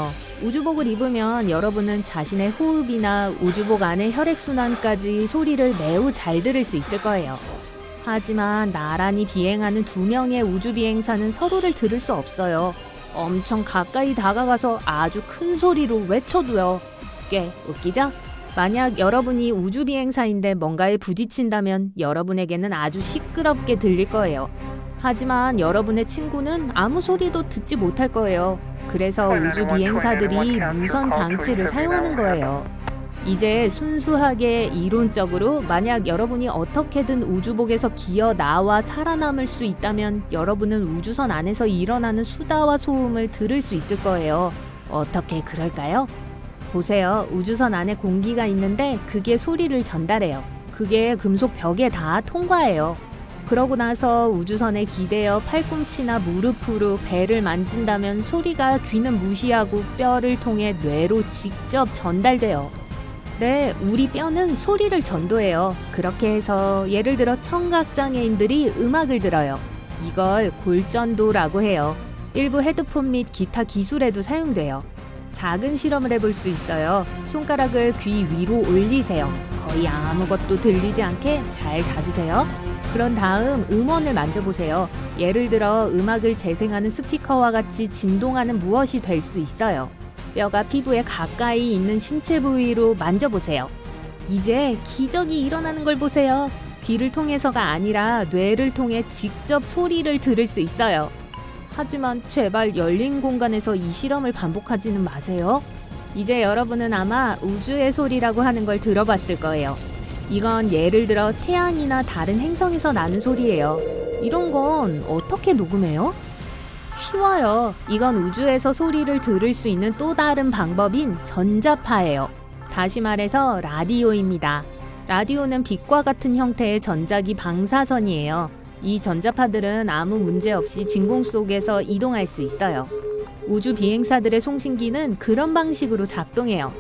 우주복을 입으면 여러분은 자신의 호흡이나 우주복 안의 혈액순환까지 소리를 매우 잘 들을 수 있을 거예요. 하지만 나란히 비행하는 2명의 우주비행사는 서로를 들을 수 없어요. 엄청 가까이 다가가서 아주 큰 소리로 외쳐도요. 꽤 웃기죠? 만약 여러분이 우주비행사인데 뭔가에 부딪힌다면 여러분에게는 아주 시끄럽게 들릴 거예요. 하지만 여러분의 친구는 아무 소리도 듣지 못할 거예요. 그래서 우주비행사들이 무선 장치를 사용하는 거예요. 이제 순수하게 이론적으로 만약 여러분이 어떻게든 우주복에서 기어 나와 살아남을 수 있다면 여러분은 우주선 안에서 일어나는 수다와 소음을 들을 수 있을 거예요. 어떻게 그럴까요? 보세요. 우주선 안에 공기가 있는데 그게 소리를 전달해요. 그게 금속 벽에 다 통과해요. 그러고 나서 우주선에 기대어 팔꿈치나 무릎으로 배를 만진다면 소리가 귀는 무시하고 뼈를 통해 뇌로 직접 전달돼요. 네, 우리 뼈는 소리를 전도해요. 그렇게 해서 예를 들어 청각장애인들이 음악을 들어요. 이걸 골전도라고 해요. 일부 헤드폰 및 기타 기술에도 사용돼요. 작은 실험을 해볼 수 있어요. 손가락을 귀 위로 올리세요. 거의 아무것도 들리지 않게 잘 닫으세요. 그런 다음 음원을 만져보세요. 예를 들어 음악을 재생하는 스피커와 같이 진동하는 무엇이 될 수 있어요. 뼈가 피부에 가까이 있는 신체 부위로 만져보세요. 이제 기적이 일어나는 걸 보세요. 귀를 통해서가 아니라 뇌를 통해 직접 소리를 들을 수 있어요. 하지만 제발 열린 공간에서 이 실험을 반복하지는 마세요. 이제 여러분은 아마 우주의 소리라고 하는 걸 들어봤을 거예요. 이건 예를 들어 태양이나 다른 행성에서 나는 소리예요. 이런 건 어떻게 녹음해요? 쉬워요. 이건 우주에서 소리를 들을 수 있는 또 다른 방법인 전자파예요. 다시 말해서 라디오입니다. 라디오는 빛과 같은 형태의 전자기 방사선이에요. 이 전자파들은 아무 문제 없이 진공 속에서 이동할 수 있어요. 우주 비행사들의 송신기는 그런 방식으로 작동해요.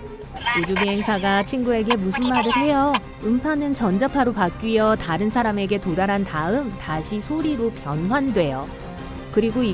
우주 비행사가 친구에게 무슨 말을 해요. 음파는 전자파로 바뀌어 다른 사람에게 도달한 다음 다시 소리로 변환돼요. 그리고